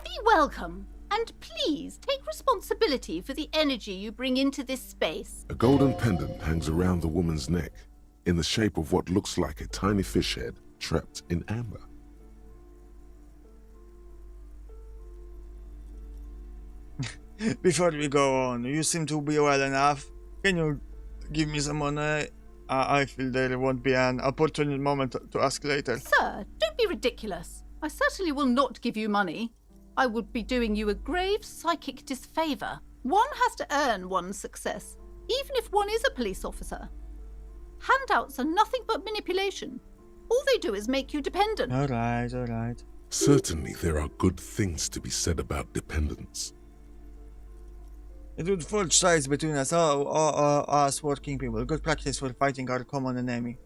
R: Be welcome, and please take responsibility for the energy you bring into this space.
B: A golden pendant hangs around the woman's neck in the shape of what looks like a tiny fish head trapped in amber.
A: Before we go on, you seem to be well enough. Can you give me some money? I feel there won't be an opportune moment to ask later.
R: Sir, don't be ridiculous. I certainly will not give you money. I would be doing you a grave psychic disfavor. One has to earn one's success, even if one is a police officer. Handouts are nothing but manipulation. All they do is make you dependent.
A: Alright.
B: Certainly there are good things to be said about dependence.
A: It would forge ties between us, us working people. Good practice for fighting our common enemy.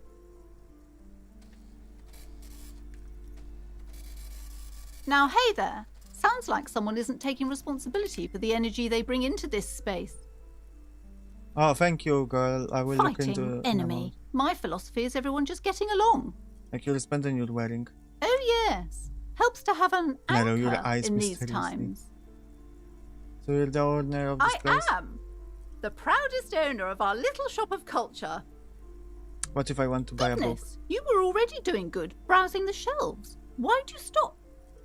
R: Now, hey there. Sounds like someone isn't taking responsibility for the energy they bring into this space.
A: Oh, thank you, girl. I will look into...
R: Fighting enemy. My philosophy is everyone just getting along.
A: Like your wristband you're wearing.
R: Oh, yes. Helps to have an
A: Narrow your
R: anchor
A: eyes
R: in these
A: mysteriously.
R: times.
A: So you're the owner of this place?
R: I am the proudest owner of our little shop of culture.
A: What if I want to buy a book?
R: Goodness, you were already doing good, browsing the shelves. Why'd you stop?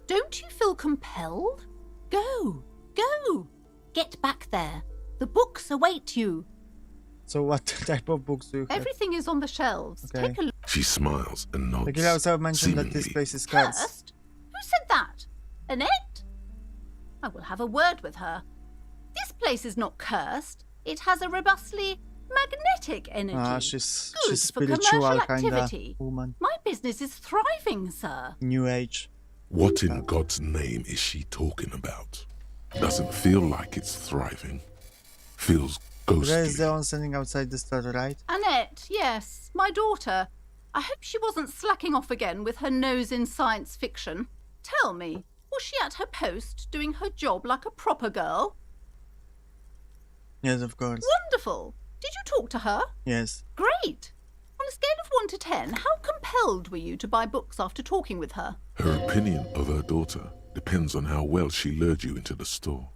R: Don't you feel compelled? Go, go. Get back there. The books await you.
A: So what type of books do you have?
R: Everything is on the shelves.
A: Okay.
R: Take a look.
B: She smiles and nods.
A: The girl also mentioned that this place is cursed.
R: Cursed? Who said that? Annette? I will have a word with her. This place is not cursed. It has a robustly magnetic energy.
A: Ah, she's
R: Good for
A: spiritual
R: commercial
A: kinda
R: activity.
A: woman.
R: My business is thriving, sir.
A: New age.
B: What in God's name is she talking about? Doesn't feel like it's thriving. Feels ghostly.
A: There is the one standing outside the store, right?
R: Annette, yes, my daughter. I hope she wasn't slacking off again with her nose in science fiction. Tell me, was she at her post doing her job like a proper girl?
A: Yes, of course.
R: Wonderful. Did you talk to her?
A: Yes.
R: Great. On a scale of 1 to 10, how compelled were you to buy books after talking with her?
B: Her opinion of her daughter depends on how well she lured you into the store.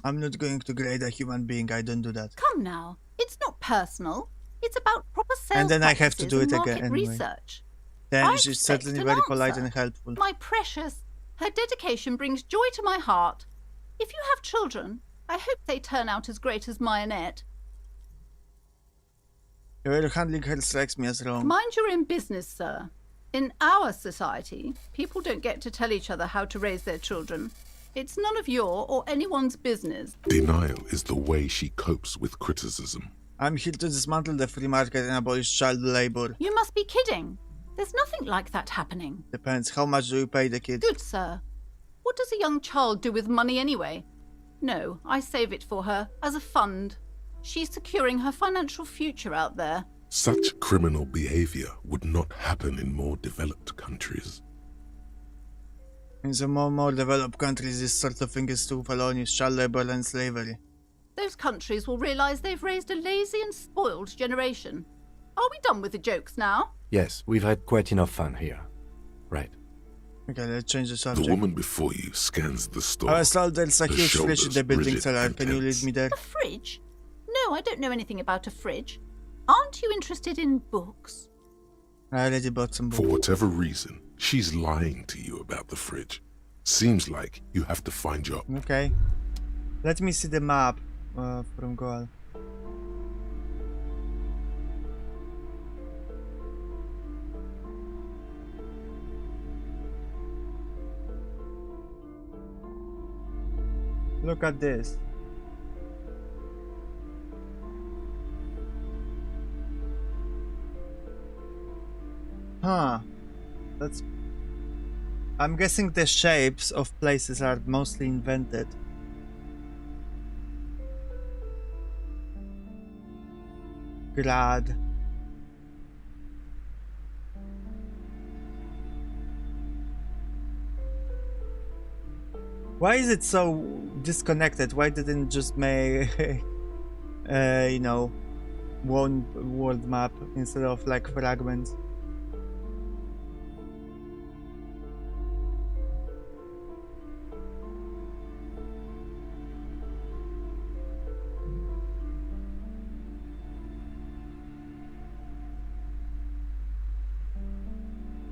A: I'm not going to grade a human being. I don't do that.
R: Come now. It's not personal. It's about proper sales
A: And then I have to
R: practices
A: do it
R: and
A: again
R: market
A: anyway.
R: research.
A: Then
R: I
A: she's
R: expect
A: certainly
R: an
A: very polite
R: answer.
A: and helpful.
R: My precious, her dedication brings joy to my heart. If you have children, I hope they turn out as great as my Annette.
A: Your handling her strikes me as wrong.
R: Mind your own business, sir. In our society, people don't get to tell each other how to raise their children. It's none of your or anyone's business.
B: Denial is the way she copes with criticism.
A: I'm here to dismantle the free market and abolish child labor.
R: You must be kidding. There's nothing like that happening.
A: Depends. How much do you pay the kid?
R: Good, sir. What does a young child do with money anyway? No, I save it for her as a fund. She's securing her financial future out there.
B: Such criminal behavior would not happen in more developed countries.
A: In the more developed countries, this sort of thing is too felonious, child labor and slavery.
R: Those countries will realize they've raised a lazy and spoiled generation. Are we done with the jokes now?
E: Yes, we've had quite enough fun here. Right.
A: Okay, let's change the subject.
B: The woman before you scans the store.
A: I was told there's a
B: Her
A: huge fridge in
B: shoulders
A: the building
B: rigid
A: cellar.
B: and
A: Can you lead
B: tense.
A: me there?
R: A fridge? No, I don't know anything about a fridge. Aren't you interested in books?
A: I already bought some
B: For
A: books.
B: whatever reason, she's lying to you about the fridge. Seems like you have to find your...
A: Okay. Let me see the map from Goal. Look at this. Huh. That's... I'm guessing the shapes of places are mostly invented. Grad. Why is it so disconnected? Why didn't just make, you know, one world map instead of like fragments?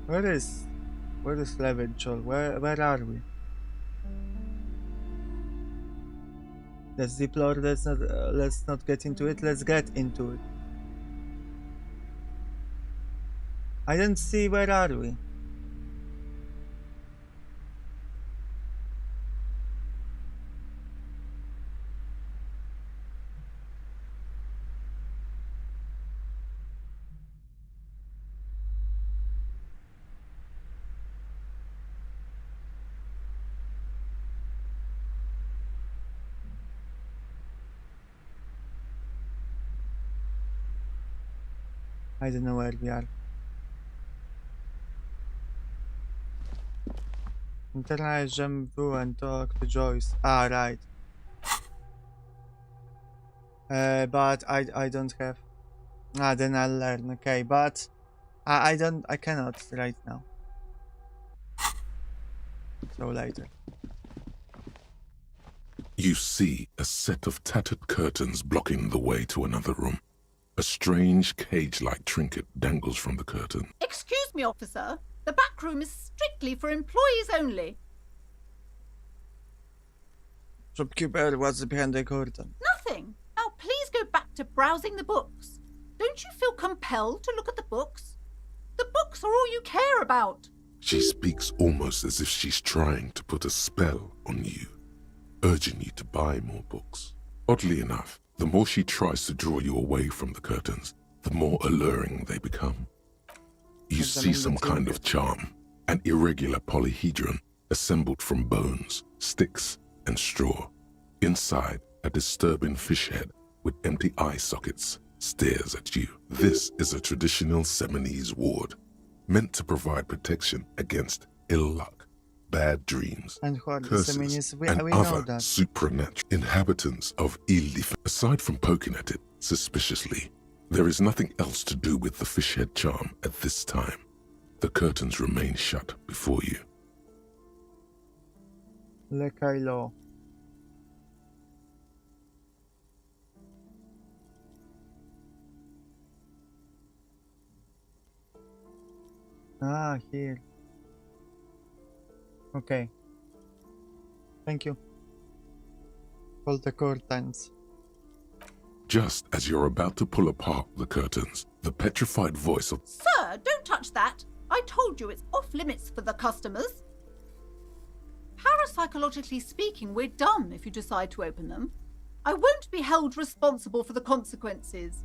A: Where is Levenchol? Where are we? Let's deplore. Let's not get into it. Let's get into it. I don't see. Where are we? I don't know where we are. Internalize jump through and talk to Joyce. Ah, right. But I don't have. Ah, then I'll learn. Okay, but I cannot right now. So later.
B: You see a set of tattered curtains blocking the way to another room. A strange cage-like trinket dangles from the curtain.
R: Excuse me, officer. The back room is strictly for employees only.
A: Shopkeeper, what's behind the curtain?
R: Nothing. Now please go back to browsing the books. Don't you feel compelled to look at the books? The books are all you care about.
B: She speaks almost as if she's trying to put a spell on you, urging you to buy more books. Oddly enough, the more she tries to draw you away from the curtains, the more alluring they become. You see some kind of charm, an irregular polyhedron assembled from bones, sticks, and straw. Inside, a disturbing fish head with empty eye sockets stares at you. This is a traditional Seminese ward, meant to provide protection against ill luck, bad dreams,
A: and
B: curses,
A: we
B: and
A: know
B: other
A: that.
B: supernatural inhabitants of Ile-de-F. Aside from poking at it suspiciously, there is nothing else to do with the fish head charm at this time. The curtains remain shut before you.
A: Le Kylo. Ah, here. Okay. Thank you. Pull the curtains.
B: Just as you're about to pull apart the curtains, the petrified voice of...
R: Sir, don't touch that. I told you it's off limits for the customers. Parapsychologically speaking, we're done if you decide to open them. I won't be held responsible for the consequences.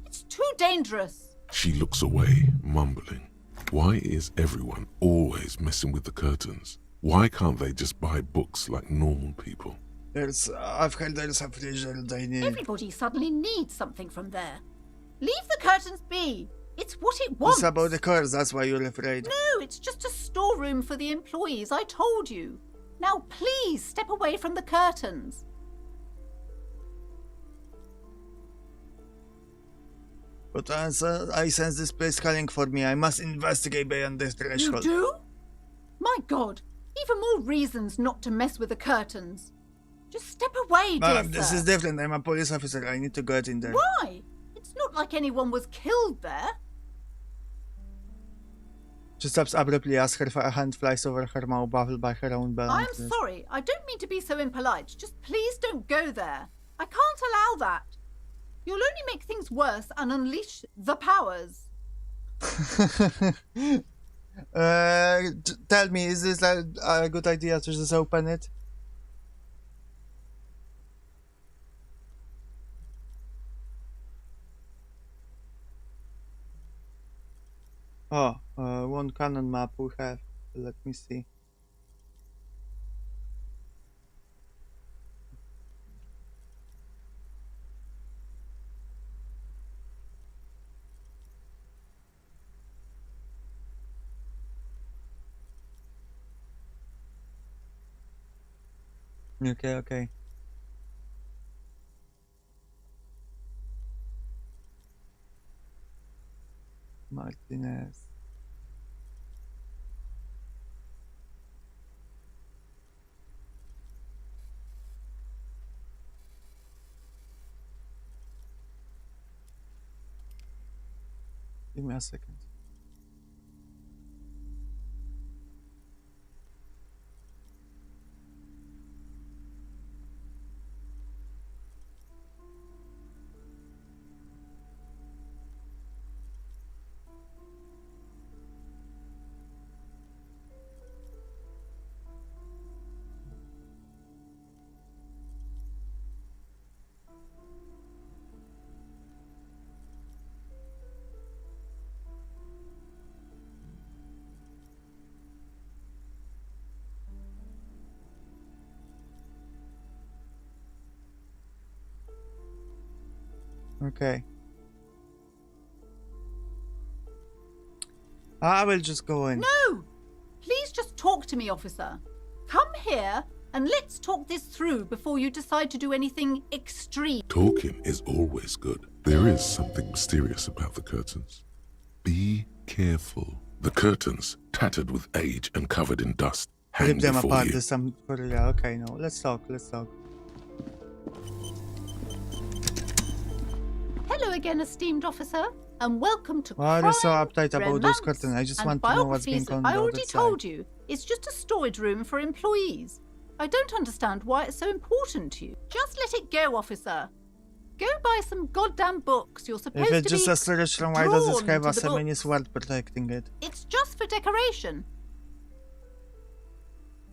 R: It's too dangerous.
B: She looks away, mumbling. Why is everyone always messing with the curtains? Why can't they just buy books like normal people?
A: I've heard there's a freezer they need.
R: Everybody suddenly needs something from there. Leave the curtains be. It's what it wants.
A: It's about the curse, that's why you're afraid.
R: No, it's just a storeroom for the employees, I told you. Now please step away from the curtains.
A: But I sense this place calling for me. I must investigate beyond this threshold.
R: You do? My God, even more reasons not to mess with the curtains. Just step away, dear
A: This
R: sir.
A: is different. I'm a police officer. I need to get in there.
R: Why? It's not like anyone was killed there.
A: She stops abruptly as her hand flies over her mouth, baffled by her own balance.
R: I am sorry. I don't mean to be so impolite. Just please don't go there. I can't allow that. You'll only make things worse and unleash the powers.
A: Tell me, is this a good idea to just open it? Oh, one canon map we have. Let me see. Okay. Martinez. Give me a second. Okay. I will just go in.
R: No! Please just talk to me, officer. Come here and let's talk this through before you decide to do anything extreme.
B: Talking is always good. There is something mysterious about the curtains. Be careful. The curtains, tattered with age and covered in dust, hang
A: Rip them
B: before
A: apart.
B: you.
A: There's some... Okay, no. Let's talk.
R: Hello again, esteemed officer, and welcome to
A: Why are you so
R: Crime,
A: uptight about those
R: Romance,
A: curtains? I just
R: and
A: want to know what's being
R: Biographies.
A: on the
R: I
A: other
R: already
A: side.
R: told you, it's just a storage room for employees. I don't understand why it's so important to you. Just let it go, officer. Go buy some goddamn books. You're supposed
A: If
R: to
A: it's just
R: be
A: a storage room, why does it
R: drawn
A: have
R: to
A: a
R: the
A: mini
R: books.
A: sword protecting it?
R: It's just for decoration.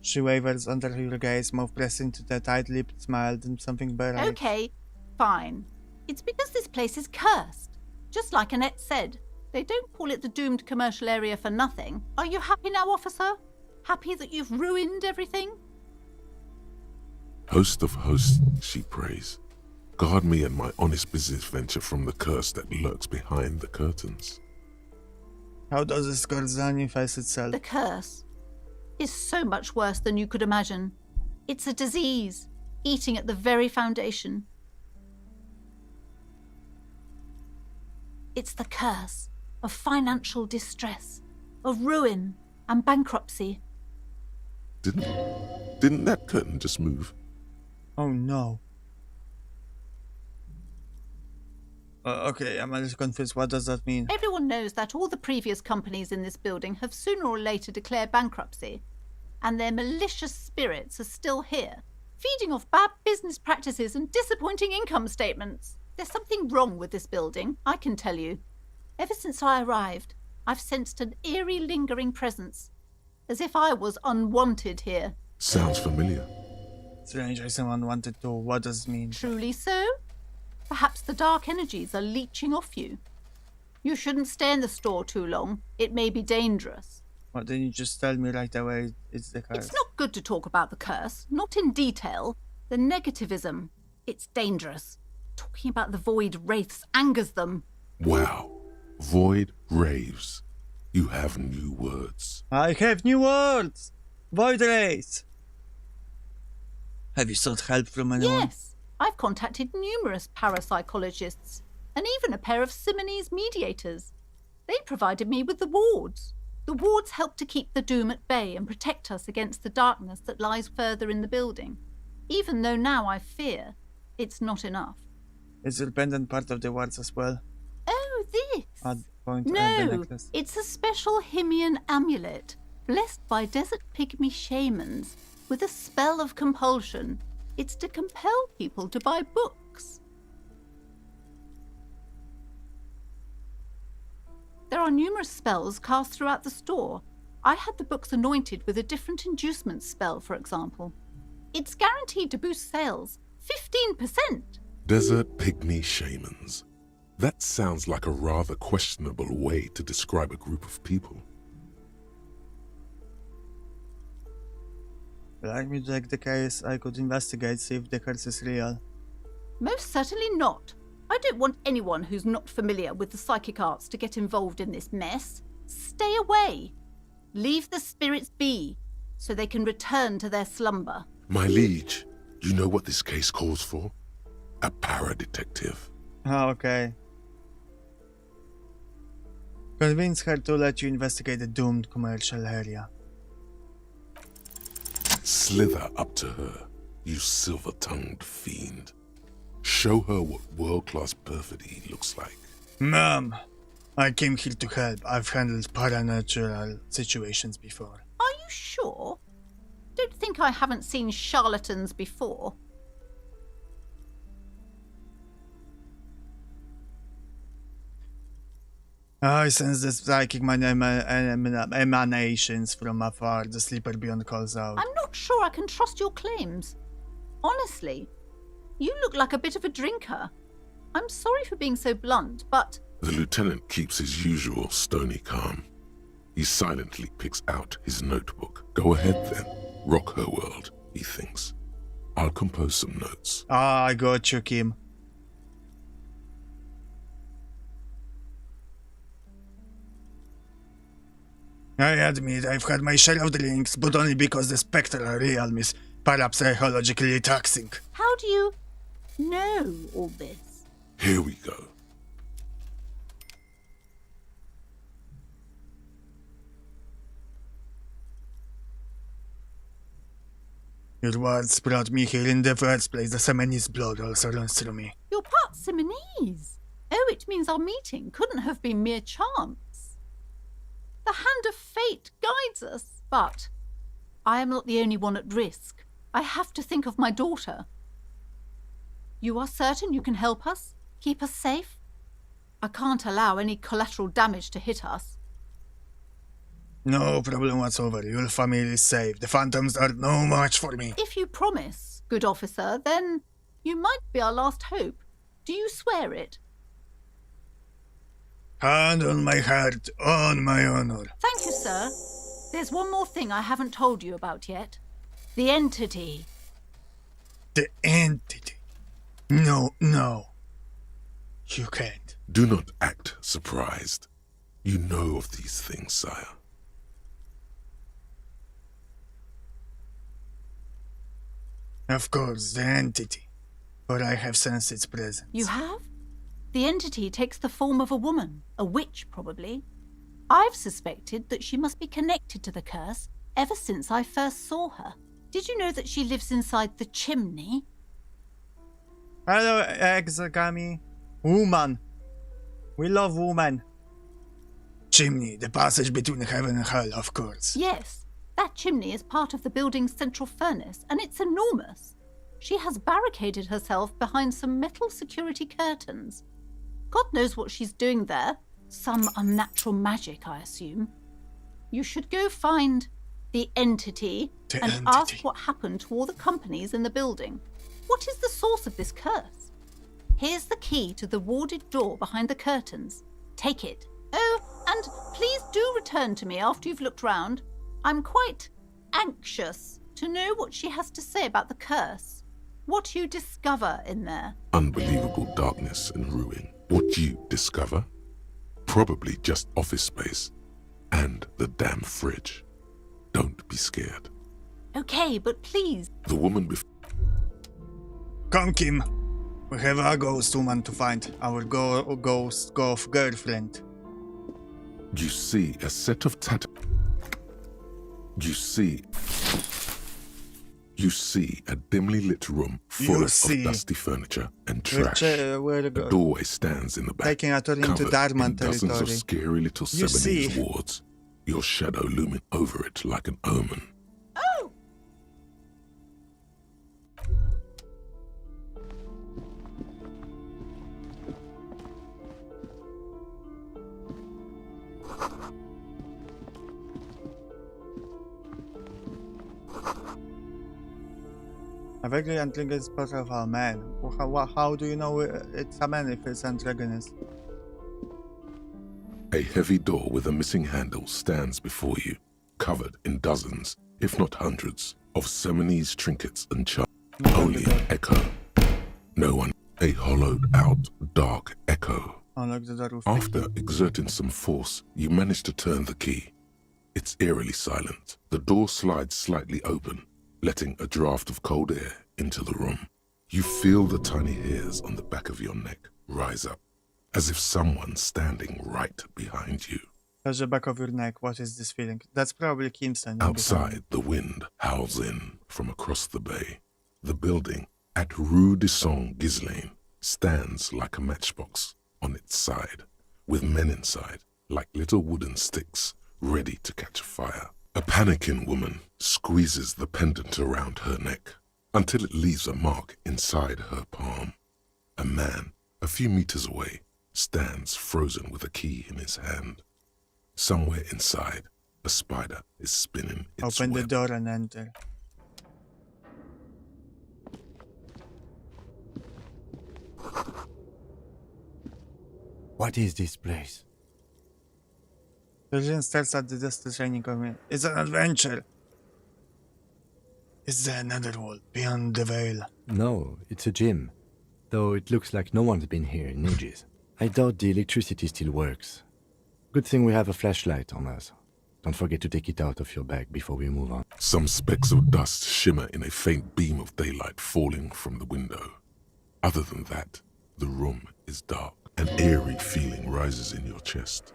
A: She wavers under her gaze, mouth pressed into the tight-lipped smile, then something better.
R: Okay, fine. It's because this place is cursed. Just like Annette said, they don't call it the doomed commercial area for nothing. Are you happy now, officer? Happy that you've ruined everything?
B: Host of hosts, she prays. Guard me and my honest business venture from the curse that lurks behind the curtains.
A: How does this curse manifest itself?
R: The curse is so much worse than you could imagine. It's a disease, eating at the very foundation. It's the curse of financial distress, of ruin and bankruptcy.
B: Didn't that curtain just move?
A: Oh no. Okay, I'm a little confused. What does that mean?
R: Everyone knows that all the previous companies in this building have sooner or later declared bankruptcy, and their malicious spirits are still here, feeding off bad business practices and disappointing income statements. There's something wrong with this building, I can tell you. Ever since I arrived, I've sensed an eerie, lingering presence, as if I was unwanted here.
B: Sounds familiar.
A: Strange, someone wanted to. What does it mean?
R: Truly so? Perhaps the dark energies are leeching off you. You shouldn't stay in the store too long. It may be dangerous.
A: Why didn't you just tell me right away it's the curse?
R: It's not good to talk about the curse, not in detail. The negativism, it's dangerous. Talking about the void wraiths angers them.
B: Wow. Void raves. You have new words.
A: I have new words! Void race! Have you sought help from anyone?
R: Yes. I've contacted numerous parapsychologists and even a pair of Simonese mediators. They provided me with the wards. The wards help to keep the doom at bay and protect us against the darkness that lies further in the building. Even though now I fear, it's not enough.
A: Is your pendant part of the wards as well?
R: Oh, this?
A: The
R: No,
A: necklace.
R: it's a special Himian amulet, blessed by desert pygmy shamans, with a spell of compulsion. It's to compel people to buy books. There are numerous spells cast throughout the store. I had the books anointed with a different inducement spell, for example. It's guaranteed to boost sales 15%.
B: Desert pygmy shamans. That sounds like a rather questionable way to describe a group of people.
A: Like me to take the case, I could investigate, see if the curse is real.
R: Most certainly not. I don't want anyone who's not familiar with the psychic arts to get involved in this mess. Stay away. Leave the spirits be, so they can return to their slumber.
B: My liege, do you know what this case calls for? A para-detective.
A: Oh, okay. Convince her to let you investigate the doomed commercial area.
B: Slither up to her, you silver-tongued fiend. Show her what world-class perfidy looks like.
A: Ma'am, I came here to help. I've handled paranatural situations before.
R: Are you sure? Don't think I haven't seen charlatans before.
A: I sense the psychic emanations from afar. The sleeper beyond calls out.
R: I'm not sure I can trust your claims. Honestly, you look like a bit of a drinker. I'm sorry for being so blunt, but...
B: The lieutenant keeps his usual stony calm. He silently picks out his notebook. Go ahead then. Rock her world, he thinks. I'll compose some notes.
A: Ah, I got you, Kim. I admit I've had my share of drinks, but only because the spectral realm is parapsychologically taxing.
R: How do you know all this?
B: Here we go.
A: Your words brought me here in the first place. The Semini's blood also runs through me.
R: You're part Simonese. Oh, it means our meeting couldn't have been mere chance. The hand of fate guides us. But I am not the only one at risk. I have to think of my daughter. You are certain you can help us? Keep us safe? I can't allow any collateral damage to hit us.
A: No problem whatsoever. Your family is safe. The phantoms are no match for me.
R: If you promise, good officer, then you might be our last hope. Do you swear it?
A: Hand on my heart, on my honor.
R: Thank you, sir. There's one more thing I haven't told you about yet. The entity.
A: The entity? No. You can't.
B: Do not act surprised. You know of these things, sire.
A: Of course, the entity. But I have sensed its presence.
R: You have? The entity takes the form of a woman, a witch probably. I've suspected that she must be connected to the curse ever since I first saw her. Did you know that she lives inside the chimney?
A: Hello, Exagami. Woman. We love women. Chimney, the passage between heaven and hell, of course.
R: Yes, that chimney is part of the building's central furnace, and it's enormous. She has barricaded herself behind some metal security curtains. God knows what she's doing there. Some unnatural magic, I assume. You should go find the entity and ask what happened to all the companies in the building. What is the source of this curse? Here's the key to the warded door behind the curtains. Take it. Oh, and please do return to me after you've looked round. I'm quite anxious to know what she has to say about the curse. What you discover in there.
B: Unbelievable darkness and ruin. What you discover? Probably just office space. And the damn fridge. Don't be scared.
R: Okay, but please.
B: The woman before...
A: Come, Kim. We have a ghost woman to find. Our ghost girlfriend.
B: You see a set of You see a dimly lit room full of dusty furniture and trash. The doorway stands in the back,
A: taking a turn into Darman
B: dozens of
A: territory.
B: scary little Seventies wards. Your shadow looming over it like an omen.
R: Oh!
A: A vaguely intriguing spot of a man. How do you know it's a man if it's antagonist?
B: A heavy door with a missing handle stands before you, covered in dozens, if not hundreds, of Seminese trinkets and charms. Only an echo. No one. A hollowed-out, dark echo. After exerting some force, you manage to turn the key. It's eerily silent. The door slides slightly open, letting a draft of cold air into the room. You feel the tiny hairs on the back of your neck rise up, as if someone's standing right behind you.
A: Touch the back of your neck. What is this feeling? That's probably Kim standing
B: Outside, the wind howls in from across the bay. The building at Rue de Saint-Ghislain stands like a matchbox on its side, with men inside, like little wooden sticks, ready to catch fire. A panicking woman squeezes the pendant around her neck until it leaves a mark inside her palm. A man, a few meters away, stands frozen with a key in his hand. Somewhere inside, a spider is spinning its
A: Open
B: web.
A: the door and enter.
E: What is this place?
A: Virgin stares at the dusty shining coming. It's an adventure. Is there another world beyond the veil?
E: No, it's a gym. Though it looks like no one's been here in ages. I doubt the electricity still works. Good thing we have a flashlight on us. Don't forget to take it out of your bag before we move on.
B: Some specks of dust shimmer in a faint beam of daylight falling from the window. Other than that, the room is dark. An eerie feeling rises in your chest.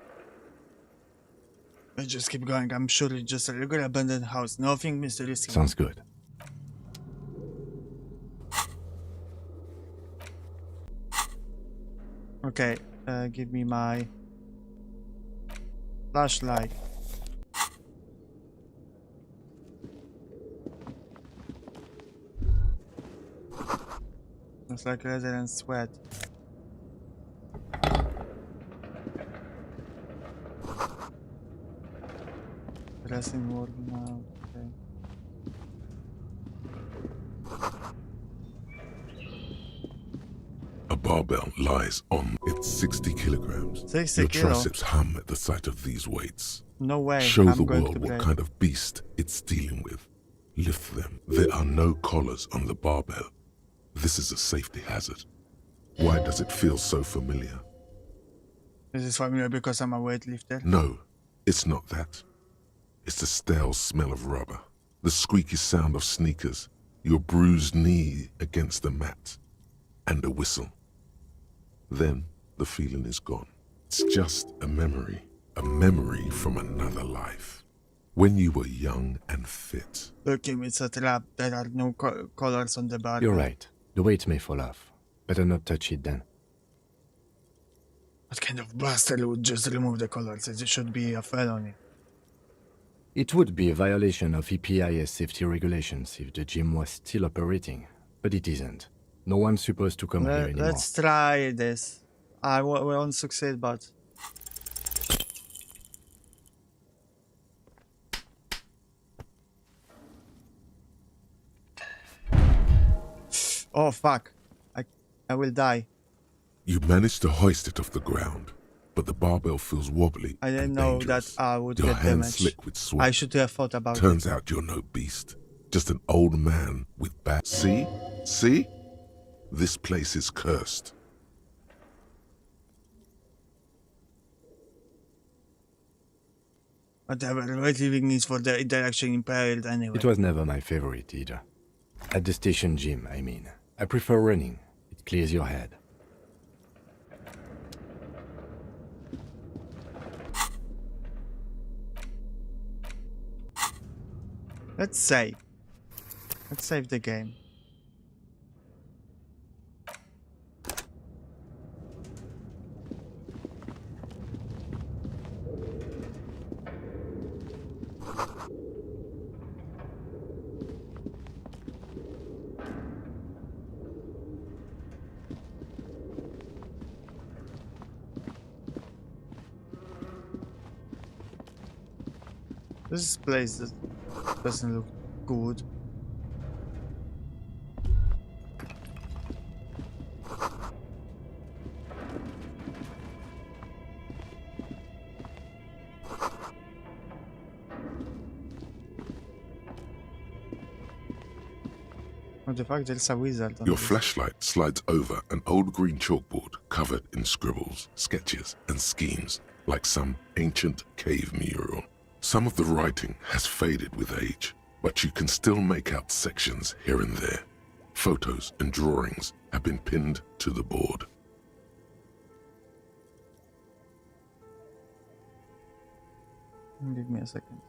A: Let's just keep going. I'm sure it's just a regular abandoned house. Nothing mysterious.
E: Sounds good.
A: Okay, give me my flashlight. Looks like leather and sweat. Dressing work now. Okay.
B: A barbell lies on its 60 kilograms.
A: 60
B: Your
A: kilo.
B: triceps hum at the sight of these weights.
A: No way.
B: Show
A: I'm
B: the
A: going
B: world
A: to
B: what
A: break.
B: kind of beast it's dealing with. Lift them. There are no collars on the barbell. This is a safety hazard. Why does it feel so familiar?
A: This is familiar because I'm a weightlifter.
B: No, it's not that. It's the stale smell of rubber, the squeaky sound of sneakers, your bruised knee against the mat, and a whistle. Then the feeling is gone. It's just a memory from another life. When you were young and fit.
A: Look, him, it's a trap. There are no colors on the bar.
E: You're right. The weight may fall off. Better not touch it then.
A: What kind of bastard would just remove the colors? It should be a felony.
E: It would be a violation of EPIS safety regulations if the gym was still operating, but it isn't. No one's supposed to come here anymore.
A: Let's try this. I won't succeed, but... Oh, fuck. I will die.
B: You managed to hoist it off the ground, but the barbell feels wobbly.
A: I didn't know that I would
B: Your
A: get
B: hands
A: damaged.
B: slick with sweat.
A: I should have thought about
B: Turns
A: it.
B: out you're no beast. Just an old man with bad... See? See? This place is cursed.
A: Whatever, weightlifting is for the interaction impaired anyway.
E: It was never my favorite either. At the station gym, I mean. I prefer running. It clears your head.
A: Let's save. Let's save the game. This place doesn't look good. What the fuck? There's a wizard on
B: Your
A: this.
B: flashlight slides over an old green chalkboard covered in scribbles, sketches, and schemes, like some ancient cave mural. Some of the writing has faded with age, but you can still make out sections here and there. Photos and drawings have been pinned to the board.
A: Give me a second.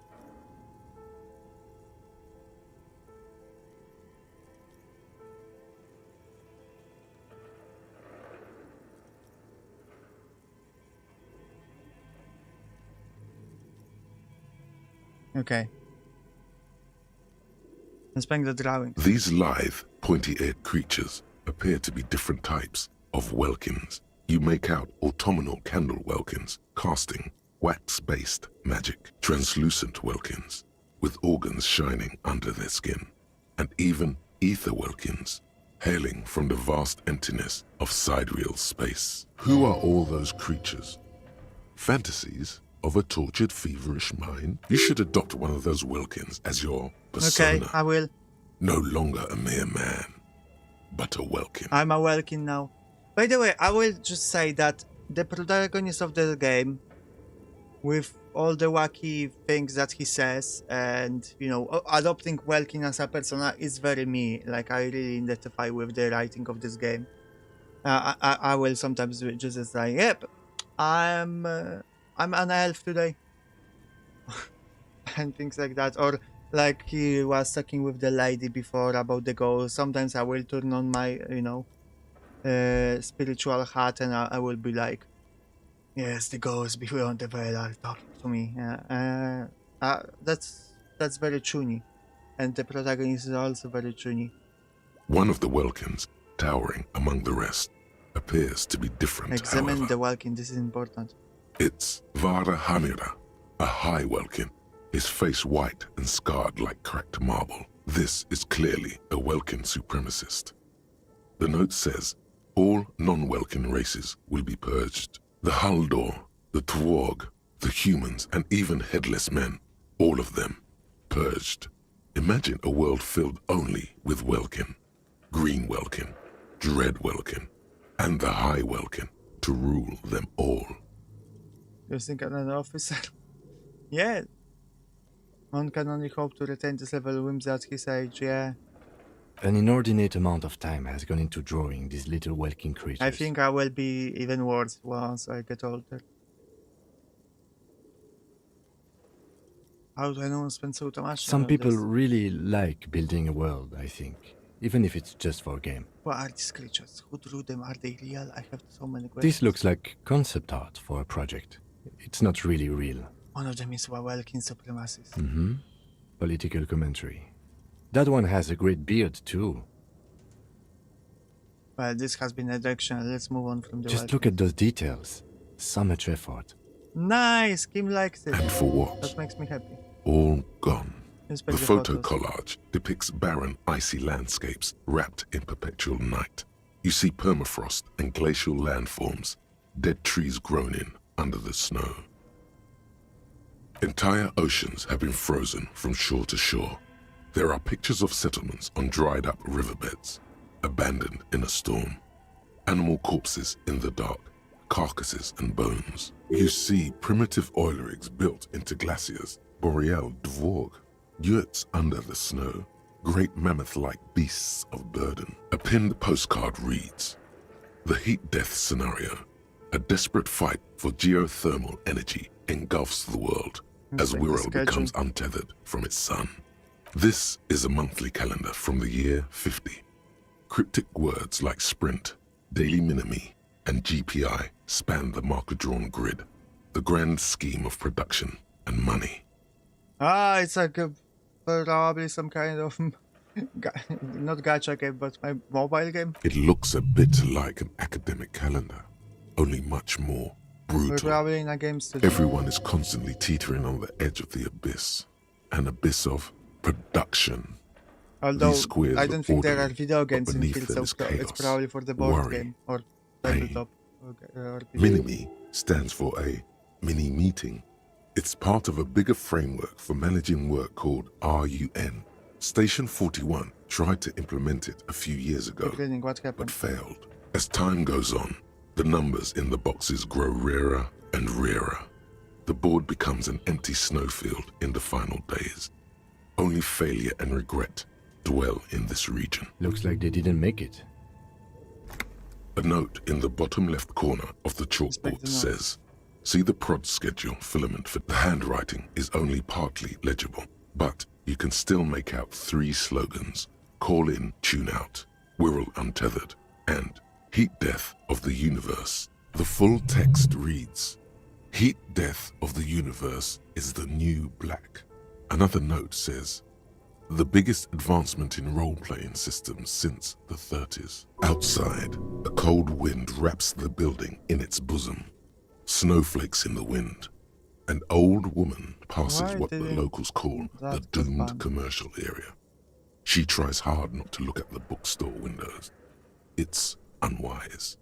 A: Okay. Inspect the drawing.
B: These lithe, pointy-eared creatures appear to be different types of welkins. You make out autumnal candle welkins, casting, wax-based magic, translucent welkins, with organs shining under their skin, and even ether welkins, hailing from the vast emptiness of sidereal space. Who are all those creatures? Fantasies of a tortured, feverish mind? You should adopt one of those welkins as your persona.
A: Okay, I will.
B: No longer a mere man, but a welkin.
A: I'm a Welkin now. By the way, I will just say that the protagonist of the game, with all the wacky things that he says, and, you know, adopting Welkin as a persona is very me. Like, I really identify with the writing of this game. I will sometimes just say, yep, I'm an elf today. And things like that. Or like he was talking with the lady before about the goal. Sometimes I will turn on my, you know, spiritual hut, and I will be like, yes, the ghosts beyond the veil are talking to me. That's very chuny, and the protagonist is also very chuny.
B: One of the Welkins, towering among the rest, appears to be different.
A: Examine
B: however.
A: the Welkin. This is important.
B: It's Vara Hamira, a high Welkin, his face white and scarred like cracked marble. This is clearly a Welkin supremacist. The note says, all non-Welkin races will be purged. The Haldor, the Twarg, the humans, and even headless men, all of them, purged. Imagine a world filled only with Welkin, Green Welkin, Dread Welkin, and the High Welkin to rule them all.
A: You think an officer? Yeah. One can only hope to retain this level of whimsy at his age, yeah.
E: An inordinate amount of time has gone into drawing these little Welkin creatures.
A: I think I will be even worse once I get older. How do I know spend so much?
E: Some people really like building a world, I think. Even if it's just for a game.
A: What are these creatures? Who drew them? Are they real? I have so many questions.
E: This looks like concept art for a project. It's not really real.
A: One of them is a Welkin supremacist.
E: Mm-hmm. Political commentary. That one has a great beard, too.
A: Well, this has been a direction. Let's move on from the
E: Just look at those details. So much effort.
A: Nice! Kim likes it.
B: And for what?
A: That makes me happy.
B: All gone.
A: Inspect
B: The
A: the
B: photo
A: photos.
B: collage depicts barren, icy landscapes wrapped in perpetual night. You see permafrost and glacial landforms, dead trees grown in under the snow. Entire oceans have been frozen from shore to shore. There are pictures of settlements on dried-up riverbeds, abandoned in a storm. Animal corpses in the dark, carcasses and bones. You see primitive oil rigs built into glaciers, boreal dvorg, yurts under the snow, great mammoth-like beasts of burden. A pinned postcard reads, "The heat death scenario. A desperate fight for geothermal energy engulfs the world as
A: like the
B: Wirral
A: schedule.
B: becomes untethered from its sun." This is a monthly calendar from the year 50. Cryptic words like sprint, daily minimi, and GPI span the marker-drawn grid, the grand scheme of production and money.
A: Ah, it's like probably some kind of not gacha game, but my mobile game.
B: It looks a bit like an academic calendar, only much more
A: We're
B: brutal.
A: probably in a game studio.
B: Everyone is constantly teetering on the edge of the abyss, an abyss of production.
A: Although
B: These squares
A: I don't think there are
B: orderly,
A: video
B: but
A: games in
B: beneath
A: Fields
B: them
A: of
B: is
A: It's
B: chaos,
A: probably for the board
B: worry,
A: game or
B: pain.
A: tabletop. RPG.
B: Minimi stands for a mini meeting. It's part of a bigger framework for managing work called RUN. Station 41 tried to implement it a few years ago,
A: Beginning, what happened?
B: but failed. As time goes on, the numbers in the boxes grow rarer and rarer. The board becomes an empty snowfield in the final days. Only failure and regret dwell in this region.
E: Looks like they didn't make it.
B: A note in the bottom left corner of the chalkboard says, "See the prod schedule filament for the handwriting is only partly legible, but you can still make out 3 slogans: call in, tune out, Wirral untethered, and heat death of the universe." The full text reads, "Heat death of the universe is the new black." Another note says, "The biggest advancement in role-playing systems since the 30s. Outside, a cold wind wraps the building in its bosom. Snowflakes in the wind. An old woman passes
A: Why
B: what the
A: didn't
B: locals call the
A: that
B: doomed
A: fun?
B: commercial area. She tries hard not to look at the bookstore windows. It's unwise."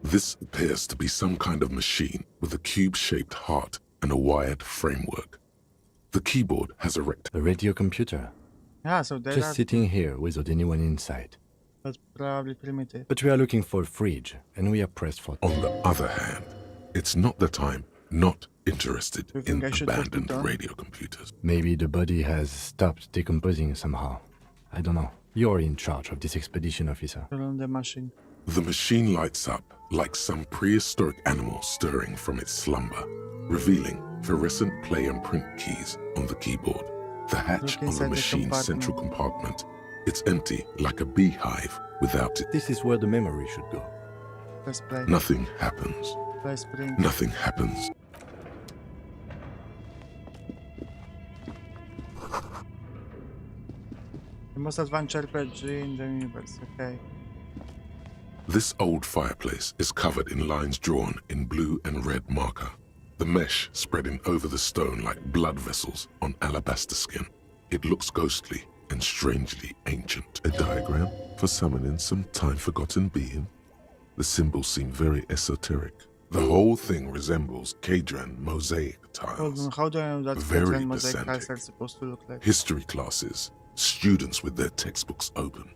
B: This appears to be some kind of machine with a cube-shaped heart and a wired framework. The keyboard has a
E: A radio computer.
A: Yeah, so there
E: Just
A: are,
E: sitting here without anyone inside.
A: but probably primitive.
E: But we are looking for a fridge, and we are pressed for...
B: On the other hand, it's not that I'm not interested
A: You
B: in
A: think I should put
B: abandoned
A: it on?
B: radio computers.
E: Maybe the body has stopped decomposing somehow. I don't know. You're in charge of this expedition, officer.
A: Turn on the machine.
B: The machine lights up like some prehistoric animal stirring from its slumber, revealing fluorescent play and print keys on the keyboard. The hatch on the machine's central compartment. It's empty like a beehive without it.
E: This is where the memory should go.
A: Press play.
B: Nothing happens.
A: Press print.
B: Nothing happens.
A: The most advanced RPG in the universe. Okay.
B: This old fireplace is covered in lines drawn in blue and red marker. The mesh spreading over the stone like blood vessels on alabaster skin. It looks ghostly and strangely ancient. A diagram for summoning some time-forgotten being. The symbols seem very esoteric. The whole thing resembles Kadran mosaic tiles.
A: How do I know that
B: Very
A: mosaic tiles
B: pedantic.
A: are supposed to look like?
B: History classes, students with their textbooks open,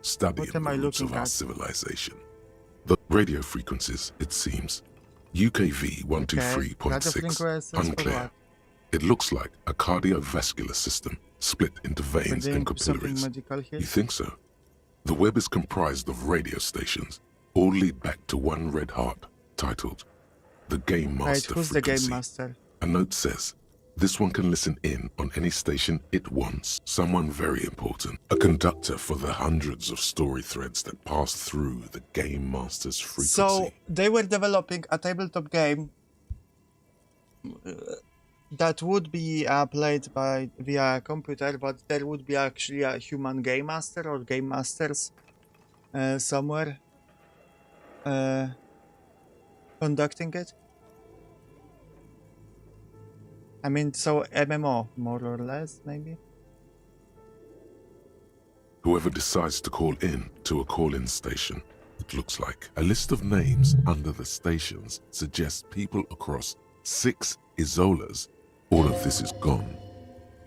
B: studying
A: What am I
B: the roots of
A: looking
B: our
A: at?
B: civilization. The radio frequencies, it seems, UKV 123.6, unclear. It looks like a cardiovascular system split into veins
A: Something
B: and capillaries.
A: medical here?
B: You think so? The web is comprised of radio stations, all lead back to one red heart, titled The Game
A: Right,
B: Master
A: who's the
B: Frequency.
A: game master?
B: A note says, this one can listen in on any station it wants. Someone very important. A conductor for the hundreds of story threads that pass through the Game Master's frequency.
A: So they were developing a tabletop game that would be played via a computer, but there would be actually a human game master or game masters somewhere conducting it. I mean, so MMO, more or less, maybe?
B: Whoever decides to call in to a call-in station, it looks like. A list of names under the stations suggests people across 6 Isolas. All of this is gone,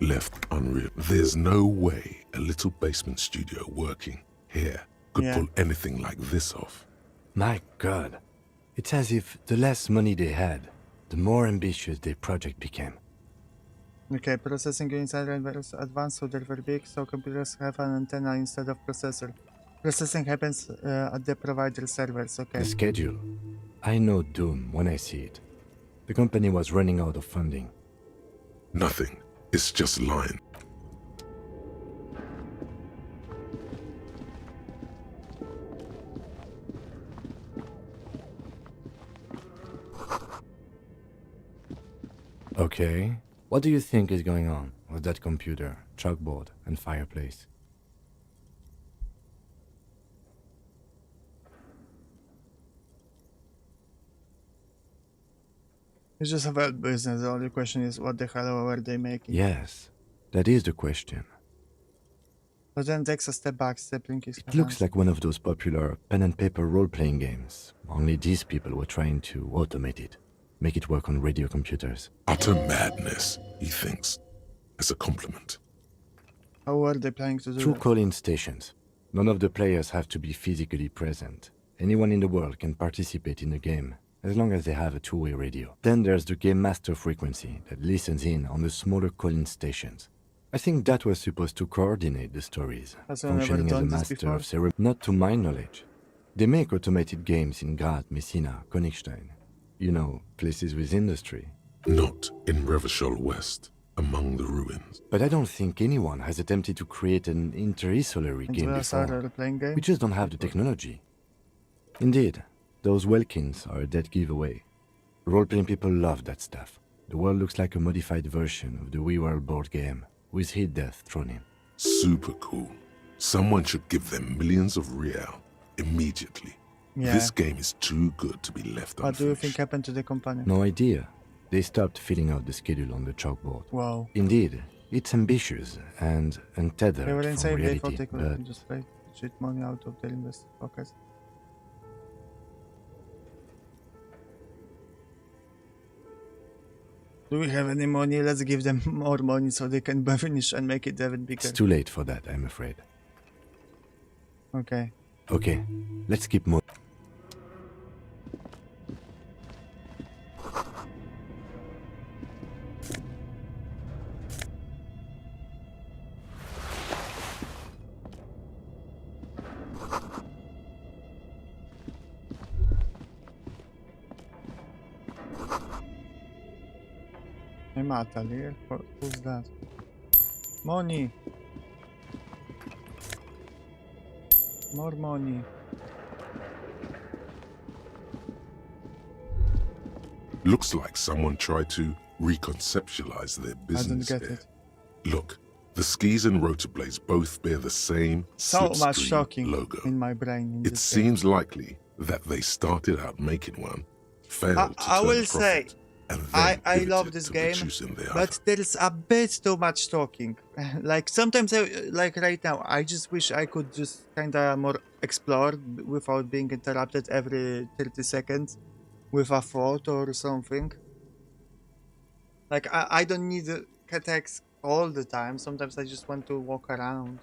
B: left unreal. There's no way a little basement studio working here could pull anything like this off.
E: My God. It's as if the less money they had, the more ambitious their project became.
A: Okay, processing units are very advanced, so they're very big, so computers have an antenna instead of processor. Processing happens at the provider servers, okay.
E: The schedule. I know doom when I see it. The company was running out of funding.
B: Nothing. It's just line.
E: Okay. What do you think is going on with that computer, chalkboard, and fireplace?
A: It's just about business. The only question is, what the hell were they making?
E: Yes, that is the question.
A: But then takes a step back, stepping his
E: It looks like one of those popular pen and paper role-playing games, only these people were trying to automate it, make it work on radio computers.
B: Utter madness, he thinks, as a compliment.
A: How were they planning to do
E: Through
A: that?
E: call-in stations. None of the players have to be physically present. Anyone in the world can participate in the game, as long as they have a two-way radio. Then there's the Game Master frequency that listens in on the smaller call-in stations. I think that was supposed to coordinate the stories,
A: Has anyone ever
E: functioning as a
A: done this
E: master
A: before?
E: of ceremony. Not to my knowledge. They make automated games in Graz, Messina, Königstein. You know, places with industry.
B: Not in Revachol West, among the ruins.
E: But I don't think anyone has attempted to create an interisolary
A: And
E: game
A: those are
E: before.
A: role-playing games?
E: We just don't have the technology. Indeed, those Welkins are a dead giveaway. Role-playing people love that stuff. The world looks like a modified version of the WeWorld board game, with hit death thrown in.
B: Super cool. Someone should give them millions of real immediately.
A: Yeah.
B: This game is too good to be left
A: What do you
B: unfinished.
A: think happened to the company?
E: No idea. They stopped filling out the schedule on the chalkboard.
A: Wow.
E: Indeed, it's ambitious and untethered
A: They were
E: from
A: insane, they thought
E: reality,
A: they could
E: but
A: just play shit money out of their investor pockets. Do we have any money? Let's give them more money so they can finish and make it even bigger.
E: it's too late for that, I'm afraid.
A: Okay.
E: Okay, let's keep moving.
A: I'm atelier. Who's that? Money. More money.
B: Looks like someone tried to reconceptualize their business
A: I don't get
B: here.
A: it.
B: Look, the skis and rotorblades both bear the same
A: So much
B: Slipstream
A: shocking
B: logo.
A: in my brain. In
B: It
A: this
B: seems likely that they started out making one, failed to
A: I
B: turn
A: will say,
B: profit, and then
A: I love
B: pivoted
A: this
B: to
A: game,
B: producing the
A: but
B: other.
A: there's a bit too much talking. Like sometimes, like right now, I just wish I could just kind of more explore without being interrupted every 30 seconds with a thought or something. Like I don't need text all the time. Sometimes I just want to walk around.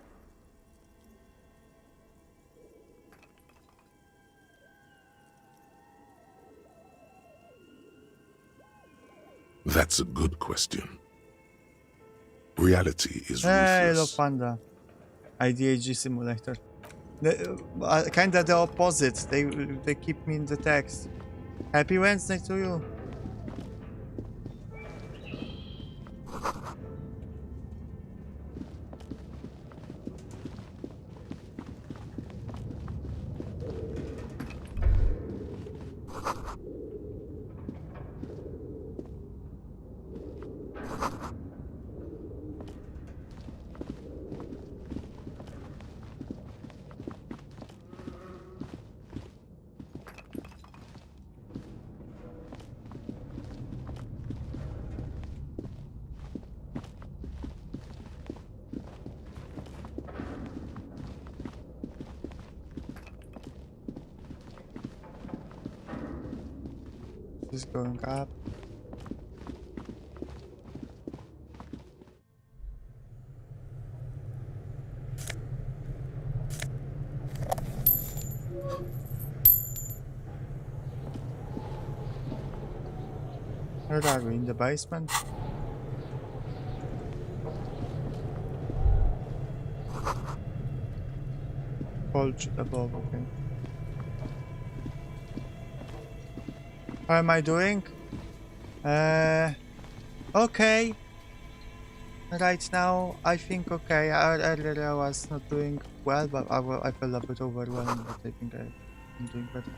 B: That's a good question. Reality is
A: Hey,
B: ruthless.
A: Panda. IDHG simulator. Kind of the opposite. They keep me in the text. Happy Wednesday to you. This is going up. Where are we? In the basement? Bulge above, okay. How am I doing? Okay. Right now, I think okay. Earlier I was not doing well, but I felt a bit overwhelmed, but I think I'm doing better.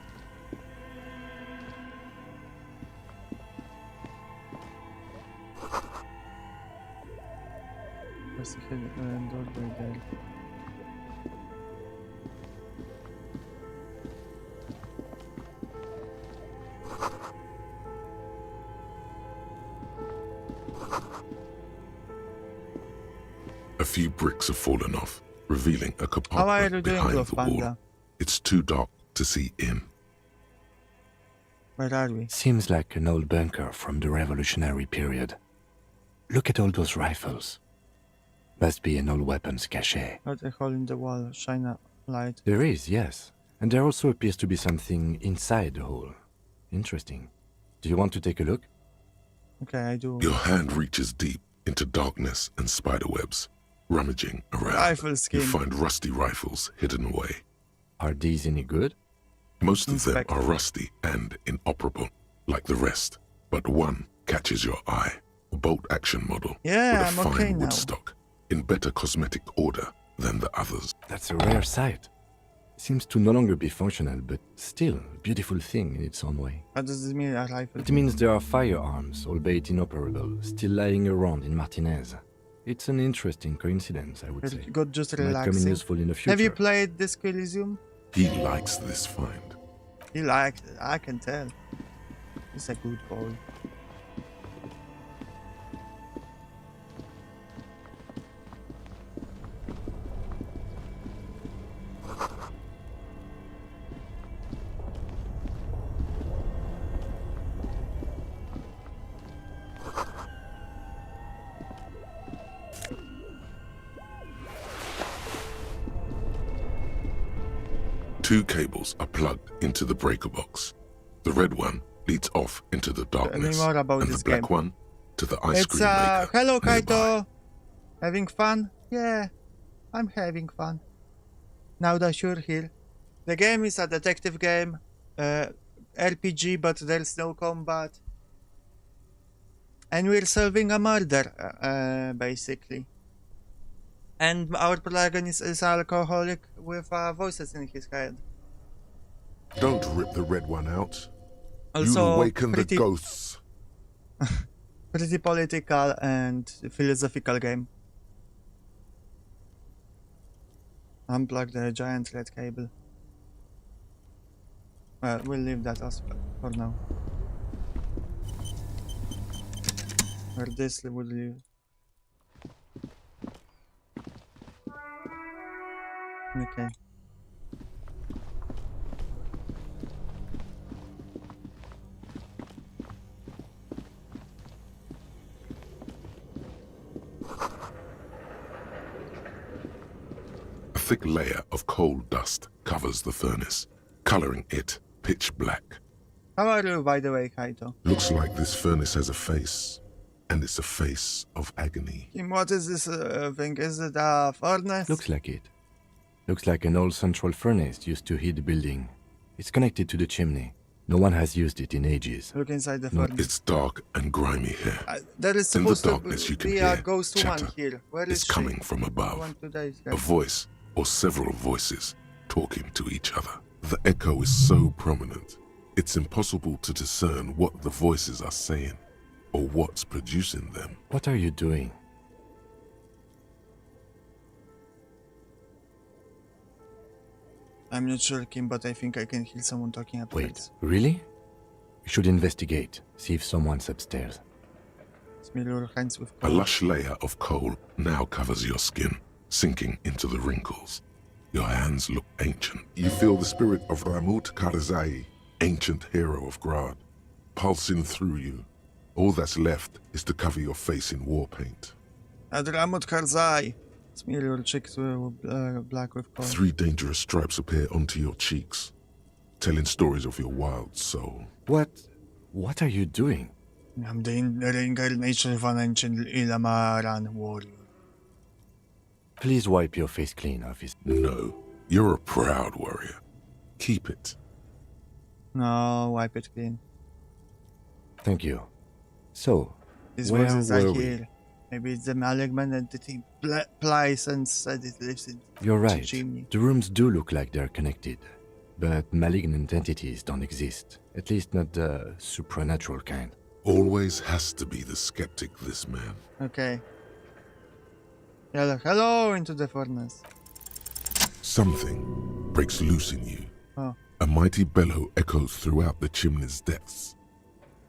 A: Where's the doorway there?
B: A few bricks have fallen off, revealing a
A: How are
B: compartment
A: you doing,
B: behind
A: Love
B: the
A: Panda?
B: wall. It's too dark to see in.
A: Where are we?
E: Seems like an old bunker from the revolutionary period. Look at all those rifles. Must be an old weapons cache.
A: Not a hole in the wall. Shine a light.
E: There is, yes. And there also appears to be something inside the hole. Interesting. Do you want to take a look?
A: Okay, I do.
B: Your hand reaches deep into darkness and spiderwebs. Rummaging around,
A: Rifle skin.
B: you find rusty rifles hidden away.
E: Are these any good?
B: Most of them are rusty and inoperable, like the rest. But one catches your eye. A bolt-action model
A: Yeah,
B: with a
A: I'm
B: fine
A: okay now.
B: wood stock, in better cosmetic order than the others.
E: That's a rare sight. Seems to no longer be functional, but still a beautiful thing in its own way.
A: What does this mean, a rifle?
E: It means there are firearms, albeit inoperable, still lying around in Martinez. It's an interesting coincidence, I would say.
A: Good, just
E: Might come in
A: relaxing.
E: useful in the future.
A: Have you played Disco Elysium?
B: He likes this find.
A: He liked it, I can tell. He's a good boy.
B: Two cables are plugged into the breaker box. The red one leads off into the darkness,
A: more about
B: and
A: this
B: the black
A: game.
B: one to the ice
A: It's
B: cream maker.
A: hello
B: nearby.
A: Kaito! Having fun? Yeah, I'm having fun. Now that you're here. The game is a detective game, RPG, but there's no combat. And we're solving a murder, basically. And our protagonist is alcoholic with voices in his head.
B: Don't rip the red one out.
A: Also,
B: You'll awaken
A: pretty-
B: the ghosts.
A: Pretty political and philosophical game. Unplug the giant red cable. Well, we'll leave that as for now. Or this would leave. Okay.
B: A thick layer of coal dust covers the furnace, coloring it pitch black.
A: How are you, by the way, Kaito?
B: Looks like this furnace has a face, and it's a face of agony.
A: Kim, what is this thing? Is it a furnace?
E: Looks like it. Looks like an old central furnace used to heat the building. It's connected to the chimney. No one has used it in ages.
A: Look inside the
E: No,
A: furnace.
B: It's dark and grimy here.
A: There is
B: In the
A: supposed to
B: darkness you can
A: be a
B: hear
A: ghost woman
B: chatter.
A: here. Where is
B: It's
A: she?
B: coming from
A: I
B: above.
A: want to die,
B: A
A: guys.
B: voice or several voices talking to each other. The echo is so prominent, it's impossible to discern what the voices are saying or what's producing them.
E: What are you doing?
A: I'm not sure, Kim, but I think I can hear someone talking upstairs.
E: Wait, really? We should investigate, see if someone's upstairs.
A: Smear your hands with
B: A
A: coal.
B: lush layer of coal now covers your skin, sinking into the wrinkles. Your hands look ancient. You feel the spirit of Ramut Karzai, ancient hero of Grad, pulsing through you. All that's left is to cover your face in war paint.
A: Adramut Karzai. Smear your cheeks with black with coal.
B: 3 dangerous stripes appear onto your cheeks, telling stories of your wild soul.
E: What are you doing?
A: I'm the reincarnation of an ancient Ilamaran warrior.
E: Please wipe your face clean, officer.
B: No, you're a proud warrior. Keep it.
A: No, wipe it clean.
E: Thank you. So,
A: These
E: where
A: voices I
E: were we?
A: hear. Maybe it's the malignant entity plies and said it lives in
E: You're right.
A: chimney.
E: The rooms do look like they're connected. But malignant entities don't exist. At least not the supernatural kind.
B: Always has to be the skeptic, this man.
A: Okay. Hello into the furnace.
B: Something breaks loose in you.
A: Oh.
B: A mighty bellow echoes throughout the chimney's depths.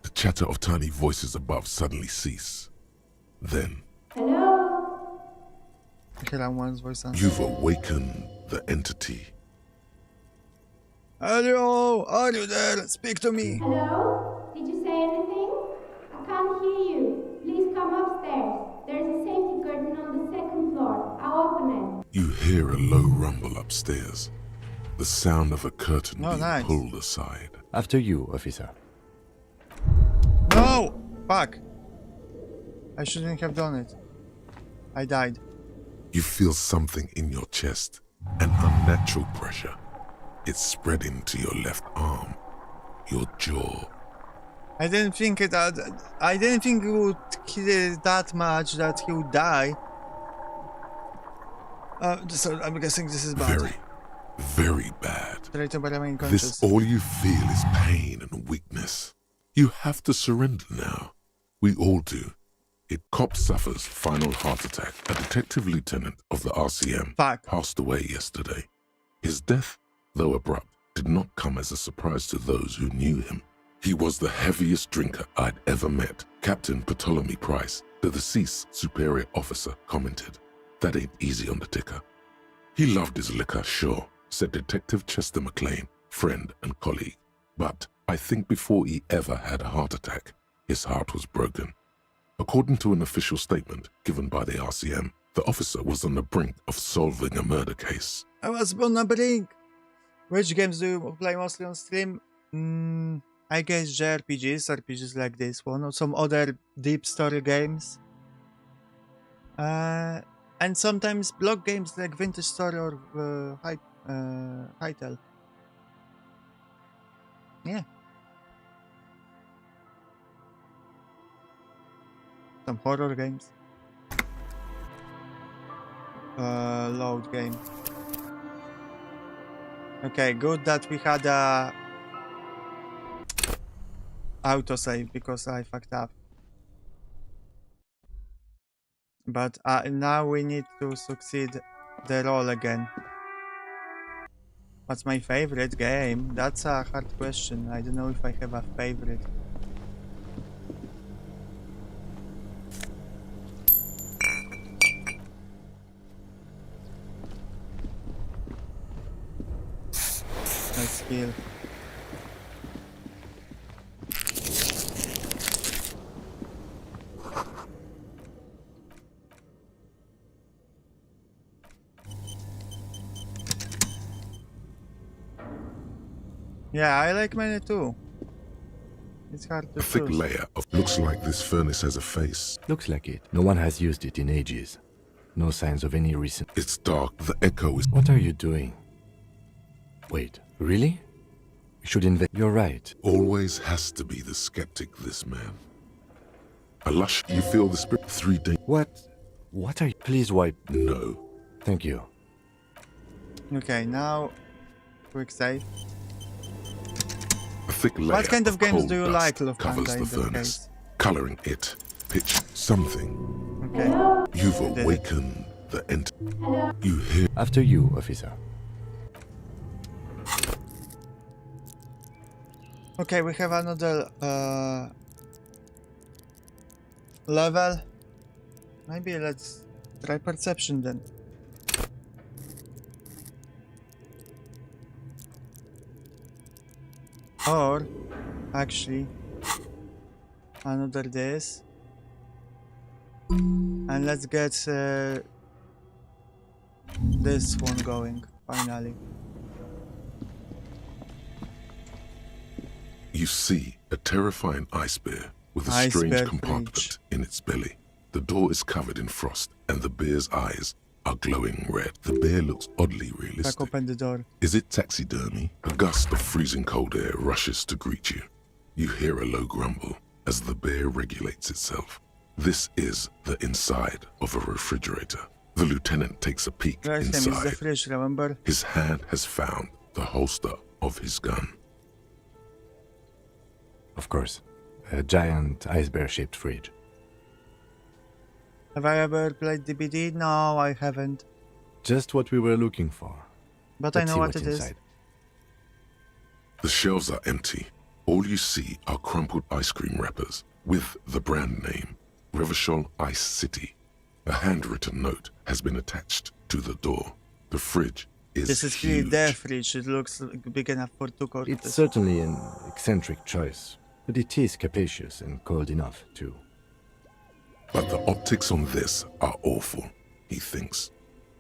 B: The chatter of tiny voices above suddenly cease. Then,
A: Okay, that one's voice answer.
B: you've awakened the entity.
A: Hello, are you there? Speak to me.
T: Hello? Did you say anything? I can't hear you. Please come upstairs. There's a safety curtain on the second floor. I'll open it.
B: You hear a low rumble upstairs. The sound of a curtain
A: Oh,
B: being
A: nice.
B: pulled aside.
E: After you, officer.
A: No! Fuck. I shouldn't have done it. I died.
B: You feel something in your chest, an unnatural pressure. It's spreading to your left arm, your jaw.
A: I didn't think it would kill it that much that he would die. So I'm guessing this is bad.
B: Very, very bad.
A: Try to remain conscious.
B: This all you feel is pain and weakness. You have to surrender now. We all do. A cop suffers final heart attack. A detective lieutenant of the RCM passed away yesterday. His death, though abrupt, did not come as a surprise to those who knew him. He was the heaviest drinker I'd ever met. Captain Ptolemy Price, the deceased superior officer, commented. That ain't easy on the ticker. He loved his liquor, sure, said Detective Chester McLean, friend and colleague. But I think before he ever had a heart attack, his heart was broken. According to an official statement given by the RCM, the officer was on the brink of solving a murder case.
A: I was on the brink. Which games do you play mostly on stream? I guess RPGs like this one, or some other deep story games. And sometimes block games like Vintage Story or Hytale. Yeah. Some horror games. Load game. Okay, good that we had a autosave because I fucked up. But now we need to succeed the roll again. What's my favorite game? That's a hard question. I don't know if I have a favorite. Let's kill. Yeah, I like many too. It's hard to
B: A thick
A: choose.
B: layer of looks like this furnace has a face.
E: Looks like it. No one has used it in ages. No signs of any recent...
B: It's dark. The echo is...
E: What are you doing? Wait, really? We should invest... You're right.
B: Always has to be the skeptic, this man. A lush, you feel the spirit 3 days.
E: What? What are you... Please wipe...
B: No.
E: Thank you.
A: Okay, now... Quick save.
B: A thick layer
A: What kind of games
B: coal
A: do you
B: dust
A: like, Lufthansa,
B: covers
A: in
B: the
A: this
B: furnace,
A: case?
B: coloring it, pitch something.
A: Okay.
B: You've awakened the ent. You hear...
E: After you, officer.
A: Okay, we have another level. Maybe let's try perception then. Or actually another this. And let's get this one going finally.
B: You see a terrifying ice bear with a
A: Ice
B: strange
A: bear
B: compartment
A: fridge.
B: in its belly. The door is covered in frost, and the bear's eyes are glowing red. The bear looks oddly
A: Back
B: realistic.
A: open the door.
B: Is it taxidermy? A gust of freezing cold air rushes to greet you. You hear a low grumble as the bear regulates itself. This is the inside of a refrigerator. The lieutenant takes a peek
A: Right, him is the
B: inside.
A: fridge, remember?
B: His hand has found the holster of his gun.
E: Of course. A giant ice bear-shaped fridge.
A: Have I ever played DBD? No, I haven't.
E: Just what we were looking for.
A: But
E: Let's
A: I know
E: see
A: what
E: what's
A: it is.
E: inside.
B: The shelves are empty. All you see are crumpled ice cream wrappers with the brand name, Revachol Ice City. A handwritten note has been attached to the door. The fridge is
A: This is clearly
B: huge.
A: their fridge. It looks big enough for two corpses.
E: It's certainly an eccentric choice, but it is capacious and cold enough, too.
B: But the optics on this are awful, he thinks.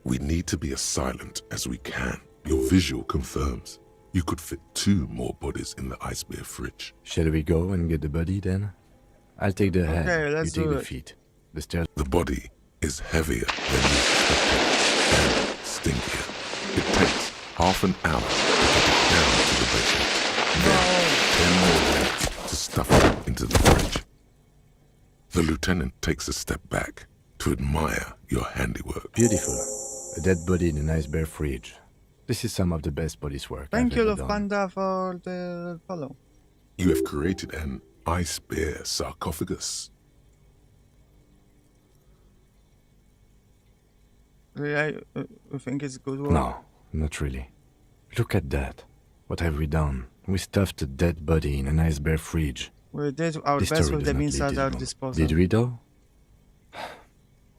B: We need to be as silent as we can. Your visual confirms you could fit 2 more bodies in the ice bear fridge.
E: Shall we go and get the body, then? I'll take the head,
A: Okay,
E: you
A: let's
E: take
A: do
E: the
A: it.
E: feet. The stairs...
B: The body is heavier than you expected and stinkier. It takes half an hour to get it down to the basement. Then 10 more minutes to stuff it into the fridge. The lieutenant takes a step back to admire your handiwork.
E: Beautiful. A dead body in an ice bear fridge. This is some of the best body's work
A: Thank
E: I've
A: you,
E: ever done.
A: Lufthansa, for the follow.
B: You have created an ice bear sarcophagus.
A: Really, I think it's good work.
E: No, not really. Look at that. What have we done? We stuffed a dead body in an ice bear fridge.
A: We did our
E: This
A: best
E: story
A: with
E: does
A: the
E: not
A: means
E: lead
A: at
E: this
A: our
E: long.
A: disposal.
E: Did we, though?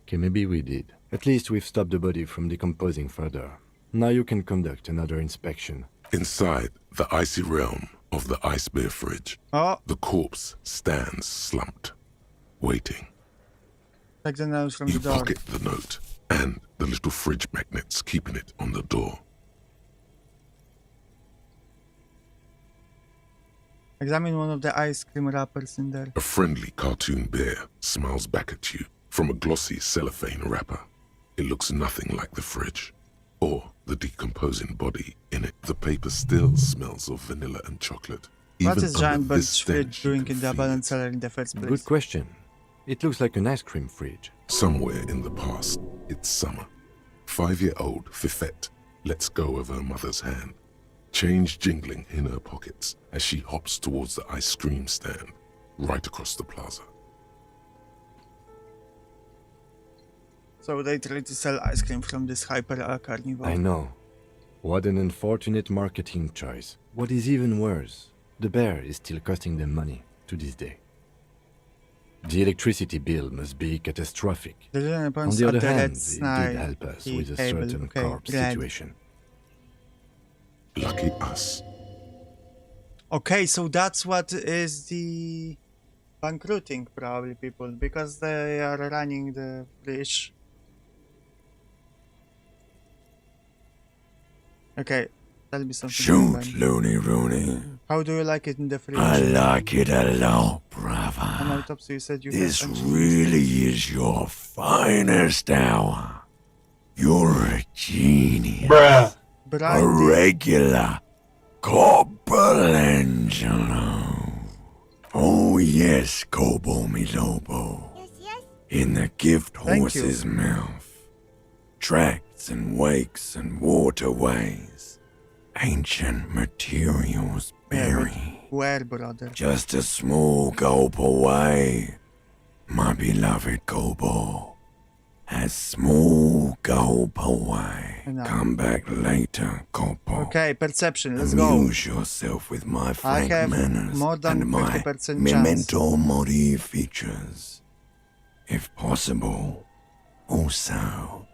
E: Okay, maybe we did. At least we've stopped the body from decomposing further. Now you can conduct another inspection.
B: Inside the icy realm of the ice bear fridge, the corpse stands slumped, waiting.
A: Take the nose from
B: You
A: the door.
B: pocket the note and the little fridge magnets keeping it on the door.
A: Examine one of the ice cream wrappers in there.
B: A friendly cartoon bear smiles back at you from a glossy cellophane wrapper. It looks nothing like the fridge or the decomposing body in it. The paper still smells of vanilla and chocolate.
A: What
B: Even
A: is Giant
B: under this
A: Bird's fridge
B: stench,
A: doing in the abandoned cellar in the first place?
E: Good question. It looks like an ice cream fridge.
B: Somewhere in the past, it's summer. 5-year-old Fifette lets go of her mother's hand, change jingling in her pockets as she hops towards the ice cream stand right across the plaza.
A: So they try to sell ice cream from this hyper carnival.
E: I know. What an unfortunate marketing choice. What is even worse, the bear is still costing them money to this day. The electricity bill must be catastrophic. On the other hand, it did help us with a certain corp situation.
B: Lucky us.
A: Okay, so that's what is the bankrupting probably people, because they are running the bridge. Okay, tell me something.
C: Shoot, Looney Rooney.
A: How do you like it in the fridge?
C: I like it a lot, brother.
A: And Autopsy, you said you
C: This really is your finest hour. You're a genius.
L: Bruh.
C: A regular Corpelangelo. Oh yes, Kobo mi Lobo. In the gift horse's mouth. Tracks and wakes and waterways. Ancient materials buried.
A: Where, brother?
C: Just a small gulp away. My beloved Kobo. A small gulp away. Come back later, Kobo.
A: Okay, perception, let's go.
C: Amuse yourself with my frank manners
A: more than
C: and my
A: 50%
C: memento mori features. If possible, also,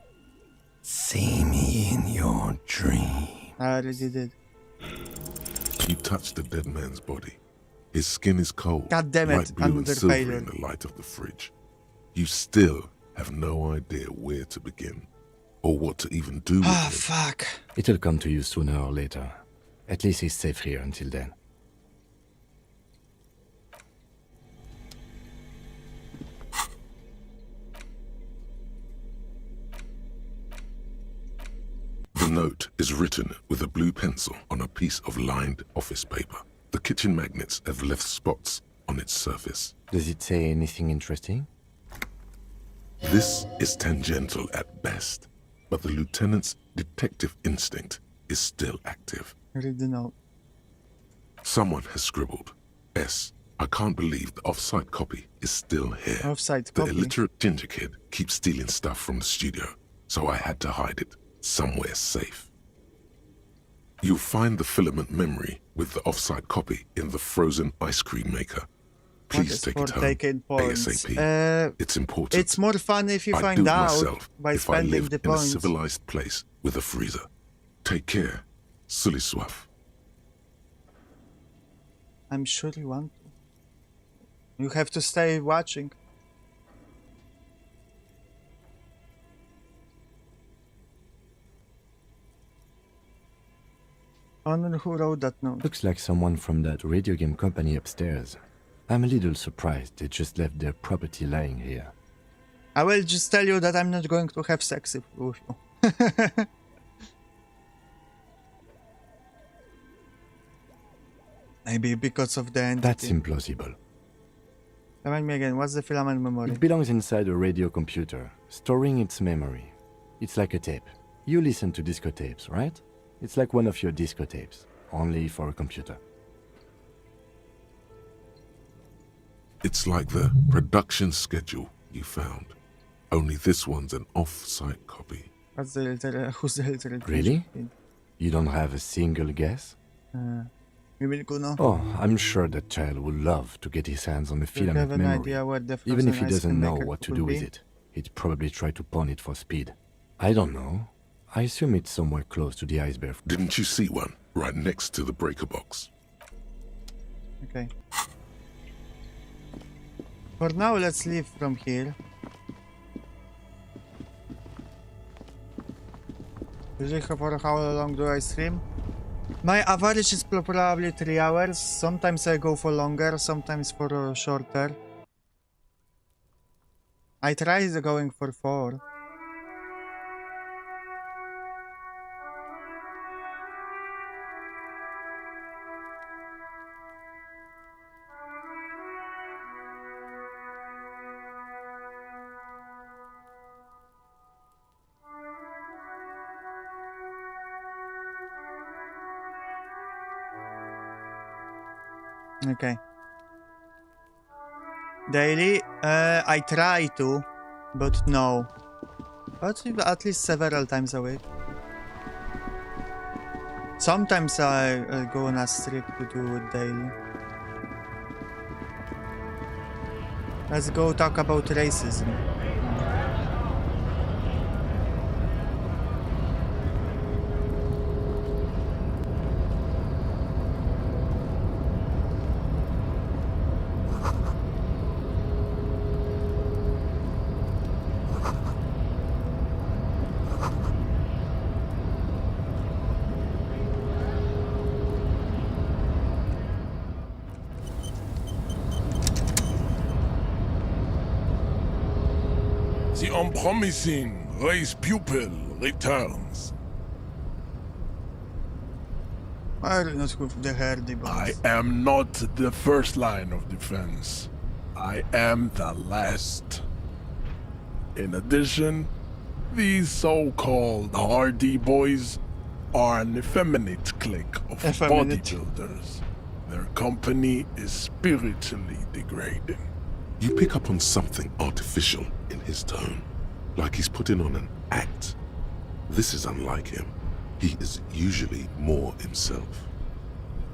C: see me in your dream.
A: I already did.
B: You touch the dead man's body. His skin is cold,
A: God damn it,
B: light blue and
A: another
B: silver
A: failure.
B: in the light of the fridge. You still have no idea where to begin, or what to even do with him.
A: Fuck.
E: It'll come to you sooner or later. At least he's safe here until then.
B: The note is written with a blue pencil on a piece of lined office paper. The kitchen magnets have left spots on its surface.
E: Does it say anything interesting?
B: This is tangential at best, but the lieutenant's detective instinct is still active.
A: Read the note.
B: Someone has scribbled, S. I can't believe the off-site copy is still here.
A: Off-site
B: The
A: copy?
B: illiterate ginger kid keeps stealing stuff from the studio, so I had to hide it somewhere safe. You'll find the filament memory with the off-site copy in the frozen ice cream maker. Please take it home ASAP. It's important.
A: It's more fun if you
B: I'd
A: find
B: do it
A: out
B: myself
A: by
B: if I
A: spending
B: lived
A: the
B: in a
A: points.
B: civilized place with a freezer. Take care. Sully Swaff.
A: I'm sure you want to. You have to stay watching. Honor, who wrote that note?
E: Looks like someone from that radio game company upstairs. I'm a little surprised they just left their property lying here.
A: I will just tell you that I'm not going to have sex with you. Maybe because of the entity.
E: That's implausible.
A: Remind me again, what's the filament memory?
E: It belongs inside a radio computer, storing its memory. It's like a tape. You listen to disco tapes, right? It's like one of your disco tapes, only for a computer.
B: It's like the production schedule you found. Only this one's an off-site copy.
A: What's the illiterate? Who's the illiterate?
E: Really? You don't have a single guess? Oh, I'm sure that child would love to get his hands on the filament
A: have an
E: memory.
A: idea what the
E: Even if he
A: frozen ice
E: doesn't
A: cream
E: know
A: maker
E: what to
A: could
E: do with
A: be?
E: it, he'd probably try to pawn it for speed. I don't know. I assume it's somewhere close to the iceberg.
B: Didn't you see one right next to the breaker box?
A: Okay. For now, let's leave from here. Usually for how long do I stream? My average is probably 3 hours. Sometimes I go for longer, sometimes for shorter. I tried going for 4. Okay. Daily? I try to, but no. But at least several times a week. Sometimes I go on a streak to do it daily. Let's go talk about racism.
B: The unpromising race pupil returns.
A: I
B: am not the first line of defense. I am the last. In addition, these so-called hardy boys are an effeminate clique of bodybuilders. Their company is spiritually degrading. You pick up on something artificial in his tone, like he's putting on an act. This is unlike him. He is usually more himself.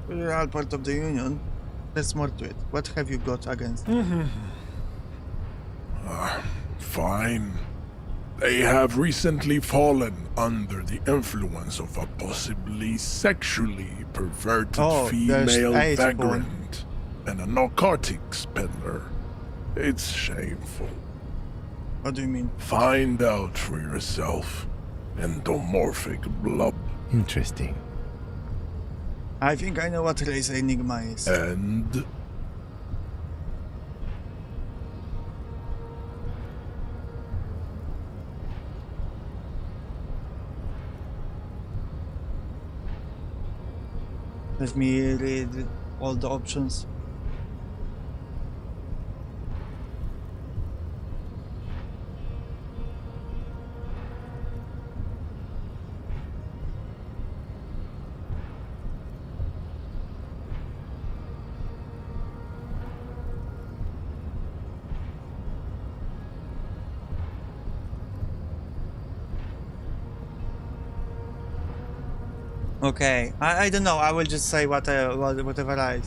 A: We're all part of the union. There's more to it. What have you got against?
B: Fine. They have recently fallen under the influence of a possibly sexually perverted female vagrant and a narcotics peddler. It's shameful.
A: What do you mean?
B: Find out for yourself. Endomorphic blob.
E: Interesting.
A: I think I know what race Enigma is.
B: And?
A: Let me read all the options. Okay, I don't know. I will just say whatever I.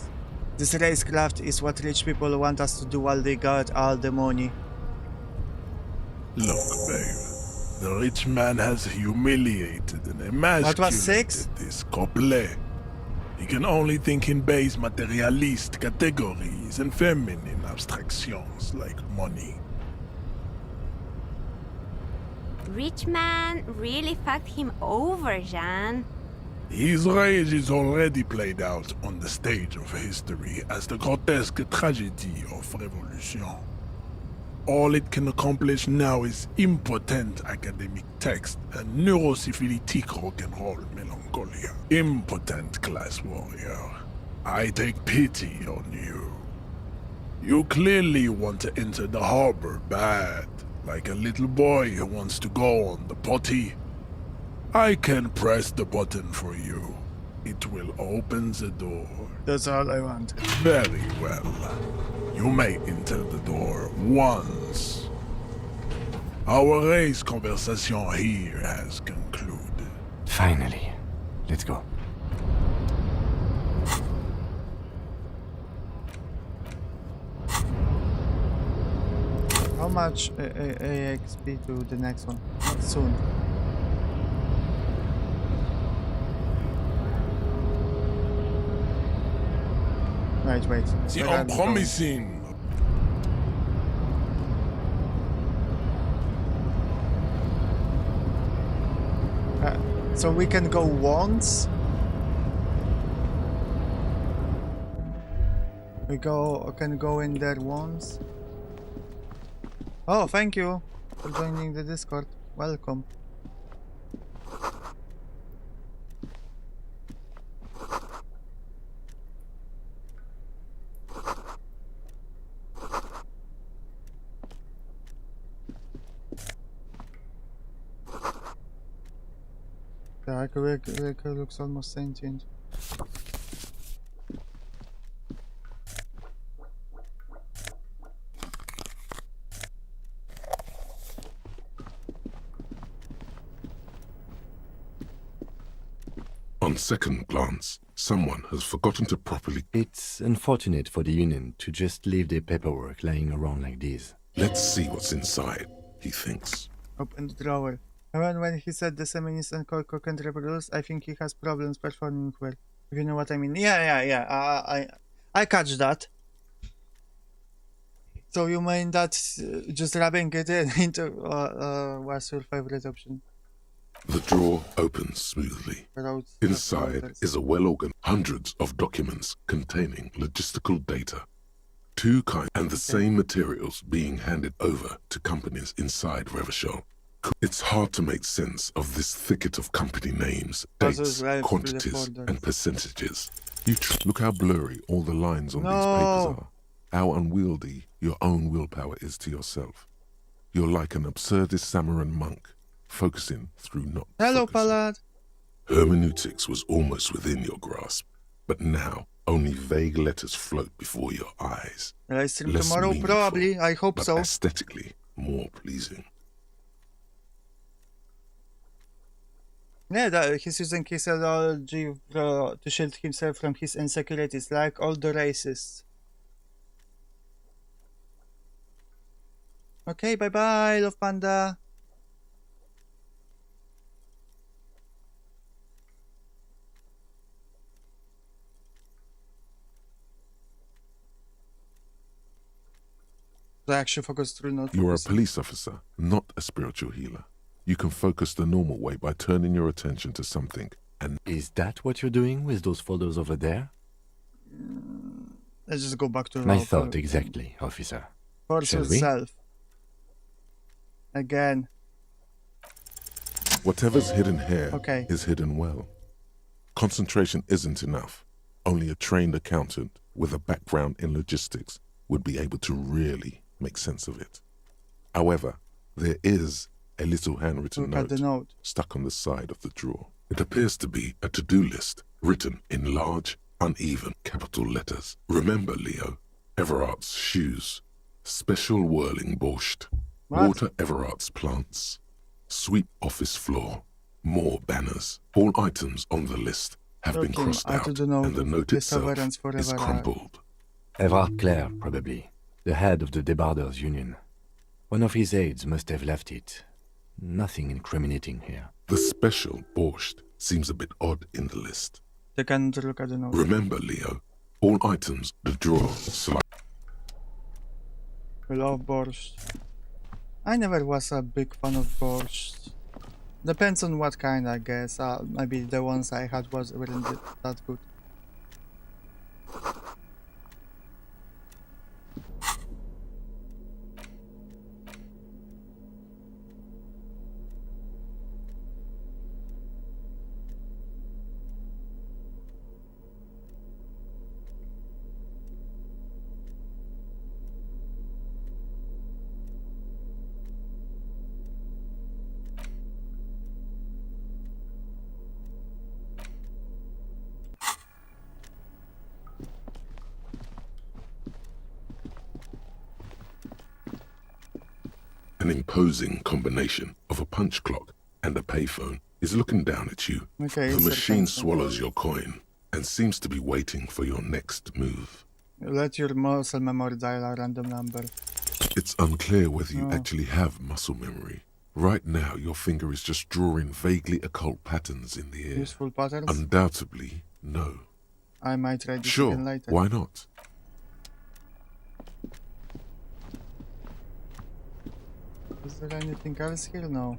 A: This racecraft is what rich people want us to do while they got all the money.
B: Look, babe. The rich man has humiliated and emasculated this couple. He can only think in base materialist categories and feminine abstractions like money.
U: Rich man really fucked him over, Jean.
B: His rage is already played out on the stage of history as the grotesque tragedy of revolution. All it can accomplish now is impotent academic text and neurosyphilitic rock and roll melancholia. Impotent class warrior. I take pity on you. You clearly want to enter the harbor bad, like a little boy who wants to go on the potty. I can press the button for you. It will open the door.
A: That's all I want.
B: Very well. You may enter the door once. Our race conversation here has concluded.
E: Finally. Let's go.
A: How much AXP to the next one? Not soon. Wait.
B: The unpromising.
A: So we can go once. We can go in there once. Oh, thank you for joining the Discord. Welcome. The Loreseeker looks almost sentient.
B: On second glance, someone has forgotten to properly...
E: It's unfortunate for the Union to just leave their paperwork lying around like this.
B: Let's see what's inside, he thinks.
A: Open the drawer. And when he said the Seminis and Coco can't reproduce, I think he has problems performing well. If you know what I mean. Yeah. I catch that. So you mean that just rubbing it into was your favorite option?
B: The drawer opens smoothly. Inside is a well-organized hundreds of documents containing logistical data. Two kinds and the same materials being handed over to companies inside Revachol. It's hard to make sense of this thicket of company names, dates, quantities, and percentages. Look how blurry all the lines on these papers are. How unwieldy your own willpower is to yourself. You're like an absurdist Samaran monk, focusing through not
A: Hello, Pallad.
B: Hermeneutics was almost within your grasp, but now only vague letters float before your eyes.
A: I stream tomorrow, probably. I hope
B: but
A: so.
B: Aesthetically more pleasing.
A: Yeah, he's using his ideology to shield himself from his insecurities, like all the racists. Okay, bye-bye, Love Panda. I actually focus through not
B: You are a police officer, not a spiritual healer. You can focus the normal way by turning your attention to something. And
E: is that what you're doing with those photos over there?
A: Let's just go back to
E: my thought exactly, officer.
A: Force yourself. Again.
B: Whatever's hidden here is hidden well. Concentration isn't enough. Only a trained accountant with a background in logistics would be able to really make sense of it. However, there is a little handwritten note stuck on the side of the drawer. It appears to be a to-do list written in large, uneven capital letters. Remember, Leo, Everard's shoes, special whirling borscht, water Everard's plants, sweep office floor, more banners. All items on the list have been crossed out, and the note itself is crumpled.
E: Everard Clare, probably, the head of the Debarders Union. One of his aides must have left it. Nothing incriminating here.
B: The special borscht seems a bit odd in the list.
A: They can look at the note.
B: Remember, Leo, all items, the drawer,
A: I love borscht. I never was a big fan of borscht. Depends on what kind, I guess. Maybe the ones I had weren't that good.
B: An imposing combination of a punch clock and a payphone is looking down at you. The machine swallows your coin and seems to be waiting for your next move.
A: Let your muscle memory dial a random number.
B: It's unclear whether you actually have muscle memory. Right now, your finger is just drawing vaguely occult patterns in the air.
A: Useful patterns?
B: Undoubtedly, no.
A: I might try this again later.
B: Why not?
A: Is there anything else here? No.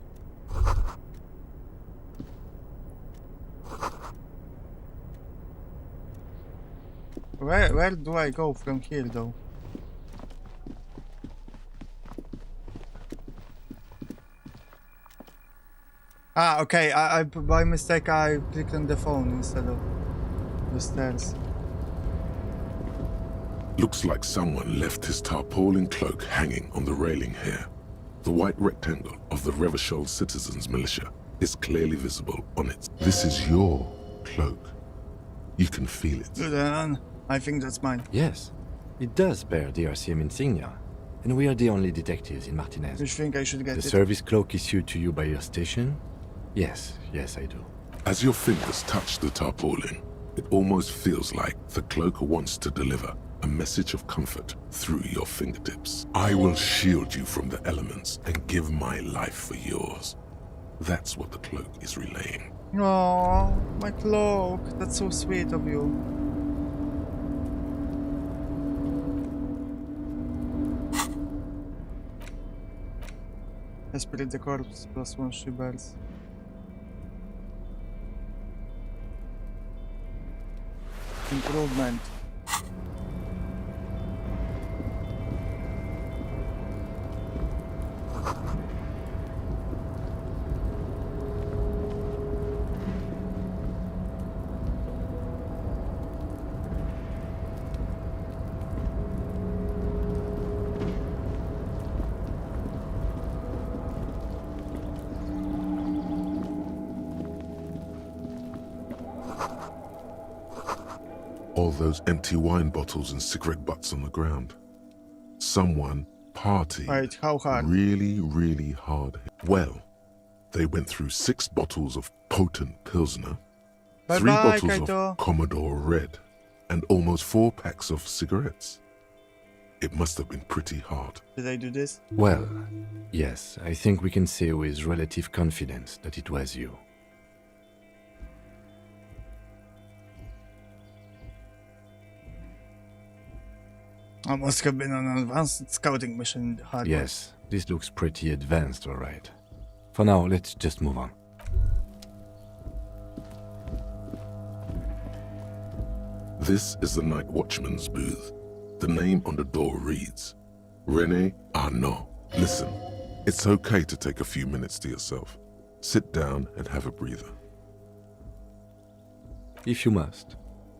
A: Where do I go from here, though? Ah, okay. I by mistake I clicked on the phone instead of the stairs.
B: Looks like someone left his tarpaulin cloak hanging on the railing here. The white rectangle of the Revachol Citizens Militia is clearly visible on it. This is your cloak. You can feel it.
A: Then I think that's mine.
E: Yes, it does bear the RCM insignia, and we are the only detectives in Martinez.
A: You think I should get
E: the
A: it?
E: service cloak issued to you by your station? Yes, I do.
B: As your fingers touch the tarpaulin, it almost feels like the cloak wants to deliver a message of comfort through your fingertips. I will shield you from the elements and give my life for yours. That's what the cloak is relaying.
A: Oh, my cloak. That's so sweet of you. Esprit de corpse +1 shivers. Improvement.
B: All those empty wine bottles and cigarette butts on the ground. Someone partied
A: Right, how hard?
B: really, really hard. Well, they went through 6 bottles of potent Pilsner, 3
A: Bye-bye,
B: bottles
A: Kaito.
B: of Commodore Red, and almost 4 packs of cigarettes. It must have been pretty hard.
A: Did I do this?
E: Well, yes, I think we can say with relative confidence that it was you.
A: I must have been on an advanced scouting mission in the hard.
E: Yes, this looks pretty advanced, alright. For now, let's just move on.
B: This is the night watchman's booth. The name on the door reads, René Arnaud. Listen, it's okay to take a few minutes to yourself. Sit down and have a breather.
E: If you must.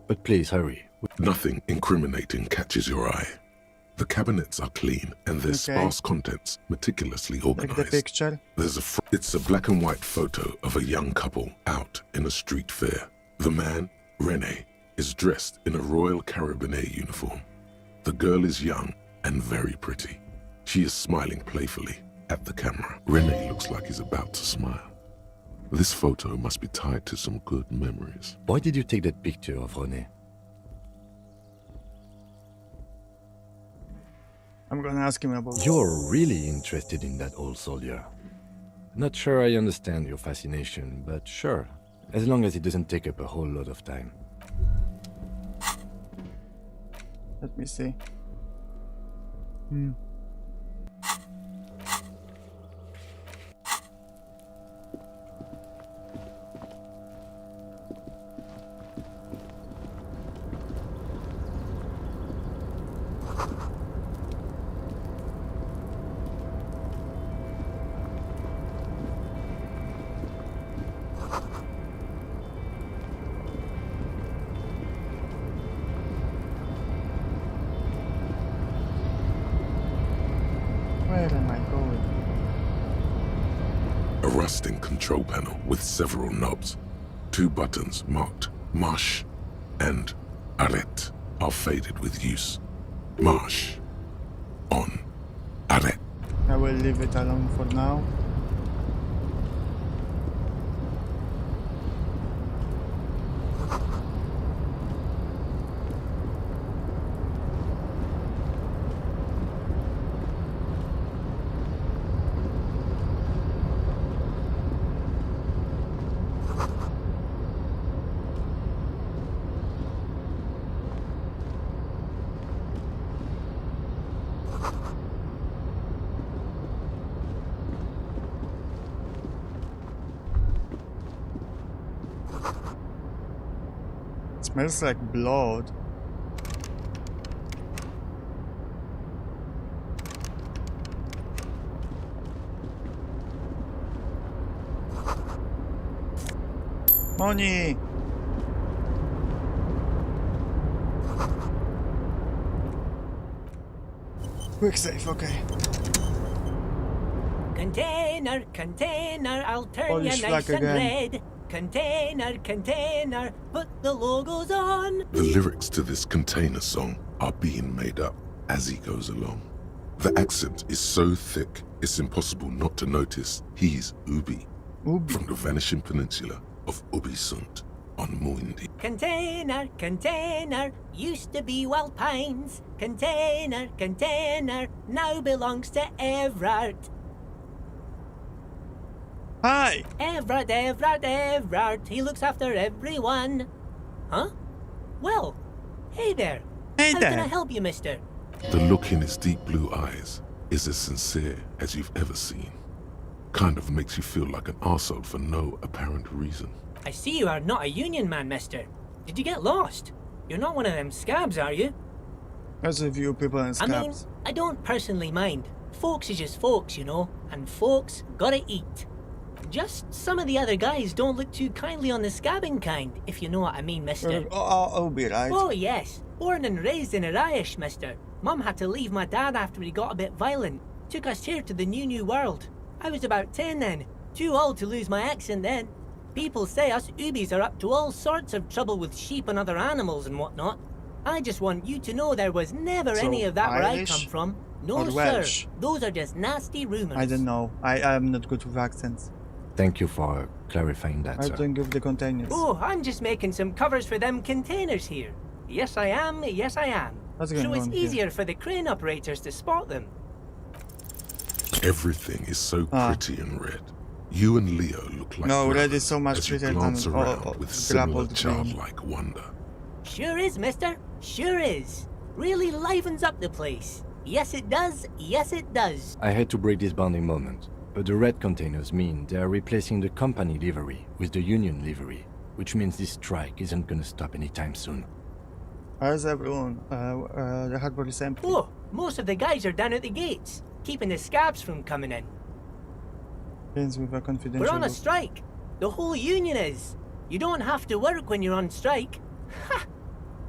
E: But please hurry.
B: Nothing incriminating catches your eye. The cabinets are clean and their sparse contents meticulously organized.
A: Like the picture?
B: It's a black and white photo of a young couple out in a street fair. The man, René, is dressed in a Royal Carabinier uniform. The girl is young and very pretty. She is smiling playfully at the camera. René looks like he's about to smile. This photo must be tied to some good memories.
E: Why did you take that picture of René?
A: I'm gonna ask him about.
E: You're really interested in that old soldier. Not sure I understand your fascination, but sure, as long as it doesn't take up a whole lot of time.
A: Let me see. Where am I going?
B: A rusting control panel with several knobs. 2 buttons marked Marche and Arrête are faded with use. Marche. On. Arrête.
A: I will leave it alone for now. Smells like blood. Money! Quick save, okay.
D: Container, container, I'll turn
A: Polish
D: you
A: flag
D: nice and
A: again.
D: red. Container, container, put the logos on.
B: The lyrics to this container song are being made up as he goes along. The accent is so thick, it's impossible not to notice he's Ubi, from the Vanishing Peninsula of Ubisunt on Muindi.
D: Container, container, used to be Wild Pines. Container, container, now belongs to Everard.
A: Hi!
D: Everard, Everard, Everard, he looks after everyone. Huh? Well, hey there.
A: Hey
D: How
A: there.
D: can I help you, mister?
B: The look in his deep blue eyes is as sincere as you've ever seen. Kind of makes you feel like an arsehole for no apparent reason.
D: I see you are not a union man, mister. Did you get lost? You're not one of them scabs, are you?
A: There's a few people in
D: I mean,
A: scabs.
D: I don't personally mind. Folks is just folks, you know, and folks gotta eat. Just some of the other guys don't look too kindly on the scabbing kind, if you know what I mean, mister.
A: I'll be right.
D: Oh, yes. Born and raised in Irish, mister. Mum had to leave my dad after he got a bit violent. Took us here to the new world. I was about 10 then. Too old to lose my accent then. People say us Ubis are up to all sorts of trouble with sheep and other animals and whatnot. I just want you to know there was never
A: So,
D: any of that where I
A: Irish
D: come from. No,
A: or
D: sir.
A: Welsh?
D: Those are just nasty rumors.
A: I don't know. I'm not good with accents.
E: Thank you for clarifying that,
A: I
E: sir.
A: don't give the containers.
D: Oh, I'm just making some covers for them containers here. Yes, I am. Yes, I am.
A: What's going
D: So it's
A: on here?
D: easier for the crane operators to spot them.
B: Everything is so pretty and red. You and Leo look like
A: No, red
B: brothers
A: is so much
B: as you
A: prettier
B: glance
A: than
B: around with similar
A: grappled green.
B: childlike wonder.
D: Sure is, mister. Sure is. Really livens up the place. Yes, it does. Yes, it does.
E: I hate to break this bonding moment, but the red containers mean they are replacing the company livery with the union livery, which means this strike isn't gonna stop anytime soon.
A: Where's everyone? The harbor is empty.
D: Oh, most of the guys are down at the gates, keeping the scabs from coming in.
A: Begins with a confidential
D: We're on a
A: look.
D: strike. The whole union is. You don't have to work when you're on strike. Ha!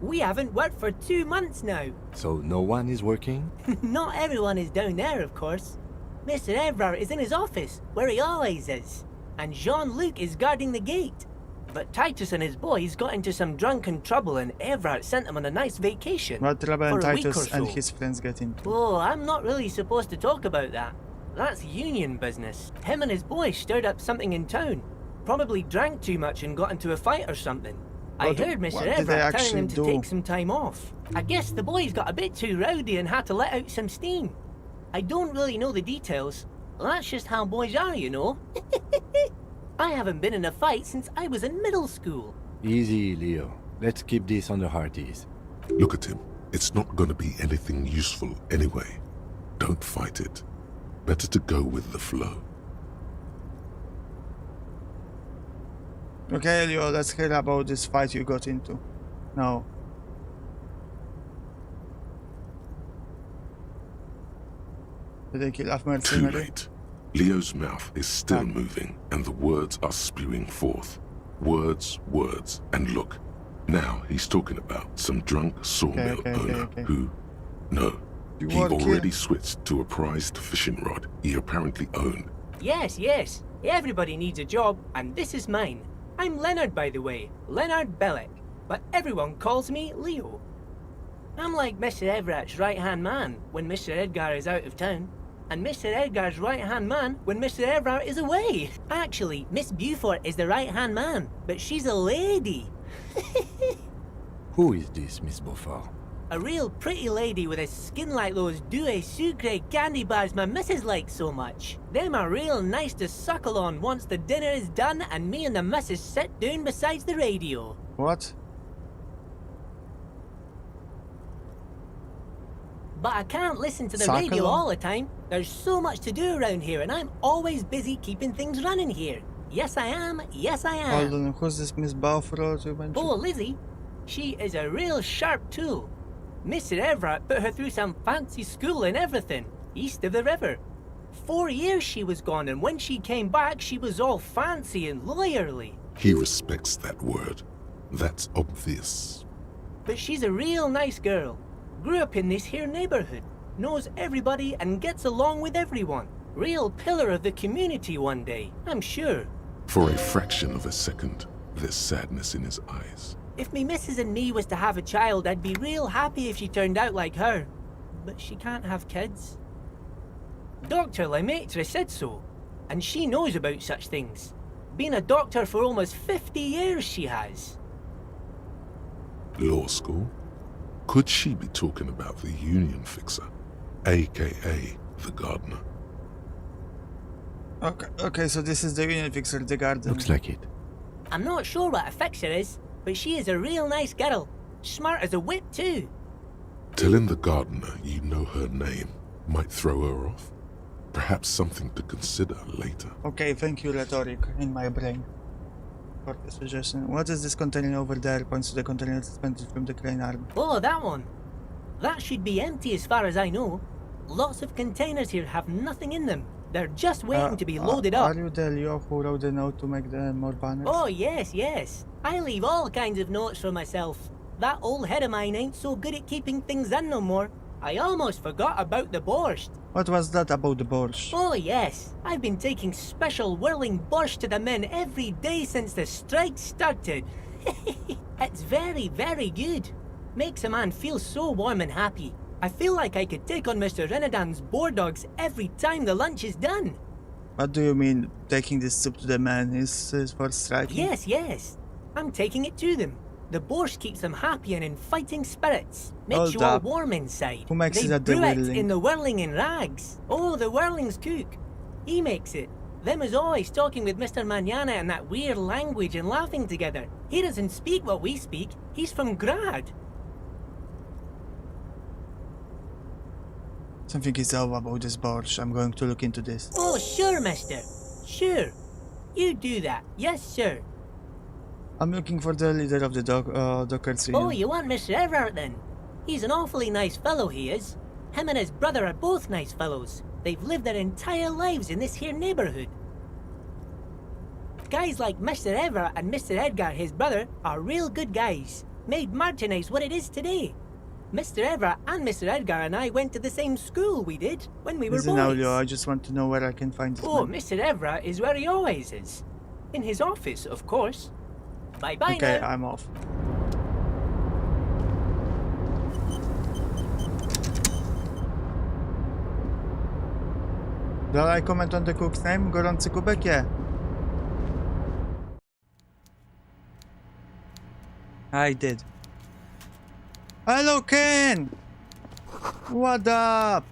D: We haven't worked for 2 months now.
E: So no one is working?
D: Not everyone is down there, of course. Mr. Everard is in his office, where he always is. And Jean-Luc is guarding the gate. But Titus and his boys got into some drunken trouble and Everard sent them on a nice vacation.
A: What trouble
D: for
A: and
D: a week or
A: Titus and
D: so.
A: his friends get into?
D: Oh, I'm not really supposed to talk about that. That's union business. Him and his boys stirred up something in town. Probably drank too much and got into a fight or something. I
A: What-
D: heard
A: what
D: Mr.
A: did they
D: Everard telling
A: actually
D: them to
A: do?
D: take some time off. I guess the boys got a bit too rowdy and had to let out some steam. I don't really know the details. That's just how boys are, you know. I haven't been in a fight since I was in middle school.
E: Easy, Leo. Let's keep this on the heart ease.
B: Look at him. It's not gonna be anything useful anyway. Don't fight it. Better to go with the flow.
A: Okay, Leo, let's hear about this fight you got into. Now. Did they kill off
B: Too
A: mercenary?
B: late. Leo's mouth is still moving, and the words are spewing forth. Words, words, and look. Now he's talking about some drunk sawmill owner who... No,
A: You
B: he
A: were
B: already
A: killed.
B: switched to a prized fishing rod he apparently owned.
D: Yes, yes. Everybody needs a job, and this is mine. I'm Leonard, by the way. Leonard Bellick. But everyone calls me Leo. I'm like Mr. Everett's right-hand man when Mr. Edgar is out of town. And Mr. Edgar's right-hand man when Mr. Everett is away. Actually, Miss Beaufort is the right-hand man, but she's a lady.
E: Who is this, Miss Beaufort?
D: A real pretty lady with a skin like those Douai Sucre candy bars my missus likes so much. Them are real nice to suckle on once the dinner is done and me and the missus sit down beside the radio.
A: What?
D: But I can't listen to the
A: Suckle
D: radio
A: on?
D: all the time. There's so much to do around here and I'm always busy keeping things running here. Yes, I am. Yes, I am.
A: Hold on, who's this Miss Balfour you mentioned?
D: Oh, Lizzie. She is a real sharp tool. Mr. Everett put her through some fancy school and everything, east of the river. 4 years she was gone, and when she came back, she was all fancy and lawyerly.
B: He respects that word. That's obvious.
D: But she's a real nice girl. Grew up in this here neighborhood. Knows everybody and gets along with everyone. Real pillar of the community one day, I'm sure.
B: For a fraction of a second, there's sadness in his eyes.
D: If me missus and me was to have a child, I'd be real happy if she turned out like her. But she can't have kids. Dr. Lemaitre said so, and she knows about such things. Been a doctor for almost 50 years, she has.
B: Law school? Could she be talking about the union fixer, aka the gardener?
A: Okay, so this is the union fixer, the gardener.
E: Looks like it.
D: I'm not sure what a fixer is, but she is a real nice girl. Smart as a whip, too.
B: Telling the gardener you know her name might throw her off. Perhaps something to consider later.
A: Okay, thank you, rhetoric, in my brain. For the suggestion. What is this container over there? Points to the container suspended from the crane arm.
D: Oh, that one. That should be empty as far as I know. Lots of containers here have nothing in them. They're just waiting to be loaded up.
A: Are you the Leo who wrote the note to make more banners?
D: Oh, yes. I leave all kinds of notes for myself. That old head of mine ain't so good at keeping things in no more. I almost forgot about the borscht.
A: What was that about the borscht?
D: Oh, yes. I've been taking special whirling borscht to the men every day since the strike started. It's very, very good. Makes a man feel so warm and happy. I feel like I could take on Mr. Renadan's boar dogs every time the lunch is done.
A: What do you mean, taking this soup to the men is for striking?
D: Yes. I'm taking it to them. The borscht keeps them happy and in fighting spirits. Makes
A: Hold
D: you all
A: up.
D: warm inside.
A: Who makes
D: they
A: it at the
D: brew it
A: whirling?
D: in the whirling in rags. Oh, the whirling's cook. He makes it. Them is always talking with Mr. Manana in that weird language and laughing together. He doesn't speak what we speak. He's from Grad.
A: Something is off about this borscht. I'm going to look into this.
D: Oh, sure, mister. Sure. You do that. Yes, sir.
A: I'm looking for the leader of the Dockers Union.
D: Oh, you want Mr. Everard then? He's an awfully nice fellow, he is. Him and his brother are both nice fellows. They've lived their entire lives in this here neighborhood. Guys like Mr. Everard and Mr. Edgar, his brother, are real good guys. Made Martinez what it is today. Mr. Everard and Mr. Edgar and I went to the same school we did when we were
A: Listen,
D: boys.
A: Aulio, I just want to know where I can find this
D: Oh,
A: man.
D: Mr. Everard is where he always is. In his office, of course. Bye-bye
A: Okay,
D: now.
A: I'm off. Did I comment on the cook's name? Gorący kubek? Yeah. I did. Hello, Ken! What up?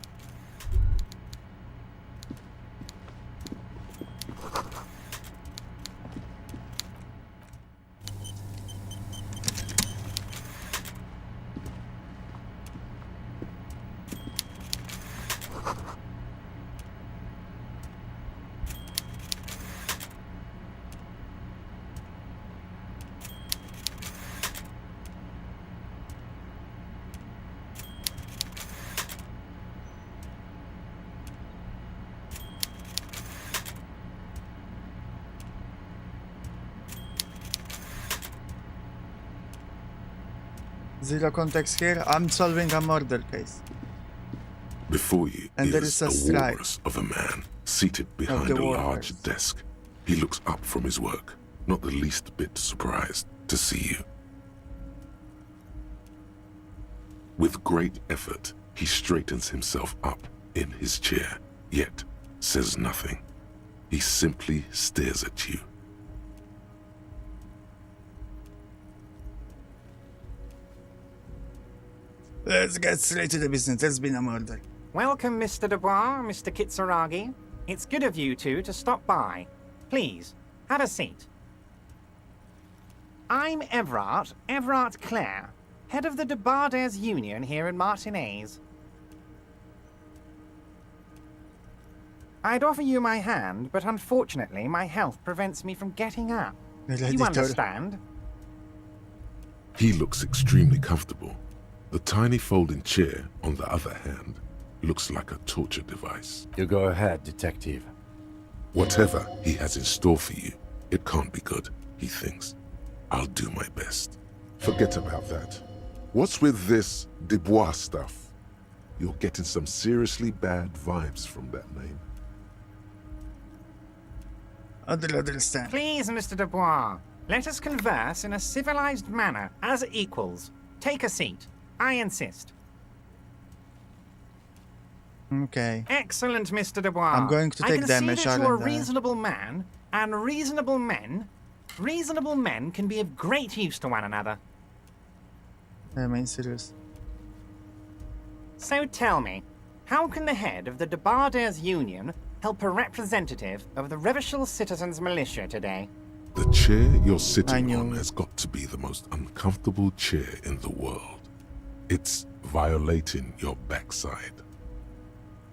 A: Zero context here. I'm solving a murder case.
B: Before you
A: And there
B: is
A: is a
B: a
A: strike
B: walrus of a man seated behind
A: the
B: a large
A: workers.
B: desk. He looks up from his work, not the least bit surprised to see you. With great effort, he straightens himself up in his chair, yet says nothing. He simply stares at you.
A: Let's get straight to the business. There's been a murder.
F: Welcome, Mr. Dubois, Mr. Kitsuragi. It's good of you two to stop by. Please, have a seat. I'm Everard Clare, head of the Debarders Union here in Martinez. I'd offer you my hand, but unfortunately my health prevents me from getting up. You understand?
B: He looks extremely comfortable. The tiny folding chair, on the other hand, looks like a torture device.
E: You go ahead, detective.
B: Whatever he has in store for you, it can't be good, he thinks. I'll do my best. Forget about that. What's with this Dubois stuff? You're getting some seriously bad vibes from that name.
A: I don't understand.
F: Please, Mr. Dubois, let us converse in a civilized manner, as equals. Take a seat. I insist.
A: Okay.
F: Excellent, Mr. Dubois.
A: I'm going to take
F: I can
A: damage,
F: see that you're a
A: aren't I?
F: reasonable man, And reasonable men can be of great use to one another.
A: I mean, serious.
F: So tell me, how can the head of the Debarders Union help a representative of the Revachol Citizens Militia today?
B: The chair you're sitting on has got to be the most uncomfortable chair in the world. It's violating your backside.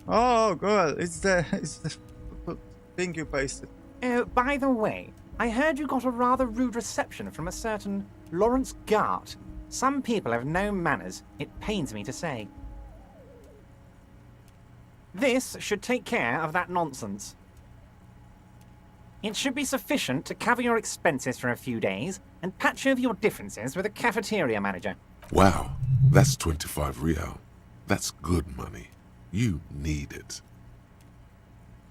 A: Oh, girl, it's the thing you pasted.
F: Oh, by the way, I heard you got a rather rude reception from a certain Lawrence Gart. Some people have no manners, it pains me to say. This should take care of that nonsense. It should be sufficient to cover your expenses for a few days and patch over your differences with a cafeteria manager.
B: Wow, that's 25 real. That's good money. You need it.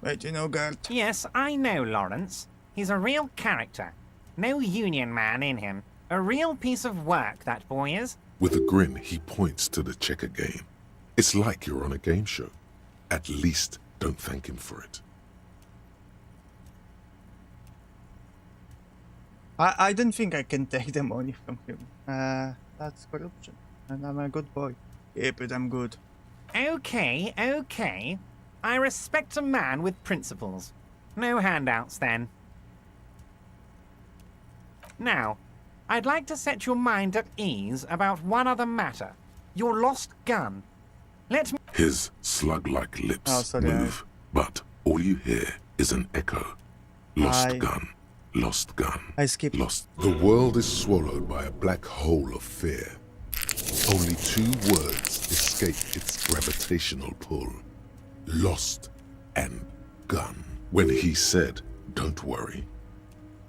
A: Wait, you know, Gert?
F: Yes, I know Lawrence. He's a real character. No union man in him. A real piece of work, that boy is.
B: With a grin, he points to the checker game. It's like you're on a game show. At least don't thank him for it.
A: I don't think I can take the money from him. That's corruption. And I'm a good boy. Yeah, but I'm good.
F: Okay. I respect a man with principles. No handouts, then. Now, I'd like to set your mind at ease about one other matter. Your lost gun. Let me...
B: His slug-like lips move, but all you hear is an echo. Lost gun. Lost gun.
A: I skipped.
B: Lost. The world is swallowed by a black hole of fear. Only 2 words escape its gravitational pull. Lost and gun. When he said, don't worry,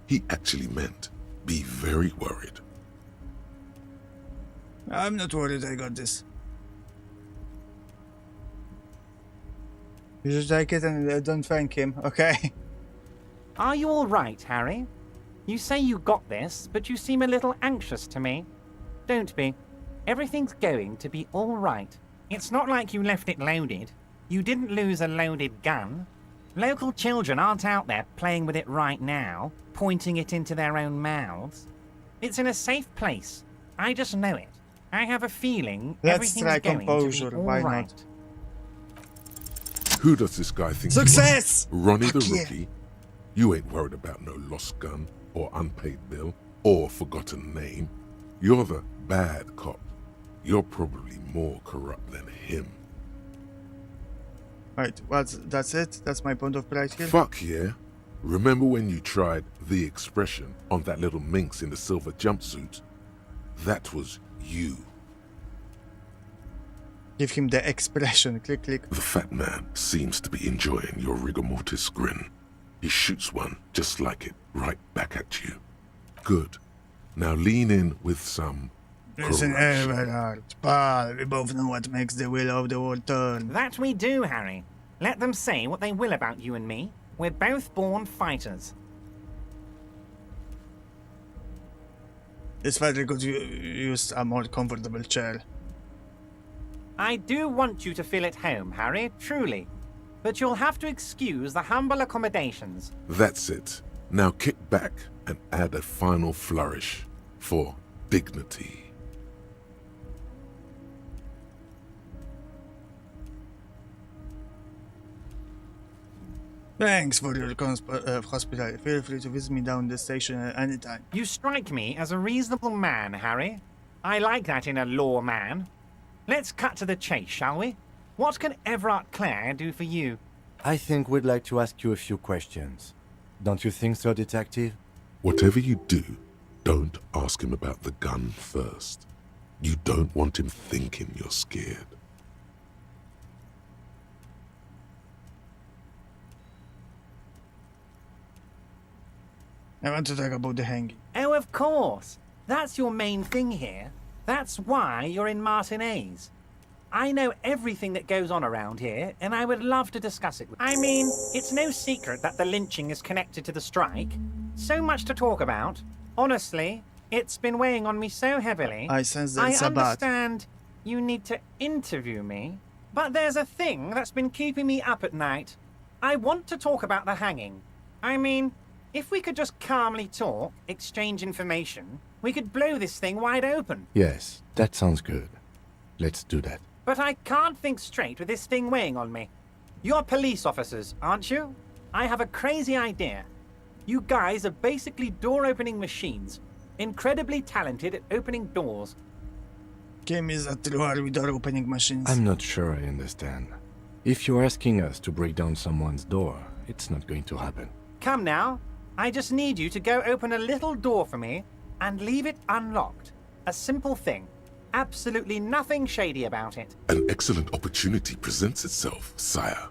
B: he actually meant, be very worried.
A: I'm not worried, I got this. You just take it and don't thank him, okay?
F: Are you all right, Harry? You say you got this, but you seem a little anxious to me. Don't be. Everything's going to be all right. It's not like you left it loaded. You didn't lose a loaded gun. Local children aren't out there playing with it right now, pointing it into their own mouths. It's in a safe place. I just know it. I have a feeling everything's going to be all right.
B: Who does this guy think
A: Success!
B: he was? Ronnie the Rookie? You ain't worried about no lost gun, or unpaid bill, or forgotten name. You're the bad cop. You're probably more corrupt than him.
A: Right, well, that's it? That's my point of pride here?
B: Fuck yeah. Remember when you tried the expression on that little minx in the silver jumpsuit? That was you.
A: Give him the expression. Click, click.
B: The fat man seems to be enjoying your rigor mortis grin. He shoots one just like it, right back at you. Good. Now lean in with some
A: Listen, Everard, pal, we both know what makes the wheel of the world turn.
F: That we do, Harry. Let them say what they will about you and me. We're both born fighters.
A: It's very good you use a more comfortable chair.
F: I do want you to feel at home, Harry, truly. But you'll have to excuse the humble accommodations.
B: That's it. Now kick back and add a final flourish for dignity.
A: Thanks for your hospitality. Feel free to visit me down the station at any time.
F: You strike me as a reasonable man, Harry. I like that in a law man. Let's cut to the chase, shall we? What can Everard Clare do for you?
E: I think we'd like to ask you a few questions. Don't you think so, Detective?
B: Whatever you do, don't ask him about the gun first. You don't want him thinking you're scared.
A: I want to talk about the hanging.
F: Oh, of course. That's your main thing here. That's why you're in Martinez. I know everything that goes on around here, and I would love to discuss it with you. I mean, it's no secret that the lynching is connected to the strike. So much to talk about. Honestly, it's been weighing on me so heavily.
A: I sense that it's a bad.
F: I understand you need to interview me, but there's a thing that's been keeping me up at night. I want to talk about the hanging. I mean, If we could just calmly talk, exchange information, we could blow this thing wide open.
E: Yes, that sounds good. Let's do that.
F: But I can't think straight with this thing weighing on me. You're police officers, aren't you? I have a crazy idea. You guys are basically door-opening machines, incredibly talented at opening doors.
A: Game is a true are we door opening machines.
E: I'm not sure I understand. If you're asking us to break down someone's door, it's not going to happen.
F: Come now. I just need you to go open a little door for me and leave it unlocked. A simple thing. Absolutely nothing shady about it.
B: An excellent opportunity presents itself, sire.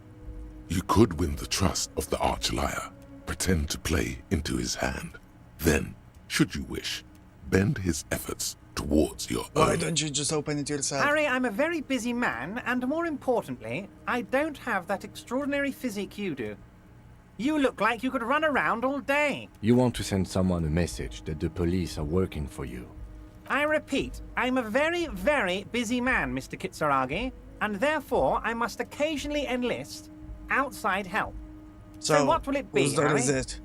B: You could win the trust of the arch-liar, pretend to play into his hand. Then, should you wish, bend his efforts towards your own.
A: Why don't you just open it yourself?
F: Harry, I'm a very busy man, and more importantly, I don't have that extraordinary physique you do. You look like you could run around all day.
E: You want to send someone a message that the police are working for you.
F: I repeat, I'm a very, very busy man, Mr. Kitsuragi, and therefore I must occasionally enlist outside help. So what will it be,
A: whose door
F: Harry?
A: is it?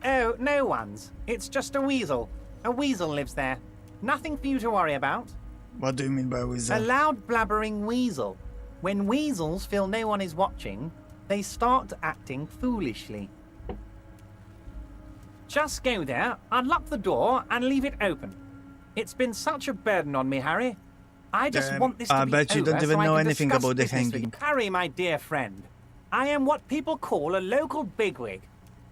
F: Oh, no one's. It's just a weasel. A weasel lives there. Nothing for you to worry about.
A: What do you mean by weasel?
F: A loud blabbering weasel. When weasels feel no one is watching, they start acting foolishly. Just go there, unlock the door, and leave it open. It's been such a burden on me, Harry. I just want this to be over.
A: I bet you don't even know anything about the hanging.
F: Harry, my dear friend, I am what people call a local bigwig.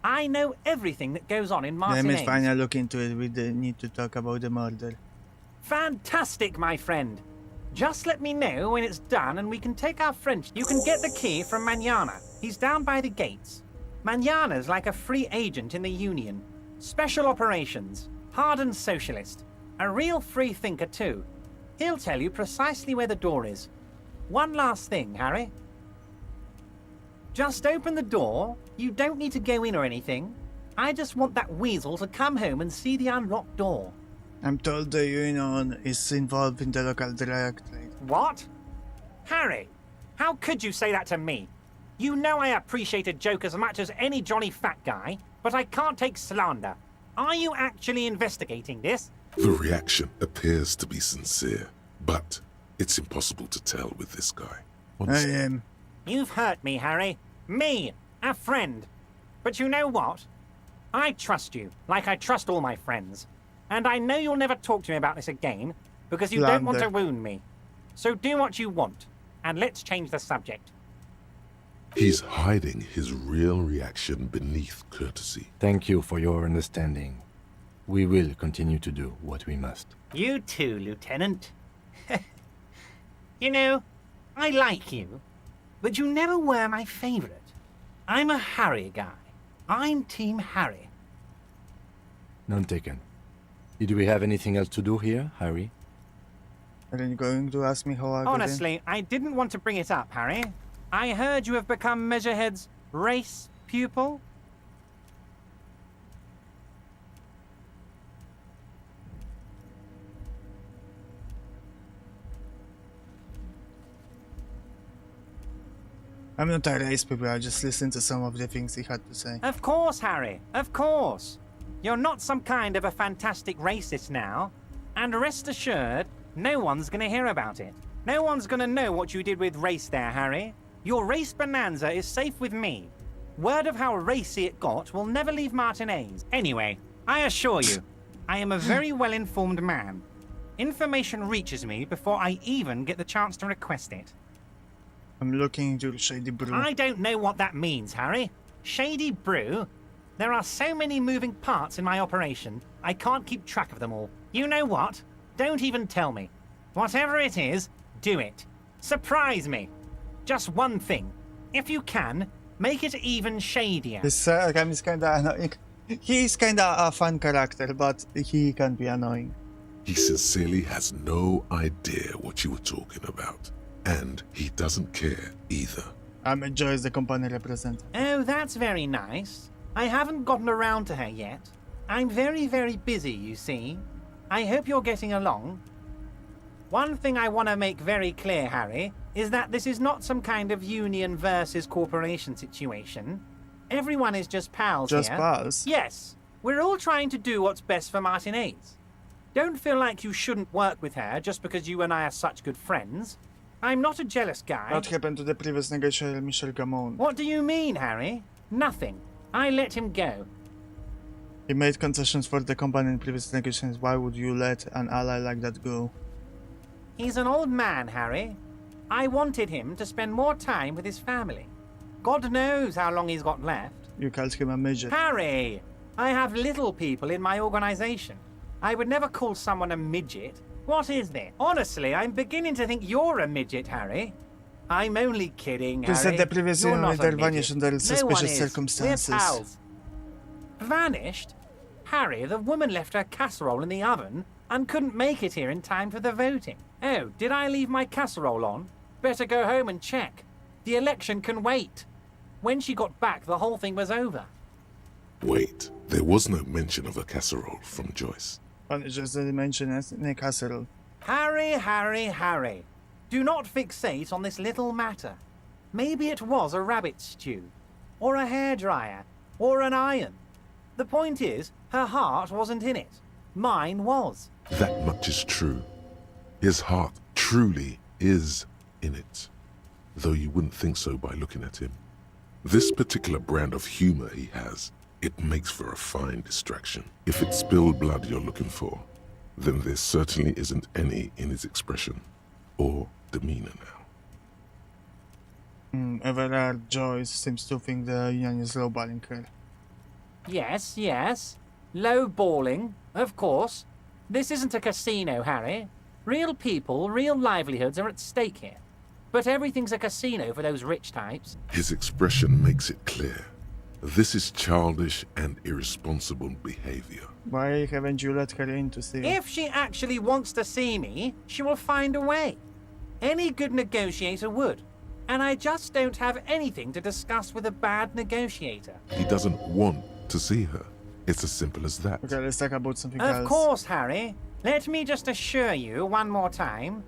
F: I know everything that goes on in
A: Let
F: Martinez.
A: me finally look into it. We need to talk about the murder.
F: Fantastic, my friend. Just let me know when it's done and we can take our French. You can get the key from Manana. He's down by the gates. Manana's like a free agent in the Union. Special operations. Hardened socialist. A real free thinker, too. He'll tell you precisely where the door is. One last thing, Harry. Just open the door. You don't need to go in or anything. I just want that weasel to come home and see the unlocked door.
A: I'm told the Union is involved in the local directorate.
F: What? Harry, how could you say that to me? You know I appreciate a joke as much as any Johnny Fat Guy, but I can't take slander. Are you actually investigating this?
B: The reaction appears to be sincere, but it's impossible to tell with this guy.
A: I am.
F: You've hurt me, Harry. Me, a friend. But you know what? I trust you, like I trust all my friends. And I know you'll never talk to me about this again, because you don't want to wound me. So do what you want, and let's change the subject.
B: He's hiding his real reaction beneath courtesy.
E: Thank you for your understanding. We will continue to do what we must.
F: You too, Lieutenant. You know, I like you, but you never were my favorite. I'm a Harry guy. I'm Team Harry.
E: None taken. Did we have anything else to do here, Harry?
A: Are you going to ask me how I got in?
F: Honestly, I didn't want to bring it up, Harry. I heard you have become Measurehead's race pupil.
A: I'm not a race people, I just listened to some of the things he had to say.
F: Of course, Harry, of course. You're not some kind of a fantastic racist now. And rest assured, no one's gonna hear about it. No one's gonna know what you did with race there, Harry. Your race bonanza is safe with me. Word of how racy it got will never leave Martinez. Anyway, I assure you, I am a very well-informed man. Information reaches me before I even get the chance to request it.
A: I'm looking into Shady Brew.
F: I don't know what that means, Harry. Shady Brew? There are so many moving parts in my operation, I can't keep track of them all. You know what? Don't even tell me. Whatever it is, do it. Surprise me. Just one thing. If you can, make it even shadier.
A: This Ram is kinda annoying. He's kinda a fun character, but he can be annoying.
B: He sincerely has no idea what you were talking about. And he doesn't care either.
A: I'm Joyce, the company representative.
F: Oh, that's very nice. I haven't gotten around to her yet. I'm very, very busy, you see. I hope you're getting along. One thing I want to make very clear, Harry, is that this is not some kind of union versus corporation situation. Everyone is just pals
A: Just
F: here.
A: pals?
F: Yes. We're all trying to do what's best for Martinez. Don't feel like you shouldn't work with her just because you and I are such good friends. I'm not a jealous guy.
A: What happened to the previous negotiator, Michel Gamon?
F: What do you mean, Harry? Nothing. I let him go.
A: He made concessions for the company in previous negotiations. Why would you let an ally like that go?
F: He's an old man, Harry. I wanted him to spend more time with his family. God knows how long he's got left.
A: You called him a midget.
F: Harry! I have little people in my organization. I would never call someone a midget. What is this? Honestly, I'm beginning to think you're a midget, Harry. I'm only kidding,
A: You
F: Harry.
A: said the previous
F: You're
A: union
F: not
A: leader
F: a midget.
A: vanished under
F: No one
A: suspicious
F: is.
A: circumstances.
F: We're pals. Vanished? Harry, the woman left her casserole in the oven and couldn't make it here in time for the voting. Oh, did I leave my casserole on? Better go home and check. The election can wait. When she got back, the whole thing was over.
B: Wait, there was no mention of a casserole from Joyce.
A: Only just didn't mention it in a casserole.
F: Harry, Harry, Harry. Do not fixate on this little matter. Maybe it was a rabbit stew, or a hairdryer, or an iron. The point is, her heart wasn't in it. Mine was.
B: That much is true. His heart truly is in it, though you wouldn't think so by looking at him. This particular brand of humor he has, it makes for a fine distraction. If it's spilled blood you're looking for, then there certainly isn't any in his expression or demeanor now.
A: Everard Joyce seems to think the union is lowballing her.
F: Yes, yes. Low balling, of course. This isn't a casino, Harry. Real people, real livelihoods are at stake here. But everything's a casino for those rich types.
B: His expression makes it clear. This is childish and irresponsible behavior.
A: Why haven't you let her in to see?
F: If she actually wants to see me, she will find a way. Any good negotiator would. And I just don't have anything to discuss with a bad negotiator.
B: He doesn't want to see her. It's as simple as that.
A: Okay, let's talk about something else.
F: Of course, Harry. Let me just assure you one more time.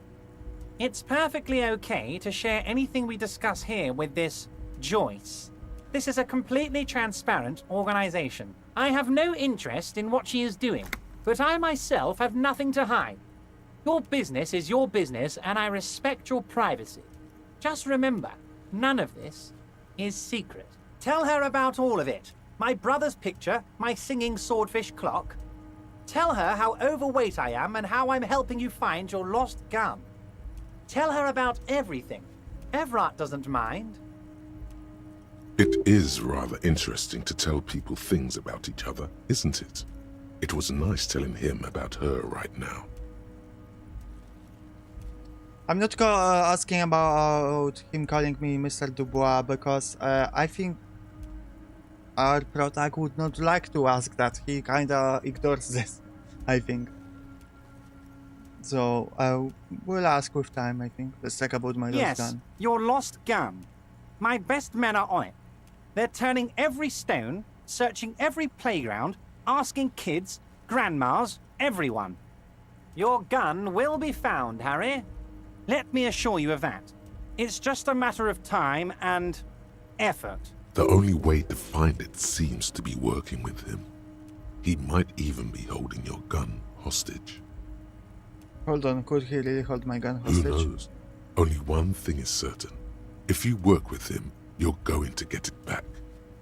F: It's perfectly okay to share anything we discuss here with this Joyce. This is a completely transparent organization. I have no interest in what she is doing, but I myself have nothing to hide. Your business is your business, and I respect your privacy. Just remember, none of this is secret. Tell her about all of it. My brother's picture, my singing swordfish clock. Tell her how overweight I am and how I'm helping you find your lost gun. Tell her about everything. Everard doesn't mind.
B: It is rather interesting to tell people things about each other, isn't it? It was nice telling him about her right now.
A: I'm not asking about him calling me Mr. Dubois because I think our protag would not like to ask that. He kinda ignores this, I think. So we'll ask with time, I think. Let's talk about my lost gun.
F: Yes, your lost gun. My best men are on it. They're turning every stone, searching every playground, asking kids, grandmas, everyone. Your gun will be found, Harry. Let me assure you of that. It's just a matter of time and effort.
B: The only way to find it seems to be working with him. He might even be holding your gun hostage.
A: Hold on, could he really hold my gun hostage?
B: Who knows? Only one thing is certain. If you work with him, you're going to get it back.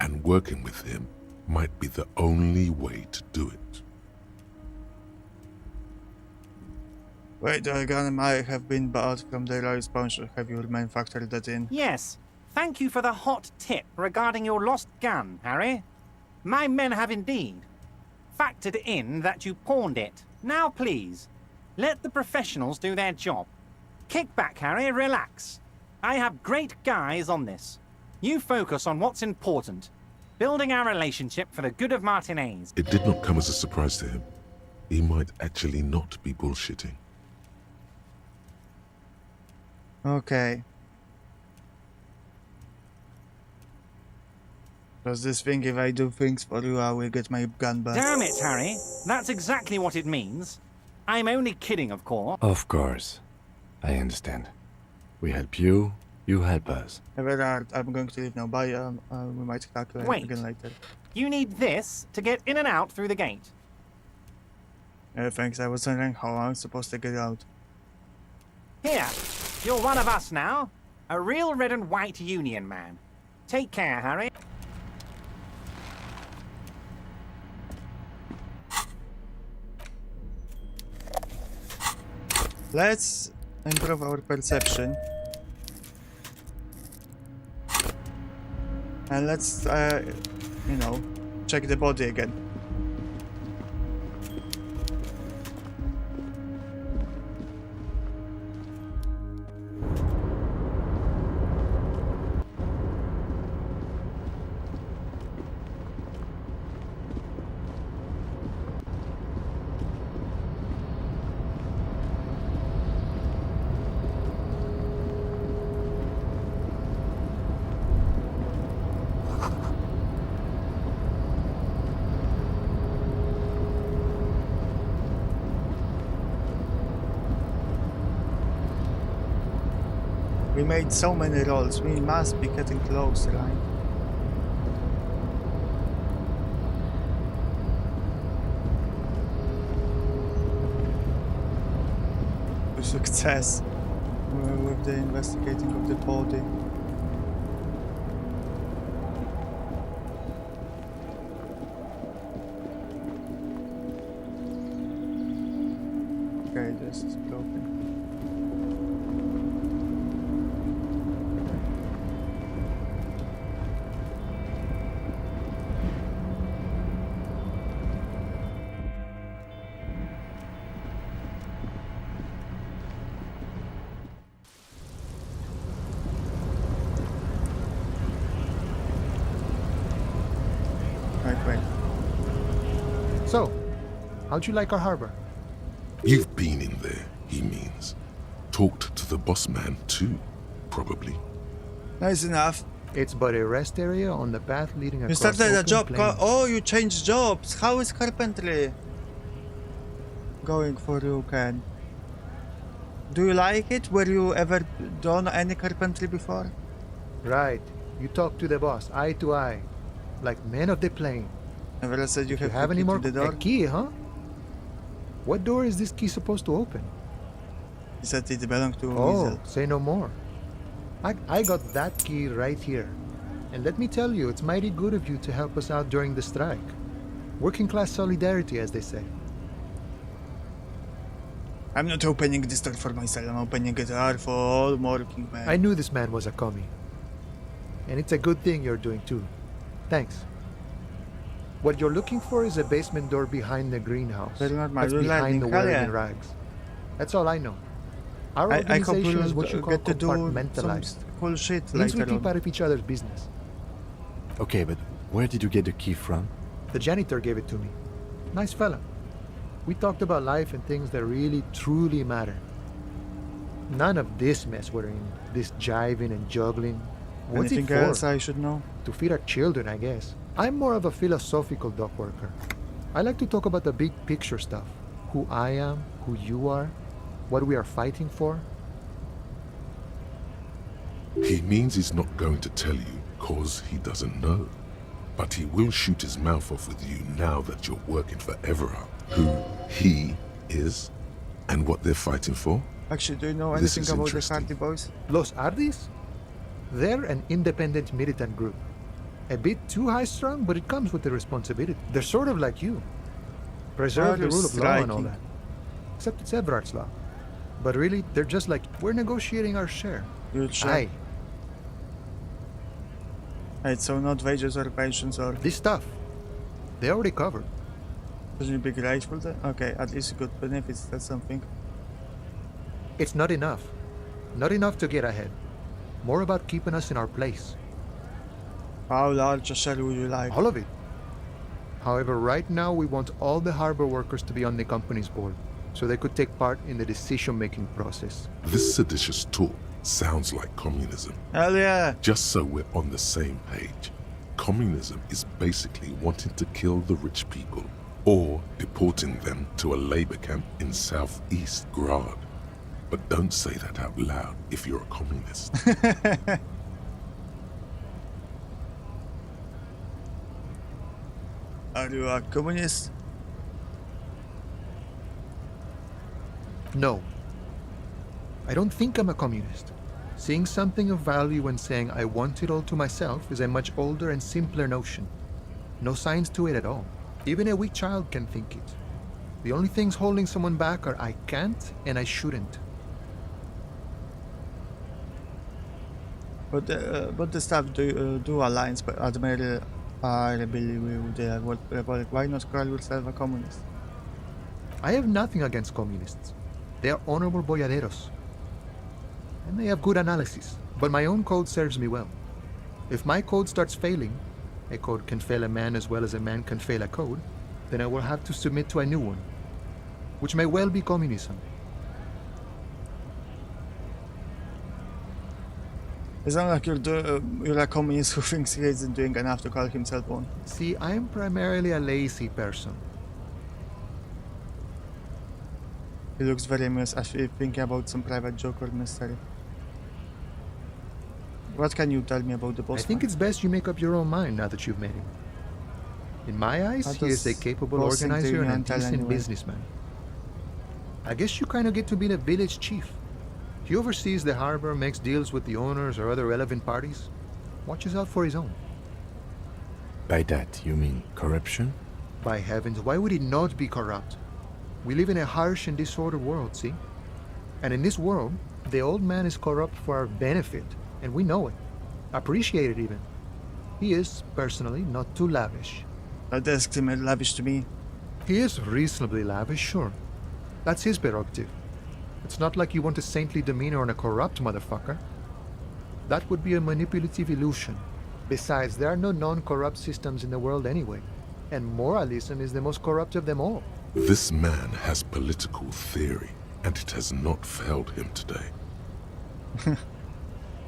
B: And working with him might be the only way to do it.
A: Wait, the gun might have been bought from the Royal sponsor. Have you manufactured that in?
F: Yes. Thank you for the hot tip regarding your lost gun, Harry. My men have indeed factored in that you pawned it. Now, please, let the professionals do their job. Kick back, Harry, relax. I have great guys on this. You focus on what's important. Building our relationship for the good of Martinez.
B: It did not come as a surprise to him. He might actually not be bullshitting.
A: Okay. Does this thing, if I do things for you, I will get my gun back?
F: Damn it, Harry. That's exactly what it means. I'm only kidding, of course.
E: Of course. I understand. We help you, You help us.
A: Everard, I'm going to leave now. Bye. We might talk
F: Wait.
A: again later.
F: You need this to get in and out through the gate.
A: Thanks. I was wondering how I'm supposed to get out.
F: Here, you're one of us now. A real red and white union man. Take care, Harry.
A: Let's improve our perception. And let's, you know, check the body again. We made so many rolls, we must be getting close, right? To success with the investigating of the body. Okay, this is broken.
G: So, how'd you like our harbor?
B: You've been in there, he means. Talked to the boss man too, probably.
A: Nice enough.
G: It's but a rest area on the path leading
A: You
G: across
A: started a
G: open
A: job.
G: plains.
A: Oh, you changed jobs. How is carpentry going for you, Ken? Do you like it? Were you ever done any carpentry before?
G: Right. You talk to the boss, eye to eye, like men of the plain.
A: Never said you
G: have any more
A: the door?
G: a key, huh? What door is this key supposed to open?
A: He said it belonged to
G: Oh,
A: Weasel.
G: say no more. I got that key right here. And let me tell you, it's mighty good of you to help us out during the strike. Working class solidarity, as they say.
A: I'm not opening this door for myself. I'm opening a door for all working men.
G: I knew this man was a commie. And it's a good thing you're doing too. Thanks. What you're looking for is a basement door behind the greenhouse.
A: Very normal.
G: That's
A: You're
G: behind the
A: learning, hell
G: wearing
A: yeah.
G: in rags. That's all I know. Our
A: I
G: organization is what you call
A: get to do some
G: compartmentalized.
A: cool shit
G: Means we
A: later
G: keep
A: on.
G: out of each other's business.
E: Okay, but where did you get the key from?
G: The janitor gave it to me. Nice fella. We talked about life and things that really, truly matter. None of this mess we're in. This jiving and juggling. What's
A: Anything
G: it for?
A: else I should know?
G: To feed our children, I guess. I'm more of a philosophical dock worker. I like to talk about the big picture stuff. Who I am, who you are, what we are fighting for.
B: He means he's not going to tell you cause he doesn't know. But he will shoot his mouth off with you now that you're working for Everard. Who he is and what they're fighting for.
A: Actually, do you know
B: This
A: anything
B: is
A: about the
B: interesting.
A: Hardy Boys?
G: Los Ardis? They're an independent militant group. A bit too high-strung, but it comes with the responsibility. They're sort of like you. Preserve the
A: Are you
G: rule of law and all
A: striking?
G: that. Except it's Everard's law. But really, they're just like, we're negotiating our share.
A: You'll share?
G: Aye.
A: Right, so not wages or pensions or...
G: This stuff. They already covered.
A: Should you be grateful then? Okay, at least good benefits, that's something.
G: It's not enough. Not enough to get ahead. More about keeping us in our place.
A: How large a share would you like?
G: All of it. However, right now we want all the harbor workers to be on the company's board, so they could take part in the decision-making process.
B: This seditious talk sounds like communism.
A: Hell yeah!
B: Just so we're on the same page. Communism is basically wanting to kill the rich people or deporting them to a labor camp in southeast Grad. But don't say that out loud if you're a communist.
A: Are you a communist?
G: No. I don't think I'm a communist. Seeing something of value and saying I want it all to myself is a much older and simpler notion. No science to it at all. Even a weak child can think it. The only things holding someone back are I can't and I shouldn't.
A: But the staff do aligns but admirably with the World Republic. Why not call yourself a communist?
G: I have nothing against communists. They are honorable boyaderos. And they have good analysis. But my own code serves me well. If my code starts failing, a code can fail a man as well as a man can fail a code, then I will have to submit to a new one, which may well be communism.
A: It's not like you're a communist who thinks he isn't doing enough to call himself one.
G: See, I am primarily a lazy person.
A: He looks very amused as if thinking about some private joke or mystery. What can you tell me about the boss?
G: I think it's best you make up your own mind now that you've met him. In my eyes, he is a capable organizer and a decent businessman. I guess you kind of get to be the village chief. He oversees the harbor, makes deals with the owners or other relevant parties, watches out for his own.
E: By that, you mean corruption?
G: By heavens, why would he not be corrupt? We live in a harsh and disordered world, see? And in this world, the old man is corrupt for our benefit, and we know it. Appreciate it even. He is, personally, not too lavish.
A: That does seem lavish to me.
G: He is reasonably lavish, sure. That's his prerogative. It's not like you want a saintly demeanor on a corrupt motherfucker. That would be a manipulative illusion. Besides, there are no non-corrupt systems in the world anyway. And moralism is the most corrupt of them all.
B: This man has political theory, and it has not failed him today.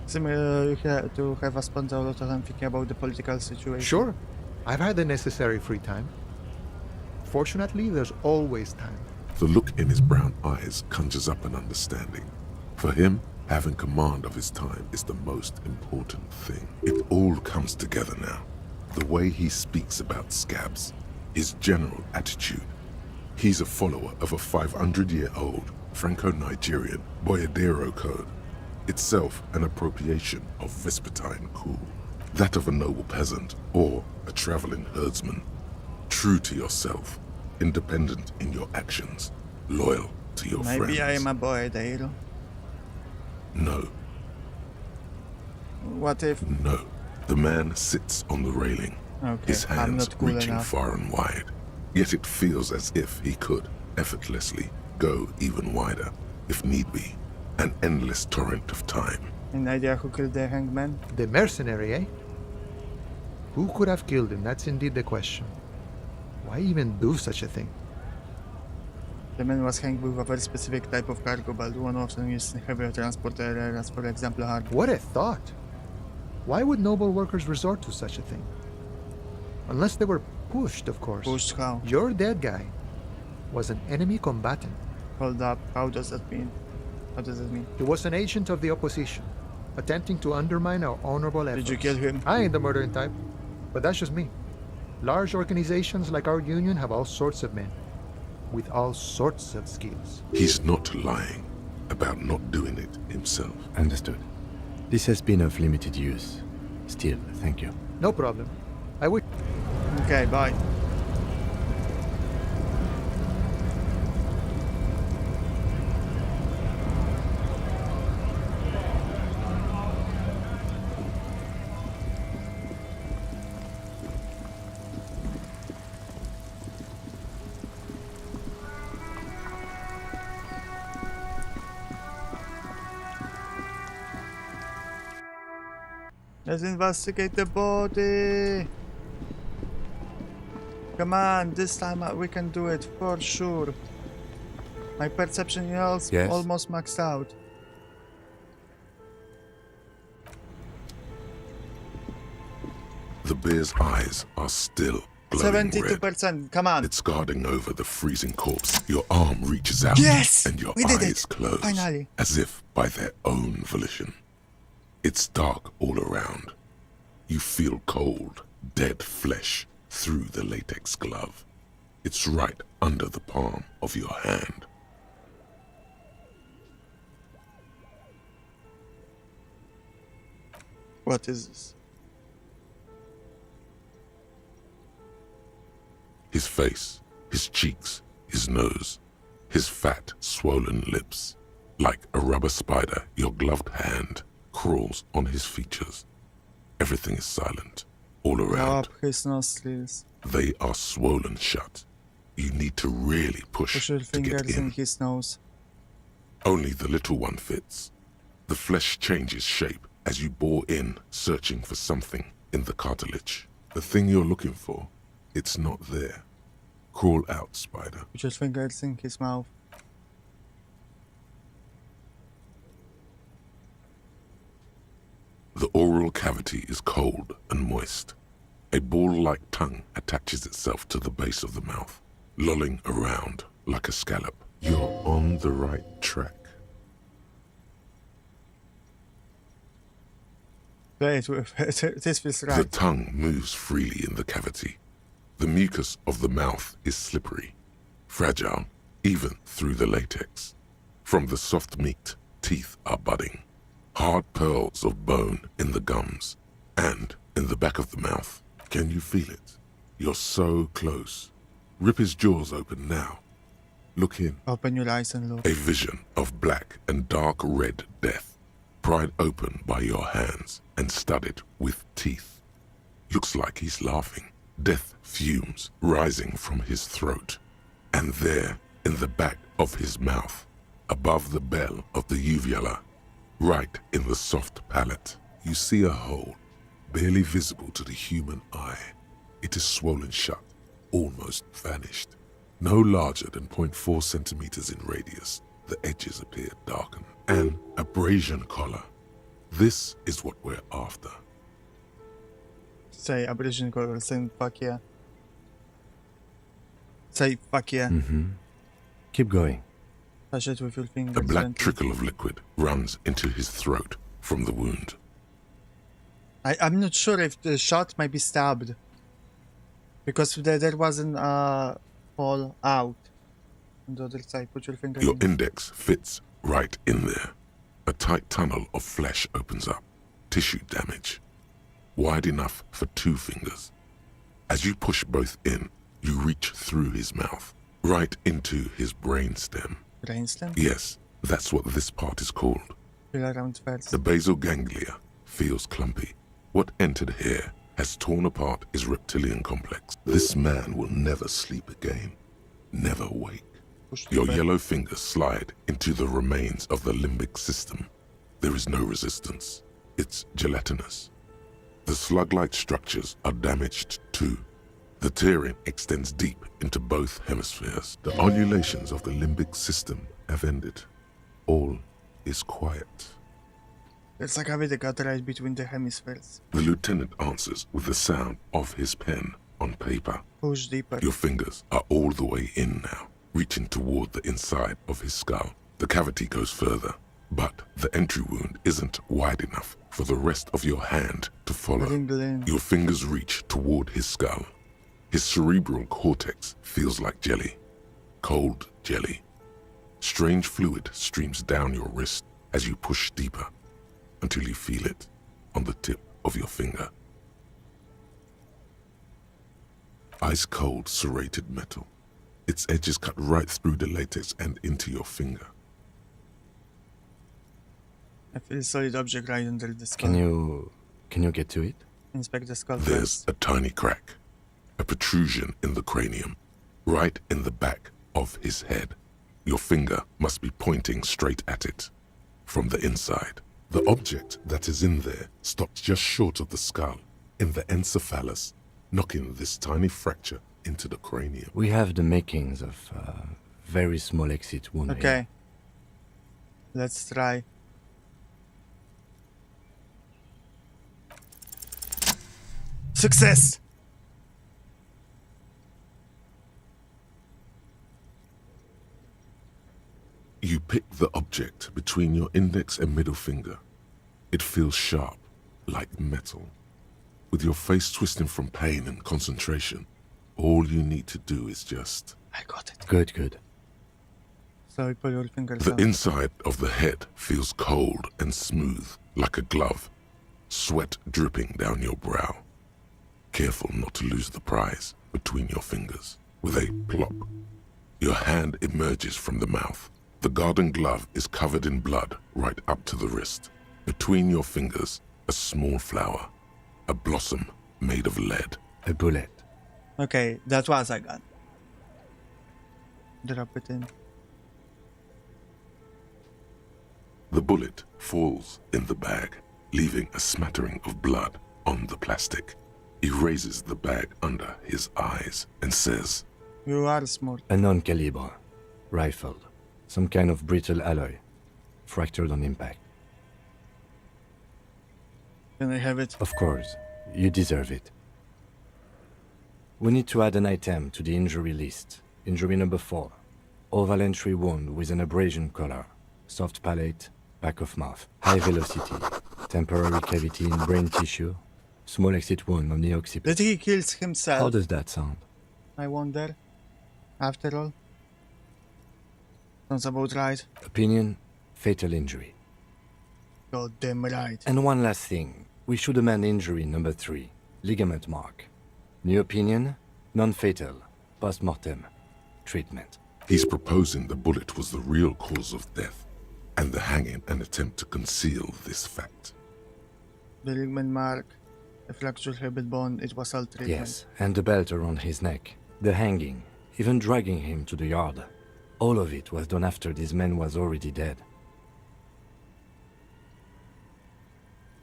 A: Similar to have spent a lot of time thinking about the political situation.
G: Sure. I've had the necessary free time. Fortunately, there's always time.
B: The look in his brown eyes conjures up an understanding. For him, having command of his time is the most important thing. It all comes together now. The way he speaks about scabs, his general attitude. He's a follower of a 500-year-old Franco-Nigerian Boyadero code, itself an appropriation of Vespertine cool. That of a noble peasant or a traveling herdsman. True to yourself, independent in your actions, loyal to your friends.
A: Maybe I am a Boyadero.
B: No.
A: What if?
B: No. The man sits on the railing,
A: Okay,
B: his
A: I'm
B: hands
A: not cool
B: reaching
A: enough.
B: far and wide. Yet it feels as if he could, effortlessly, go even wider, if need be. An endless torrent of time.
A: Any idea who killed the hangman?
G: The mercenary, eh? Who could have killed him? That's indeed the question. Why even do such a thing?
A: The man was hanged with a very specific type of cargo, but one of them used in heavier transport areas, for example, harbor.
G: What a thought! Why would noble workers resort to such a thing? Unless they were pushed, of course.
A: Pushed how?
G: Your dead guy was an enemy combatant.
A: Hold up, how does that mean? What does it mean?
G: He was an agent of the opposition, attempting to undermine our honorable efforts.
A: Did you kill him?
G: I ain't the murdering type, but that's just me. Large organizations like our union have all sorts of men, with all sorts of skills.
B: He's not lying about not doing it himself.
E: Understood. This has been of limited use. Still, thank you.
G: No problem. I would.
A: Okay, bye. Let's investigate the body. Come on, this time we can do it for sure. My perception is
E: Yes?
A: almost maxed out.
B: The bear's eyes are still glowing red.
A: 72%, come on.
B: It's guarding over the freezing corpse. Your arm reaches out,
A: Yes!
B: and your
A: We did
B: eyes
A: it!
B: close,
A: Finally.
B: as if by their own volition. It's dark all around. You feel cold, dead flesh through the latex glove. It's right under the palm of your hand.
A: What is this?
B: His face, his cheeks, his nose, his fat, swollen lips. Like a rubber spider, your gloved hand crawls on his features. Everything is silent, all around.
A: Up his nostrils.
B: They are swollen shut. You need to really push
A: your
B: to get
A: fingers in
B: in.
A: his nose.
B: Only the little one fits. The flesh changes shape as you bore in, searching for something in the cartilage. The thing you're looking for, it's not there. Crawl out, spider.
A: Put your fingers in his mouth.
B: The oral cavity is cold and moist. A ball-like tongue attaches itself to the base of the mouth, lolling around like a scallop. You're on the right track.
A: Wait, this is right.
B: The tongue moves freely in the cavity. The mucus of the mouth is slippery, fragile, even through the latex. From the soft meat, teeth are budding. Hard pearls of bone in the gums and in the back of the mouth. Can you feel it? You're so close. Rip his jaws open now. Look in.
A: Open your eyes and look.
B: A vision of black and dark red death, pried open by your hands and studded with teeth. Looks like he's laughing. Death fumes rising from his throat. And there, in the back of his mouth, above the bell of the uvula, right in the soft palate, you see a hole, barely visible to the human eye. It is swollen shut, almost vanished. No larger than 0.4 centimeters in radius, the edges appear darkened. An abrasion collar. This is what we're after.
A: Say abrasion color, say fuck yeah. Say fuck yeah.
E: Keep going.
A: Touch it with your fingers.
B: A black
A: gently.
B: trickle of liquid runs into his throat from the wound.
A: I'm not sure if the shot might be stabbed. Because there wasn't a fall out. On the other side, put your finger
B: Your
A: in.
B: index fits right in there. A tight tunnel of flesh opens up. Tissue damage. Wide enough for 2 fingers. As you push both in, you reach through his mouth, right into his brainstem.
A: Brainstem?
B: Yes, that's what this part is called.
A: Feel around first.
B: The basal ganglia feels clumpy. What entered here has torn apart his reptilian complex. This man will never sleep again. Never wake. Your yellow fingers slide into the remains of the limbic system. There is no resistance. It's gelatinous. The slug-like structures are damaged too. The tearing extends deep into both hemispheres. The ululations of the limbic system have ended. All is quiet.
A: There's a cavity cut right between the hemispheres.
B: The lieutenant answers with the sound of his pen on paper.
A: Push deeper.
B: Your fingers are all the way in now, reaching toward the inside of his skull. The cavity goes further, but the entry wound isn't wide enough for the rest of your hand to follow. Your fingers reach toward his skull. His cerebral cortex feels like jelly. Cold jelly. Strange fluid streams down your wrist as you push deeper, until you feel it on the tip of your finger. Ice-cold serrated metal. Its edges cut right through the latex and into your finger.
A: I feel a solid object right under the skull.
E: Can you get to it?
A: Inspect the skull
B: There's
A: first.
B: a tiny crack, a protrusion in the cranium, right in the back of his head. Your finger must be pointing straight at it, from the inside. The object that is in there stops just short of the skull, in the encephalus, knocking this tiny fracture into the cranium.
E: We have the makings of a very small exit wound.
A: Okay.
E: here.
A: Let's try. Success!
B: pick the object between your index and middle finger. It feels sharp, like metal. With your face twisting from pain and concentration, all you need to do is just...
A: I got it.
E: Good, good.
A: So you put your fingers
B: The
A: down.
B: inside of the head feels cold and smooth, like a glove. Sweat dripping down your brow. Careful not to lose the prize between your fingers. With a plop, your hand emerges from the mouth. The garden glove is covered in blood right up to the wrist. Between your fingers, a small flower. A blossom made of lead.
E: A bullet.
A: Okay, that was a gun. Drop it in.
B: The bullet falls in the bag, leaving a smattering of blood on the plastic. He raises the bag under his eyes and says,
A: You are smart.
E: A non-caliber. Rifled. Some kind of brittle alloy. Fractured on impact.
A: Can I have it?
E: Of course. You deserve it. We need to add an item to the injury list. Injury number 4. Oval entry wound with an abrasion color. Soft palate. Back of mouth. High velocity. Temporary cavity in brain tissue. Small exit wound on the occiput.
A: Did he kill himself?
E: How does that sound?
A: I wonder. After all. Sounds about right.
E: Opinion, fatal injury.
A: Goddamn right.
E: And one last thing. We should amend injury number 3. Ligament mark. New opinion, non-fatal. Post-mortem. Treatment.
B: He's proposing the bullet was the real cause of death, and the hanging an attempt to conceal this fact.
A: The ligament mark, a fractured habit bone, it was all treatment.
E: Yes, and the belt around his neck. The hanging, even dragging him to the yard. All of it was done after this man was already dead.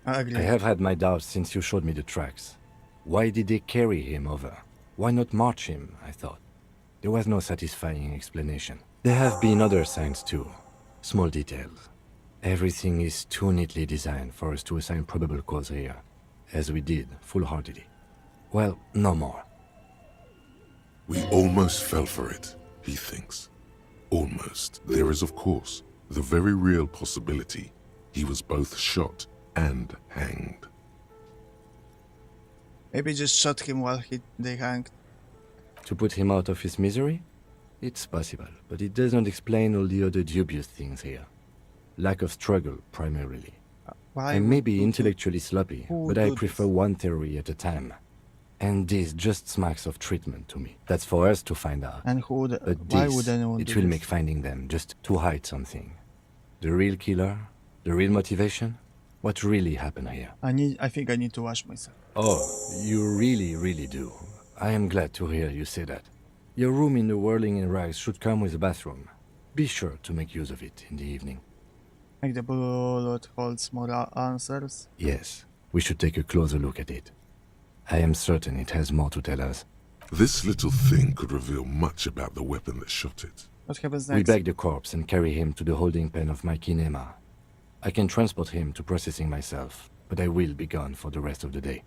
A: I agree.
E: I have had my doubts since you showed me the tracks. Why did they carry him over? Why not march him, I thought. There was no satisfying explanation. There have been other signs too. Small details. Everything is too neatly designed for us to assign probable cause here, as we did, full-heartedly. Well, no more.
B: We almost fell for it, he thinks. Almost. There is, of course, the very real possibility he was both shot and hanged.
A: Maybe just shot him while they hanged.
E: To put him out of his misery? It's possible, but it doesn't explain all the other dubious things here. Lack of struggle, primarily.
A: Why
E: I may be intellectually sloppy,
A: who
E: but I
A: do
E: prefer
A: this?
E: one theory at a time. And this just smacks of treatment to me. That's for us to find out.
A: And who would,
E: But
A: why
E: this,
A: would anyone
E: it
A: do
E: will
A: this?
E: make finding them just to hide something. The real killer? The real motivation? What really happened here?
A: I think I need to wash myself.
E: Oh, you really, really do. I am glad to hear you say that. Your room in the Whirling in Rags should come with a bathroom. Be sure to make use of it in the evening.
A: Make the bullet holds more answers.
E: Yes, we should take a closer look at it. I am certain it has more to tell us.
B: This little thing could reveal much about the weapon that shot it.
A: What happens
E: We
A: next?
E: bag the corpse and carry him to the holding pen of my kinema. I can transport him to processing myself, but I will be gone for the rest of the day.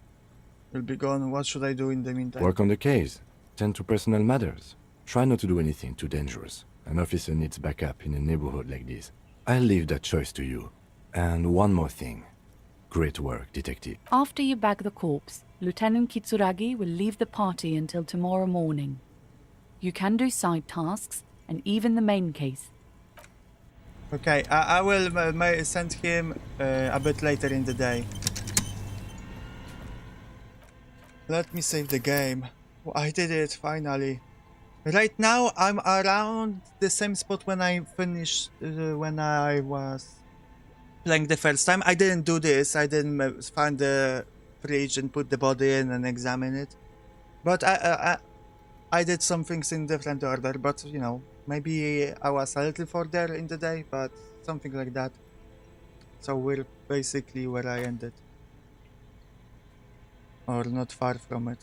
A: Will be gone. What should I do in the meantime?
E: Work on the case. Tend to personal matters. Try not to do anything too dangerous. An officer needs backup in a neighborhood like this. I'll leave that choice to you. And one more thing. Great work, detective.
S: After you bag the corpse, Lieutenant Kitsuragi will leave the party until tomorrow morning. You can do side tasks, and even the main case.
A: Okay, I will send him a bit later in the day. Let me save the game. I did it, finally. Right now, I'm around the same spot when I finished, when I was playing the first time. I didn't do this. I didn't find the fridge and put the body in and examine it. But I did some things in different order, but, you know, maybe I was a little further in the day, but something like that. So we're basically where I ended. Or not far from it.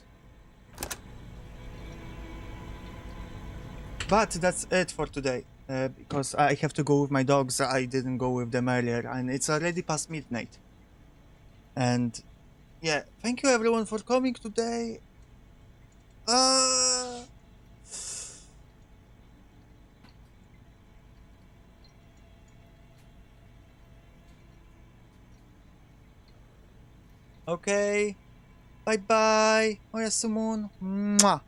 A: But that's it for today, because I have to go with my dogs. I didn't go with them earlier, and it's already past midnight. And yeah, thank you everyone for coming today. Okay. Bye bye. Moja Sumun. Mwah.